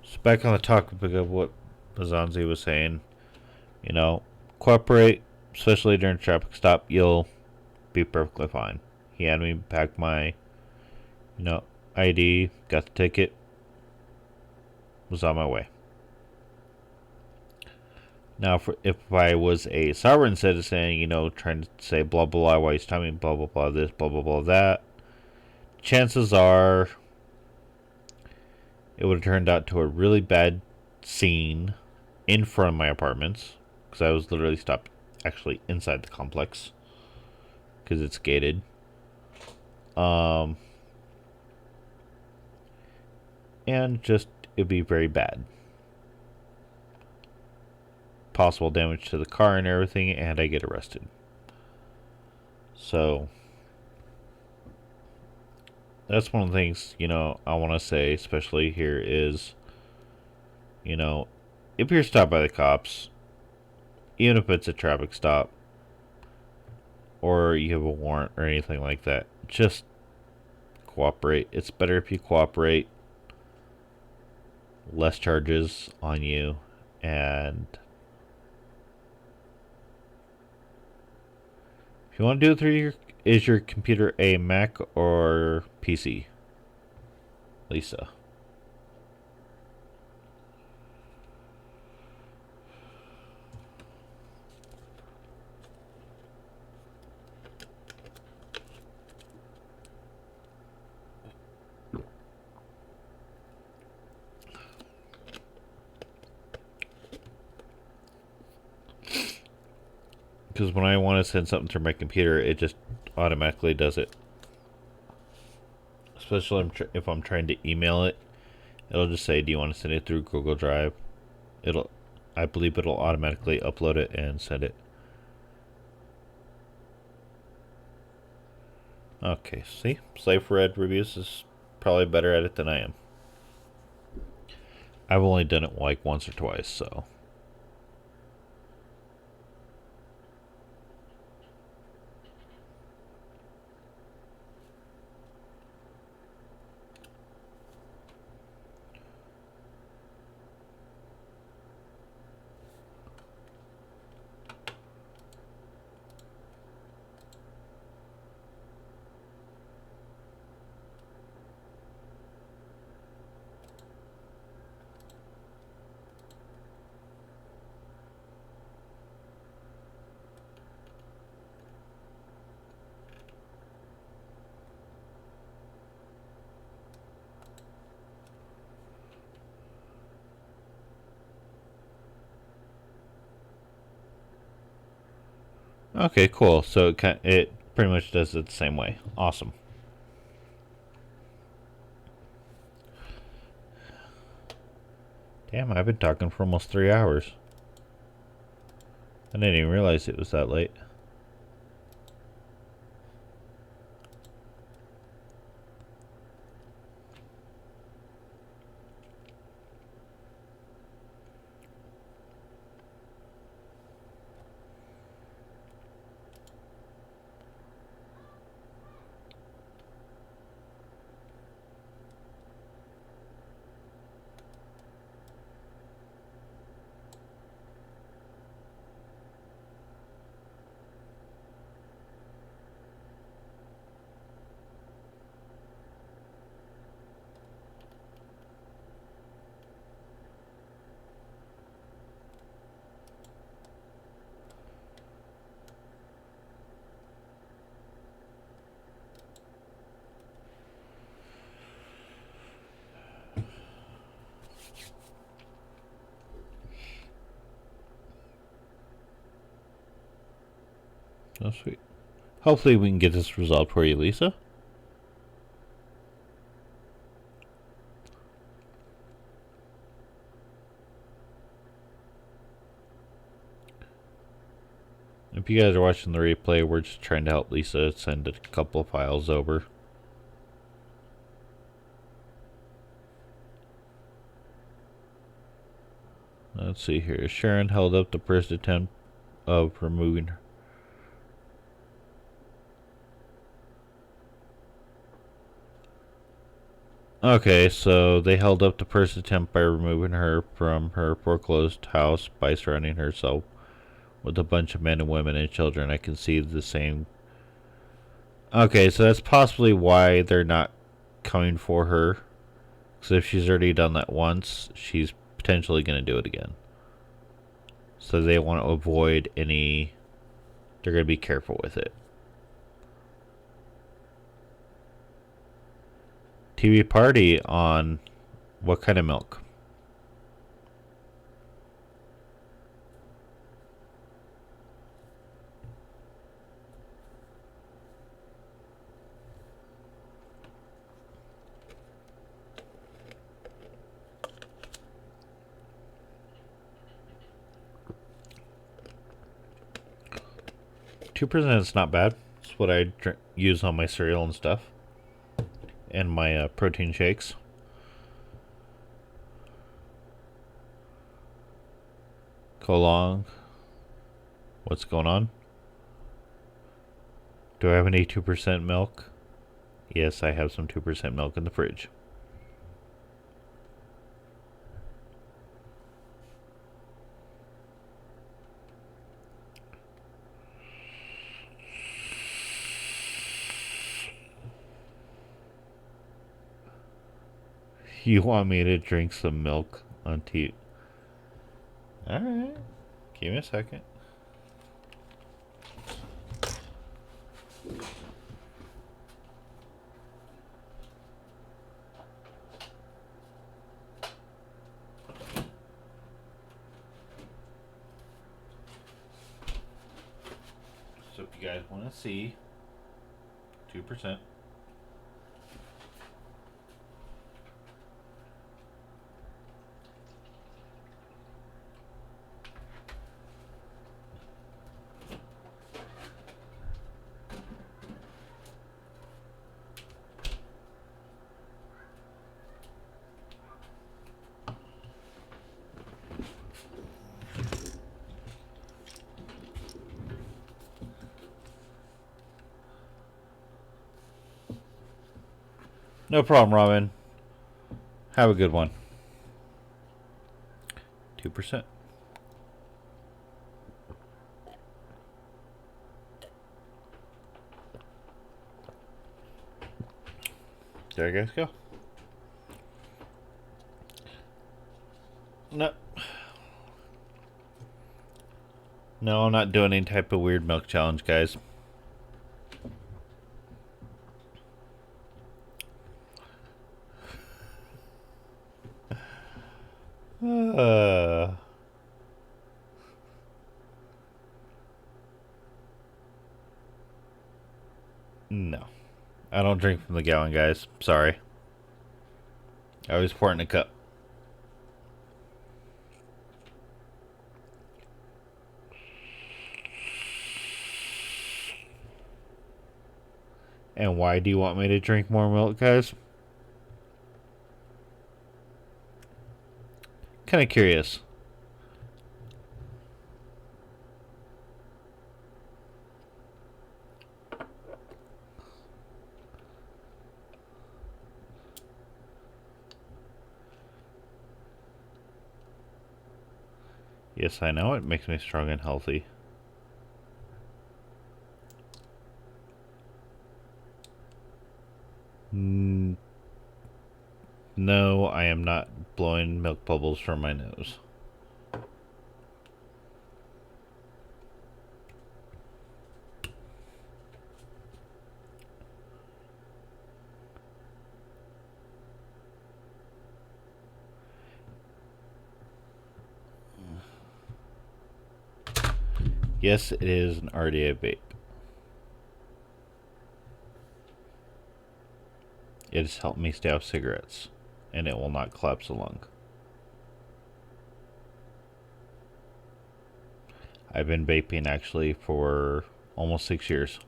So back on the topic of what Bazanzi was saying, you know, cooperate, especially during a traffic stop, you'll be perfectly fine. He had me back my, ID, got the ticket, was on my way. Now, if I was a sovereign citizen, trying to say blah blah blah while he's telling me blah blah blah this, blah blah blah that, chances are it would have turned out to a really bad scene in front of my apartments, because I was literally stopped actually inside the complex because it's gated. And just it'd be very bad. Possible damage to the car and everything, and I get arrested. So that's one of the things, I want to say, especially here, is, if you're stopped by the cops, even if it's a traffic stop, or you have a warrant or anything like that, just cooperate. It's better if you cooperate. Less charges on you, and if you want to do it through is your computer a Mac or PC? Lisa. Because when I want to send something through my computer, it just automatically does it. Especially if I'm trying to email it, it'll just say, "Do you want to send it through Google Drive?" I believe it'll automatically upload it and send it. Okay, see, Slave Red Reviews is probably better at it than I am. I've only done it like once or twice, so. Okay, cool. So it pretty much does it the same way. Awesome. Damn, I've been talking for almost 3 hours. I didn't even realize it was that late. Oh, sweet. Hopefully we can get this resolved for you, Lisa. If you guys are watching the replay, we're just trying to help Lisa send a couple of files over. Let's see here. Sharon held up the first attempt of removing her. Okay, so they held up the first attempt by removing her from her foreclosed house by surrounding herself with a bunch of men and women and children. I can see the same. Okay, so that's possibly why they're not coming for her. Because if she's already done that once, she's potentially going to do it again. So they want to avoid any. They're going to be careful with it. TV party on what kind of milk? 2% is not bad. It's what I use on my cereal and stuff. And my protein shakes. Go along. What's going on? Do I have any 2% milk? Yes, I have some 2% milk in the fridge. You want me to drink some milk on tea? Alright. Give me a second. So if you guys want to see 2%. No problem, Robin. Have a good one. 2%. There you guys go. No. No, I'm not doing any type of weird milk challenge, guys. No. I don't drink from the gallon, guys. Sorry. I always pour it in a cup. And why do you want me to drink more milk, guys? Kind of curious. Yes, I know. It makes me strong and healthy. No, I am not blowing milk bubbles from my nose. Yes, it is an RDA vape. It has helped me stay off cigarettes, and it will not collapse a lung. I've been vaping actually for almost 6 years.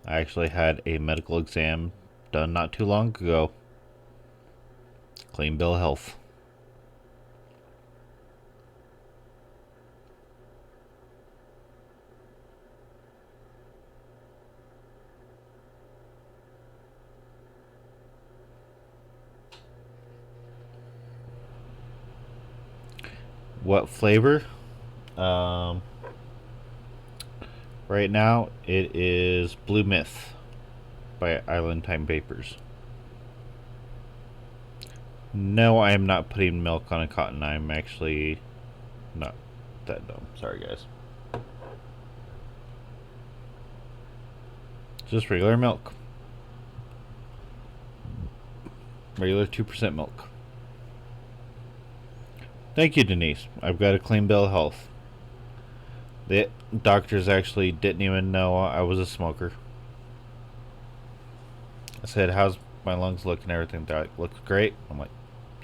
I actually had a medical exam done not too long ago. Clean bill of health. What flavor? Um, right now it is Blue Myth by Island Time Vapors. No, I am not putting milk on a cotton. I'm actually not that dumb. Sorry, guys. Just regular milk. Regular 2% milk. Thank you, Denise. I've got a clean bill of health. The doctors actually didn't even know I was a smoker. I said, how's my lungs look and everything? They're like, looks great. I'm like,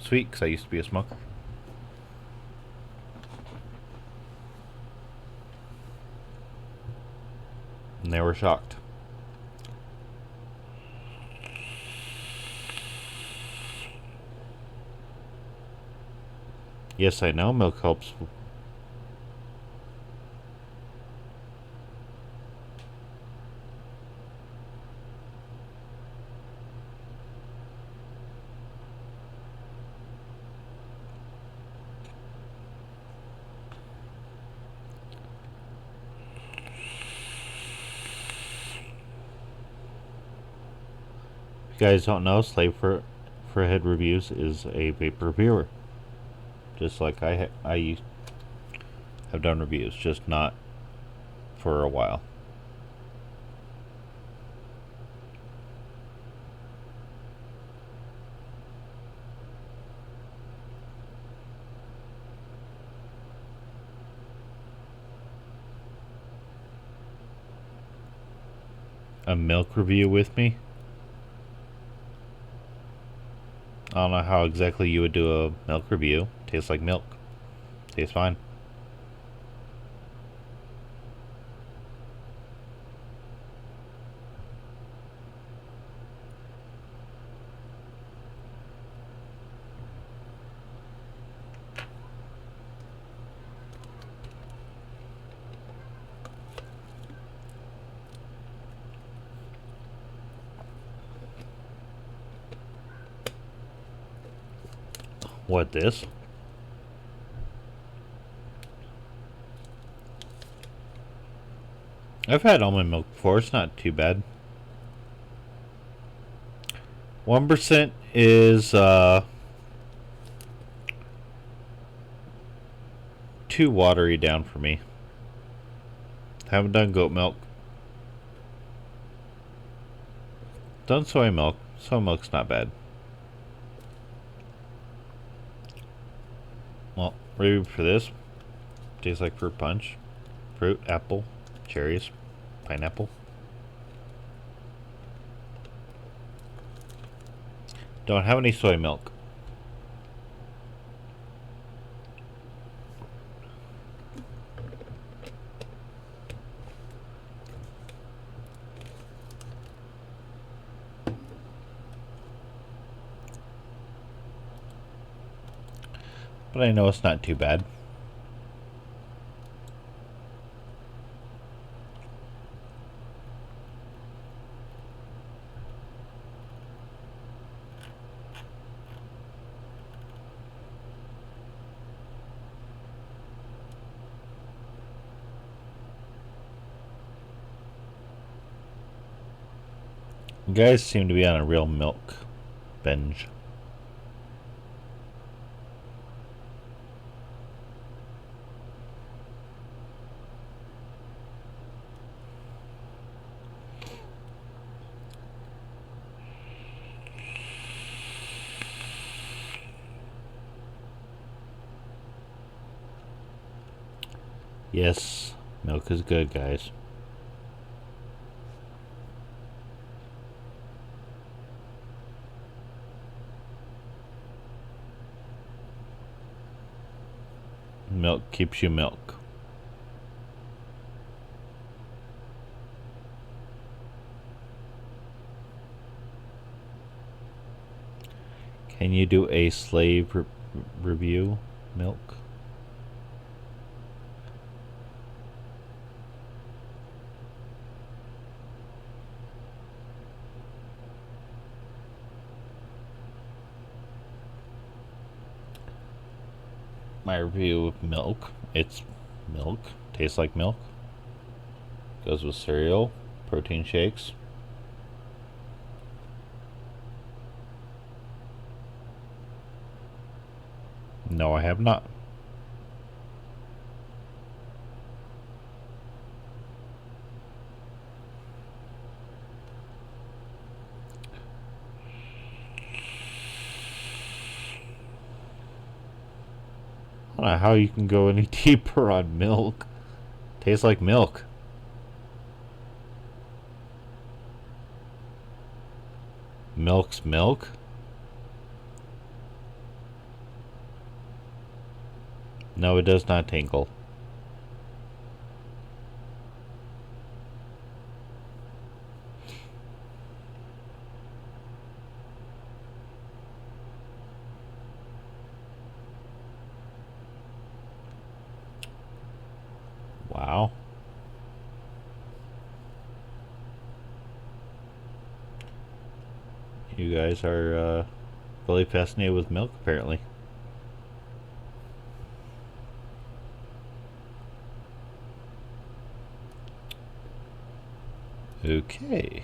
sweet, because I used to be a smoker. And they were shocked. Yes, I know milk helps. If you guys don't know, Slave for Head Reviews is a vape reviewer. Just like I have done reviews, just not for a while. A milk review with me? I don't know how exactly you would do a milk review. Tastes like milk. Tastes fine. What, this? I've had almond milk before. It's not too bad. 1% is too watery down for me. Haven't done goat milk. Done soy milk. Soy milk's not bad. Well, review for this. Tastes like fruit punch. Fruit, apple, cherries, pineapple. Don't have any soy milk. But I know it's not too bad. You guys seem to be on a real milk binge. Yes, milk is good, guys. Milk keeps you milk. Can you do a slave review? Milk? My review of milk. It's milk. Tastes like milk. Goes with cereal, protein shakes. No, I have not. I don't know how you can go any deeper on milk. Tastes like milk. Milk's milk? No, it does not tinkle. Wow. You guys are really fascinated with milk, apparently. Okay.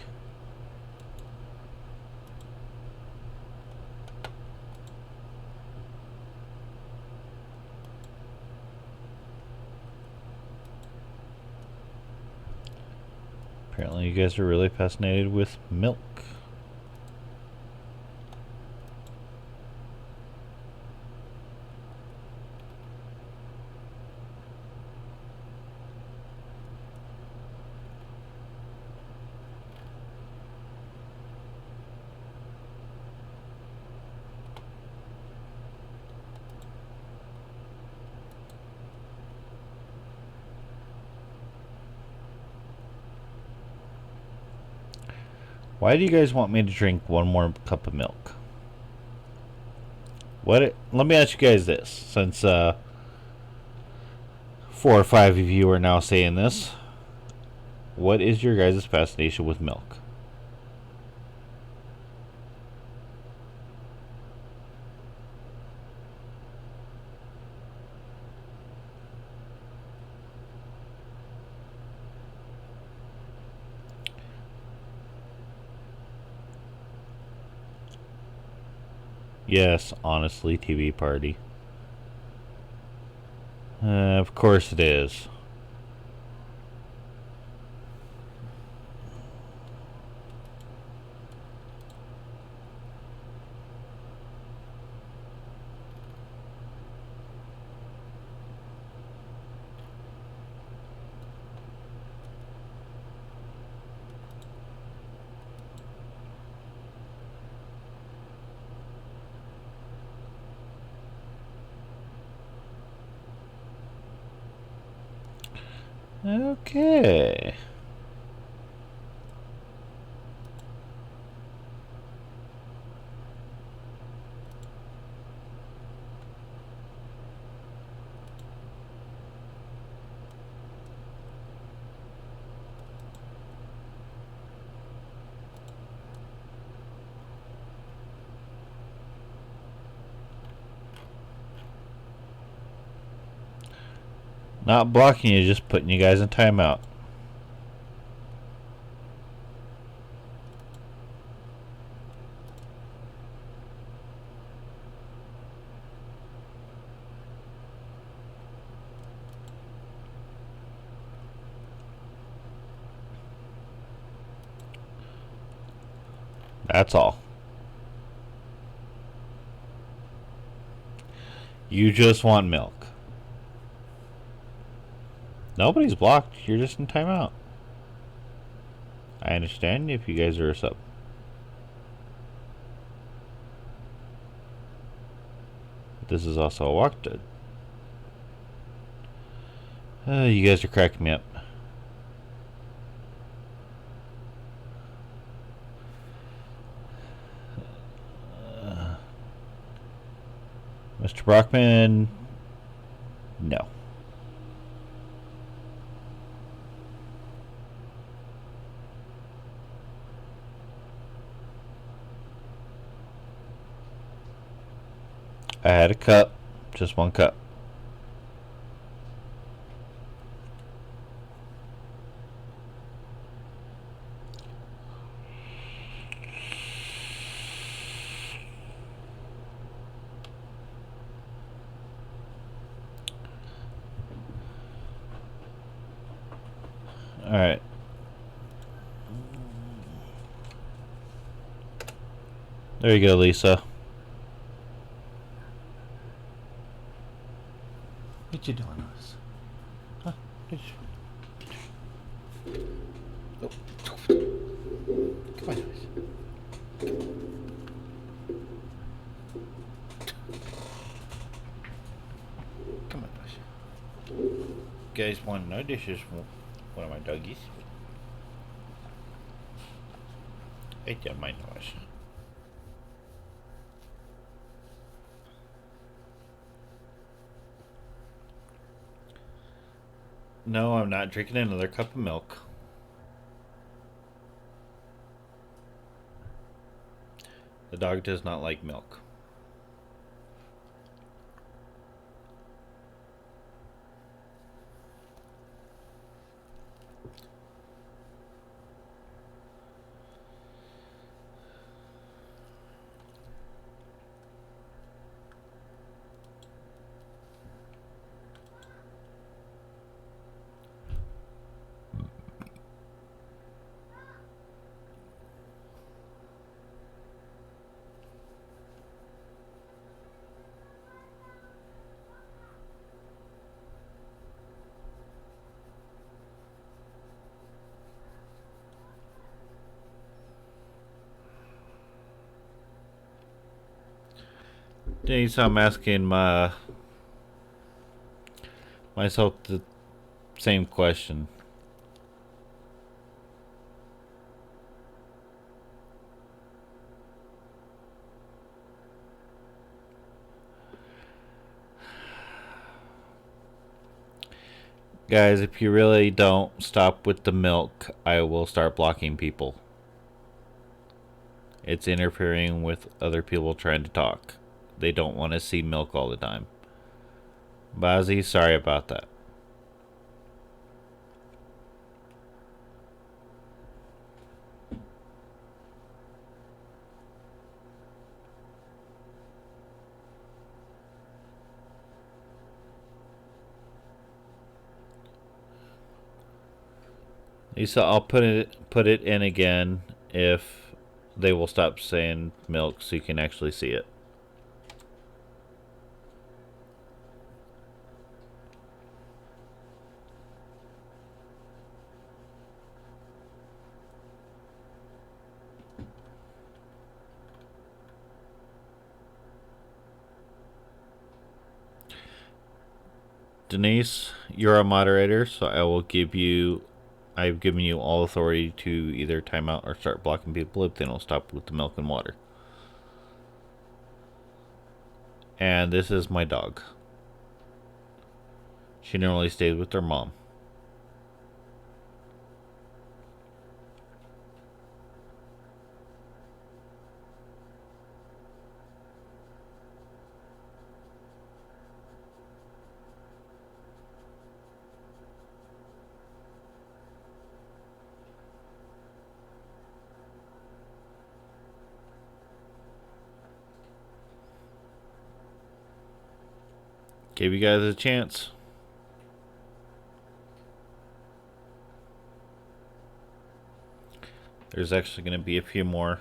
Apparently you guys are really fascinated with milk. Why do you guys want me to drink one more cup of milk? Let me ask you guys this, since 4 or 5 of you are now saying this. What is your guys' fascination with milk? Yes, honestly, TV party. Of course it is. Okay. Not blocking you, just putting you guys in timeout. That's all. You just want milk. Nobody's blocked. You're just in timeout. I understand if you guys are a sub. This is also a walk dead. You guys are cracking me up. Mr. Brockman, no. I had a cup, just one cup. Alright. There you go, Lisa. What you doing, Liz? Huh? Oh. Come on, Liz. Come on, Liz. You guys want to know this is one of my doggies? I don't mind noise. No, I'm not drinking another cup of milk. The dog does not like milk. Denise, I'm asking myself the same question. Guys, if you really don't stop with the milk, I will start blocking people. It's interfering with other people trying to talk. They don't want to see milk all the time. Bazzi, sorry about that. Lisa, I'll put it in again if they will stop saying milk so you can actually see it. Denise, you're a moderator, so I've given you all authority to either time out or start blocking people if they don't stop with the milk and water. And this is my dog. She normally stays with her mom. Gave you guys a chance. There's actually going to be a few more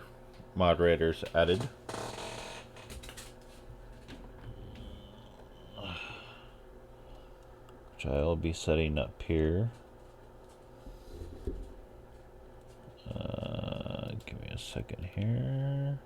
moderators added. Which I'll be setting up here. Give me a second here.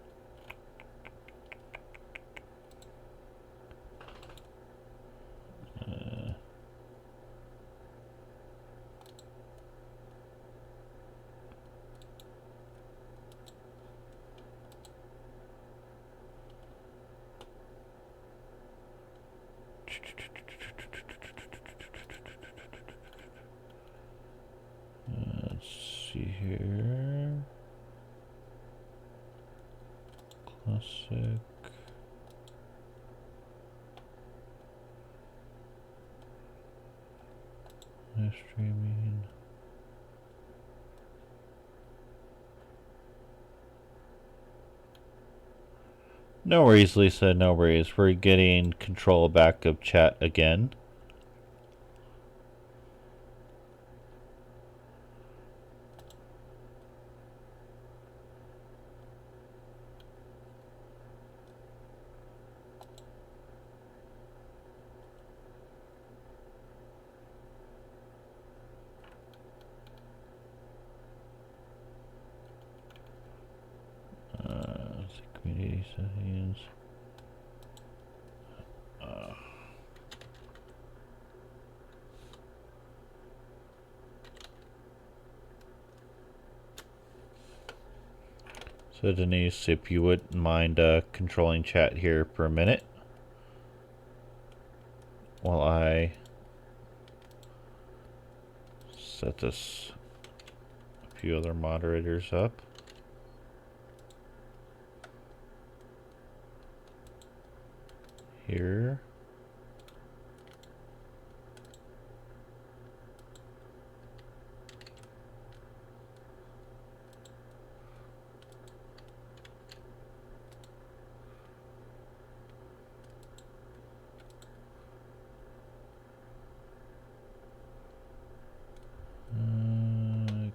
see here. Classic. Streaming. No worries, Lisa, no worries. We're getting control back of chat again. Community settings. So Denise, if you wouldn't mind controlling chat here for a minute while I set this a few other moderators up. Here.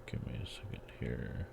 Give me a second here.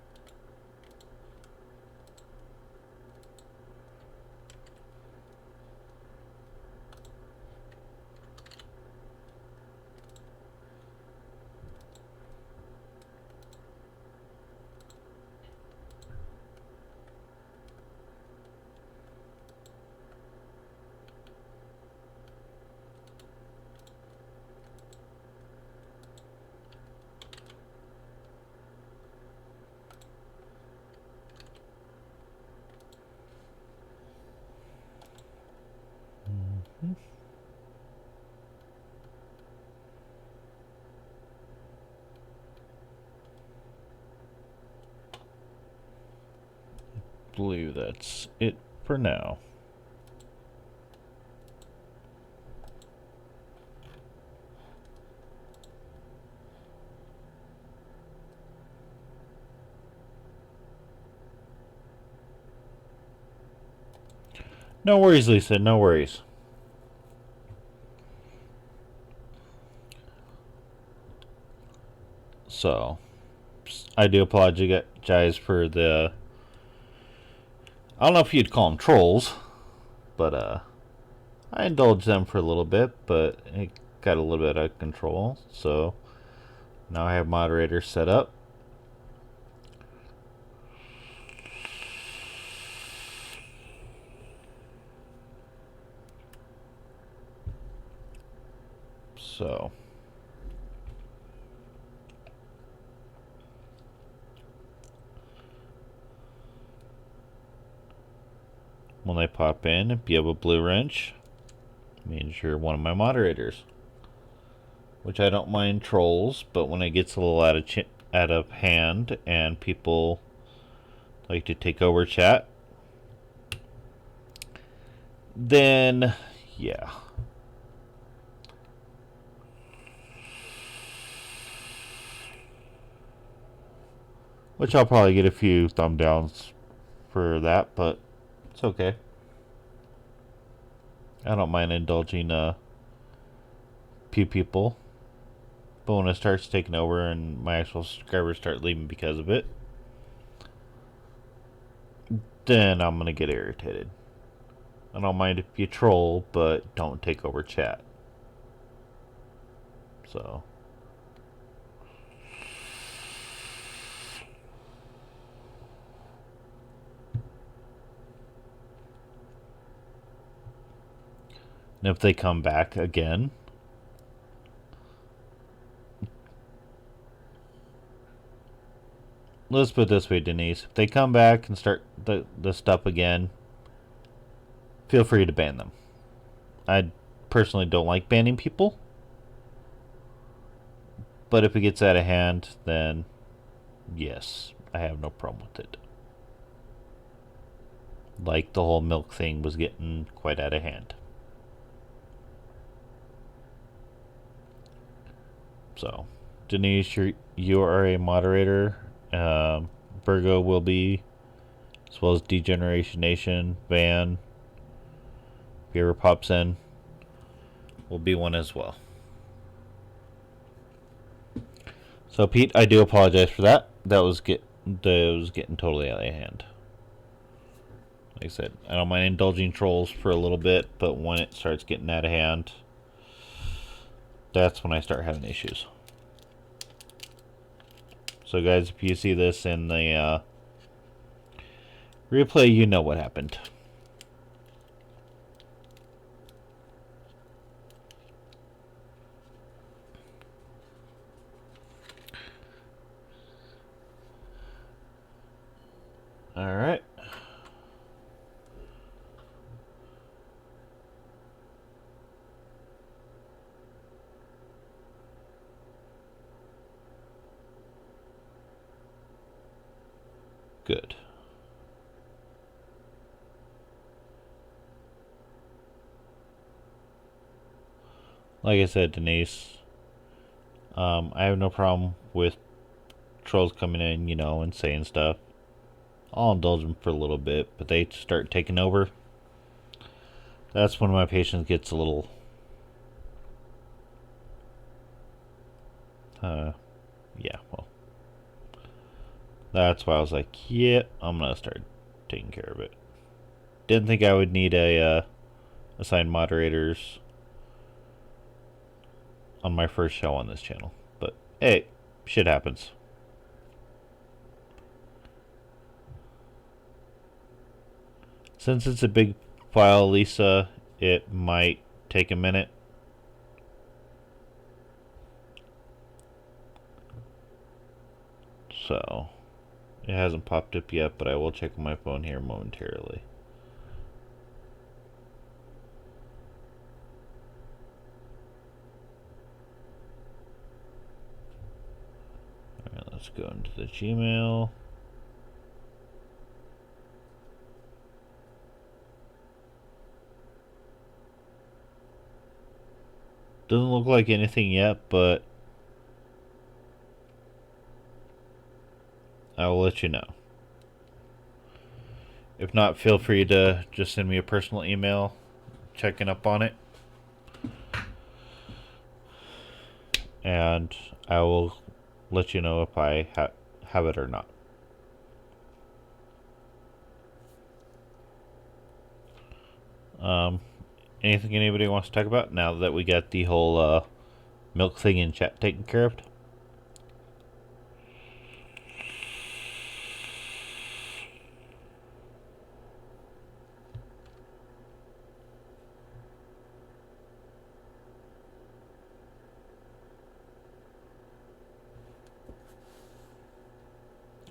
I believe that's it for now. No worries, Lisa, no worries. So, I do apologize for the... I don't know if you'd call them trolls, but I indulged them for a little bit, but it got a little bit out of control. So, now I have moderators set up. So... when they pop in, if you have a blue wrench, means you're one of my moderators. Which I don't mind trolls, but when it gets a little out of hand and people like to take over chat, then yeah. Which I'll probably get a few thumb downs for that, but it's okay. I don't mind indulging few people. But when it starts taking over and my actual subscribers start leaving because of it, then I'm gonna get irritated. I don't mind if you troll, but don't take over chat. So... and if they come back again, let's put it this way, Denise. If they come back and start the stuff again, feel free to ban them. I personally don't like banning people, but if it gets out of hand, then yes, I have no problem with it. Like the whole milk thing was getting quite out of hand. So, Denise, you are a moderator. Virgo will be, as well as Degeneration Nation, Van, if he ever pops in, will be one as well. So, Pete, I do apologize for that. That was getting totally out of hand. Like I said, I don't mind indulging trolls for a little bit, but when it starts getting out of hand, that's when I start having issues. So, guys, if you see this in the replay, you know what happened. Alright. Good. Like I said, Denise, I have no problem with trolls coming in, and saying stuff. I'll indulge them for a little bit, but they start taking over. That's when my patience gets a little, yeah, well, that's why I was like, yeah, I'm gonna start taking care of it. Didn't think I would need assigned moderators on my first show on this channel, but hey, shit happens. Since it's a big file, Lisa, it might take a minute. So, it hasn't popped up yet, but I will check my phone here momentarily. Alright, let's go into the Gmail. Doesn't look like anything yet, but I will let you know. If not, feel free to just send me a personal email checking up on it. And I will let you know if I have it or not. Anything anybody wants to talk about now that we got the whole milk thing in chat taken care of?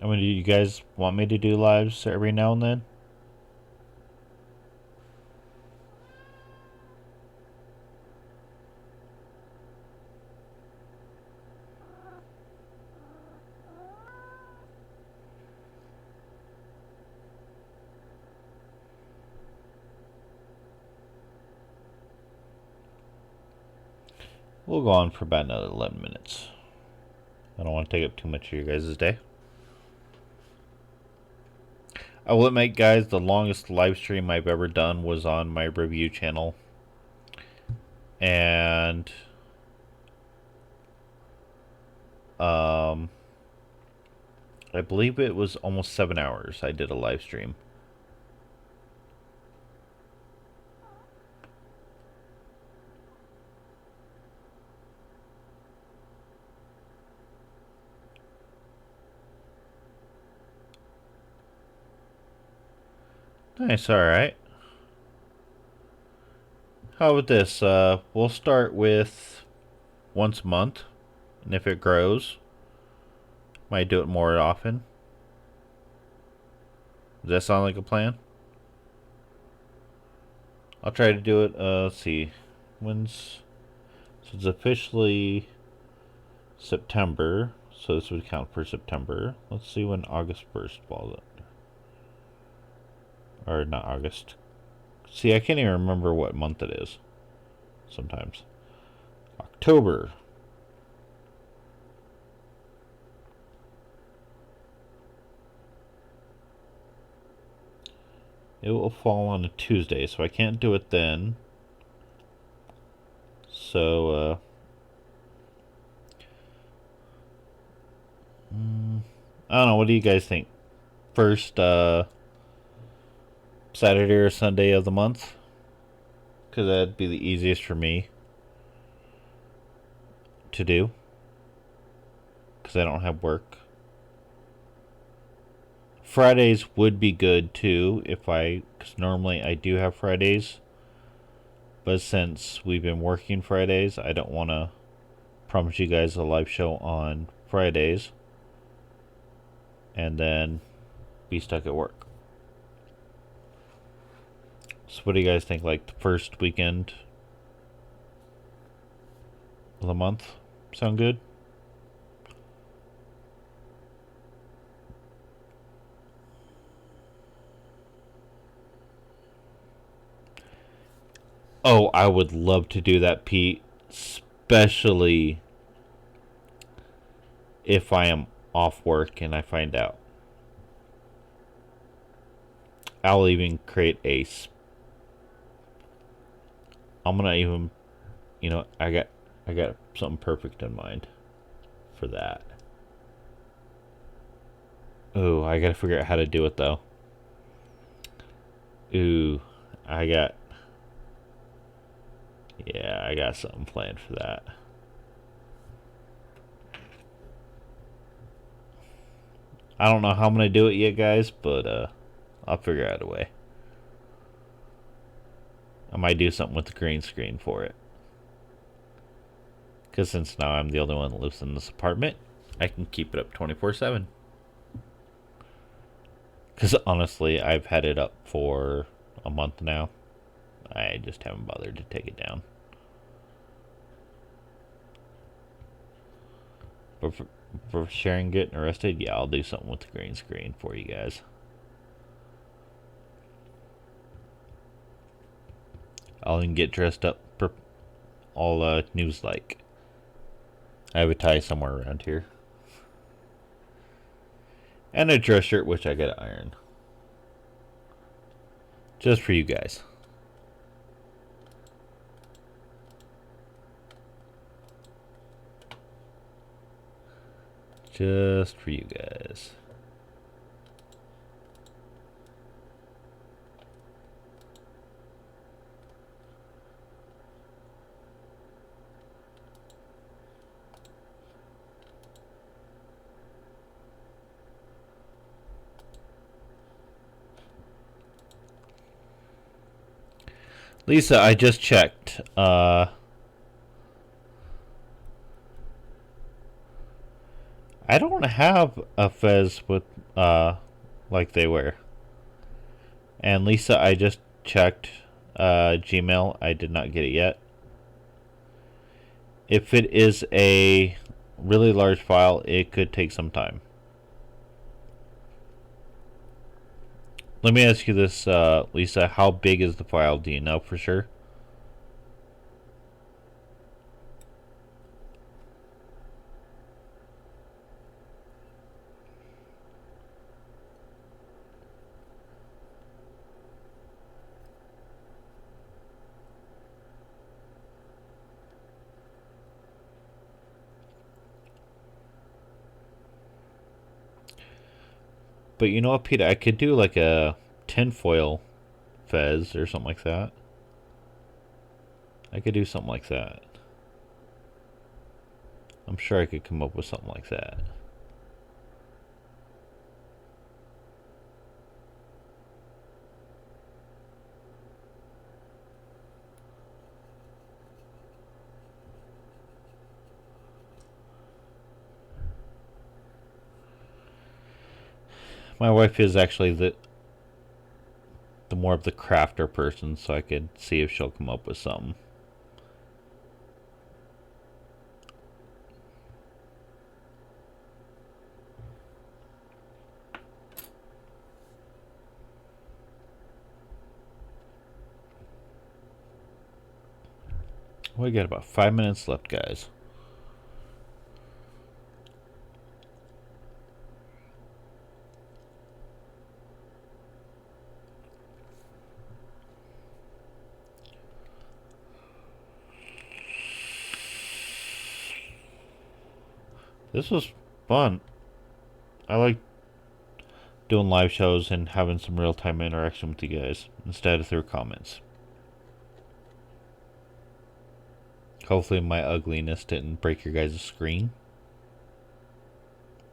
I mean, do you guys want me to do lives every now and then? We'll go on for about another 11 minutes. I don't want to take up too much of your guys' day. I will admit, guys, the longest live stream I've ever done was on my review channel. And I believe it was almost 7 hours I did a live stream. Nice, alright. How about this? We'll start with once a month, and if it grows, might do it more often. Does that sound like a plan? I'll try to do it, let's see. So it's officially September, So this would count for September. Let's see when August 1st falls. Or not August. See, I can't even remember what month it is. Sometimes. October. It will fall on a Tuesday, so I can't do it then. So, I don't know. What do you guys think? First Saturday or Sunday of the month? Because that'd be the easiest for me to do. Because I don't have work. Fridays would be good too, because normally I do have Fridays. But since we've been working Fridays, I don't want to promise you guys a live show on Fridays and then be stuck at work. So what do you guys think? Like the first weekend of the month? Sound good? Oh, I would love to do that, Pete. Especially if I am off work and I find out. I'll even create I'm gonna even, I got something perfect in mind for that. Ooh, I gotta figure out how to do it though. Ooh, I got something planned for that. I don't know how I'm gonna do it yet, guys, but I'll figure out a way. I might do something with the green screen for it. Because since now I'm the only one that lives in this apartment, I can keep it up 24/7. Because honestly, I've had it up for a month now. I just haven't bothered to take it down. But for Sharon getting arrested, yeah, I'll do something with the green screen for you guys. I'll even get dressed up all news like. I have a tie somewhere around here. And a dress shirt, which I gotta iron. Just for you guys. Just for you guys. Lisa, I just checked. I don't have a fez with like they wear. And Lisa, I just checked Gmail. I did not get it yet. If it is a really large file, it could take some time. Let me ask you this, Lisa. How big is the file? Do you know for sure? But you know what, Peter? I could do like a tinfoil fez or something like that. I could do something like that. I'm sure I could come up with something like that. My wife is actually the more of the crafter person, so I could see if she'll come up with something. We got about 5 minutes left, guys. This was fun. I like doing live shows and having some real-time interaction with you guys instead of through comments. Hopefully my ugliness didn't break your guys' screen.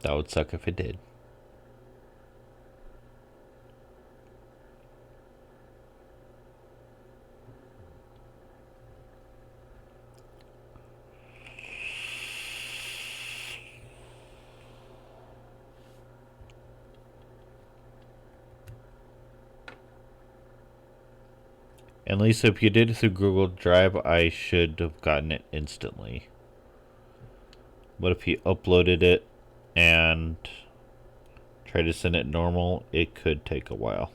That would suck if it did. And Lisa, if you did it through Google Drive, I should have gotten it instantly. But if you uploaded it and tried to send it normal, it could take a while.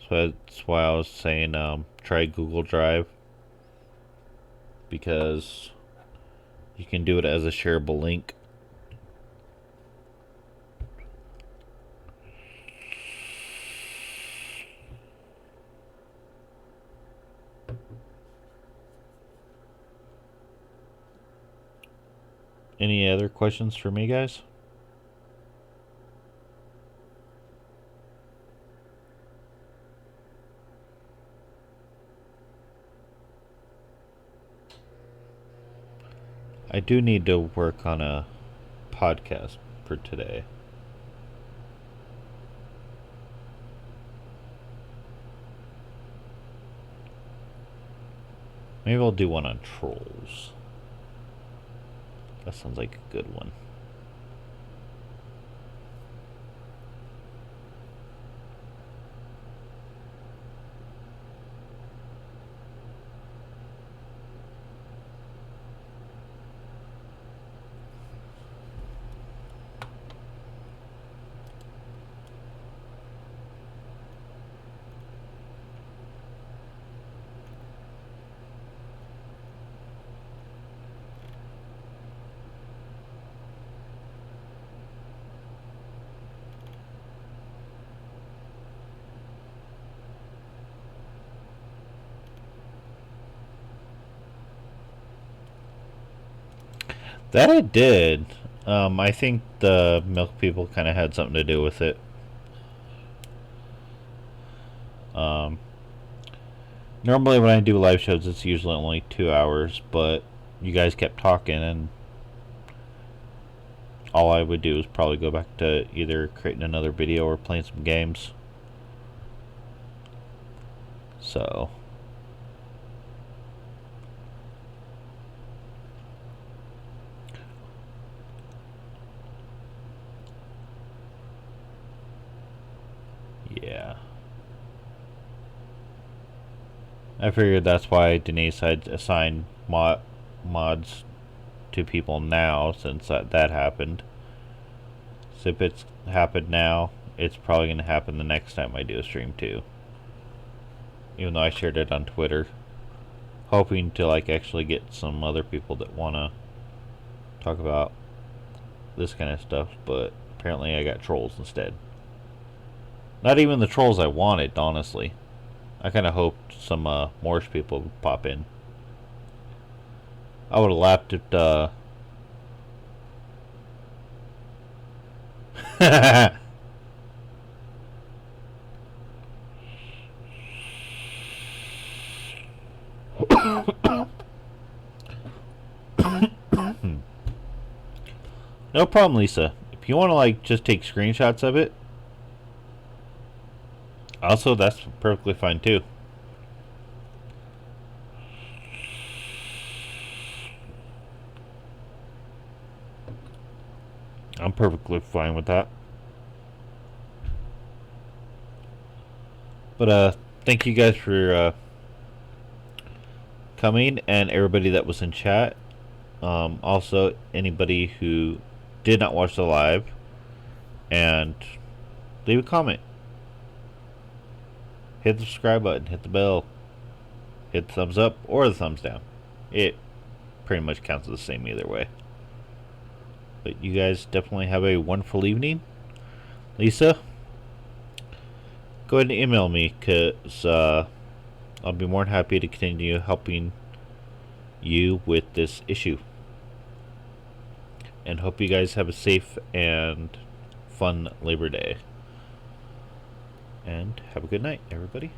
So that's why I was saying try Google Drive, because you can do it as a shareable link. Any other questions for me, guys? I do need to work on a podcast for today. Maybe I'll do one on trolls. That sounds like a good one. That I did. I think the milk people kind of had something to do with it. Normally when I do live shows, it's usually only 2 hours, but you guys kept talking, and all I would do is probably go back to either creating another video or playing some games. So yeah, I figured that's why Denise had assigned mods to people now, since that happened. So if it's happened now, it's probably going to happen the next time I do a stream too. Even though I shared it on Twitter, hoping to like actually get some other people that want to talk about this kind of stuff, but apparently I got trolls instead. Not even the trolls I wanted, honestly. I kind of hoped some Moorish people would pop in. I would have laughed at No problem, Lisa. If you want to like just take screenshots of it, also that's perfectly fine too. I'm perfectly fine with that. But thank you guys for coming, and everybody that was in chat. Also, anybody who did not watch the live, and leave a comment. Hit the subscribe button. Hit the bell. hit the thumbs up or the thumbs down. It pretty much counts the same either way. But you guys definitely have a wonderful evening. Lisa, go ahead and email me, because I'll be more than happy to continue helping you with this issue. And hope you guys have a safe and fun Labor Day. And have a good night, everybody.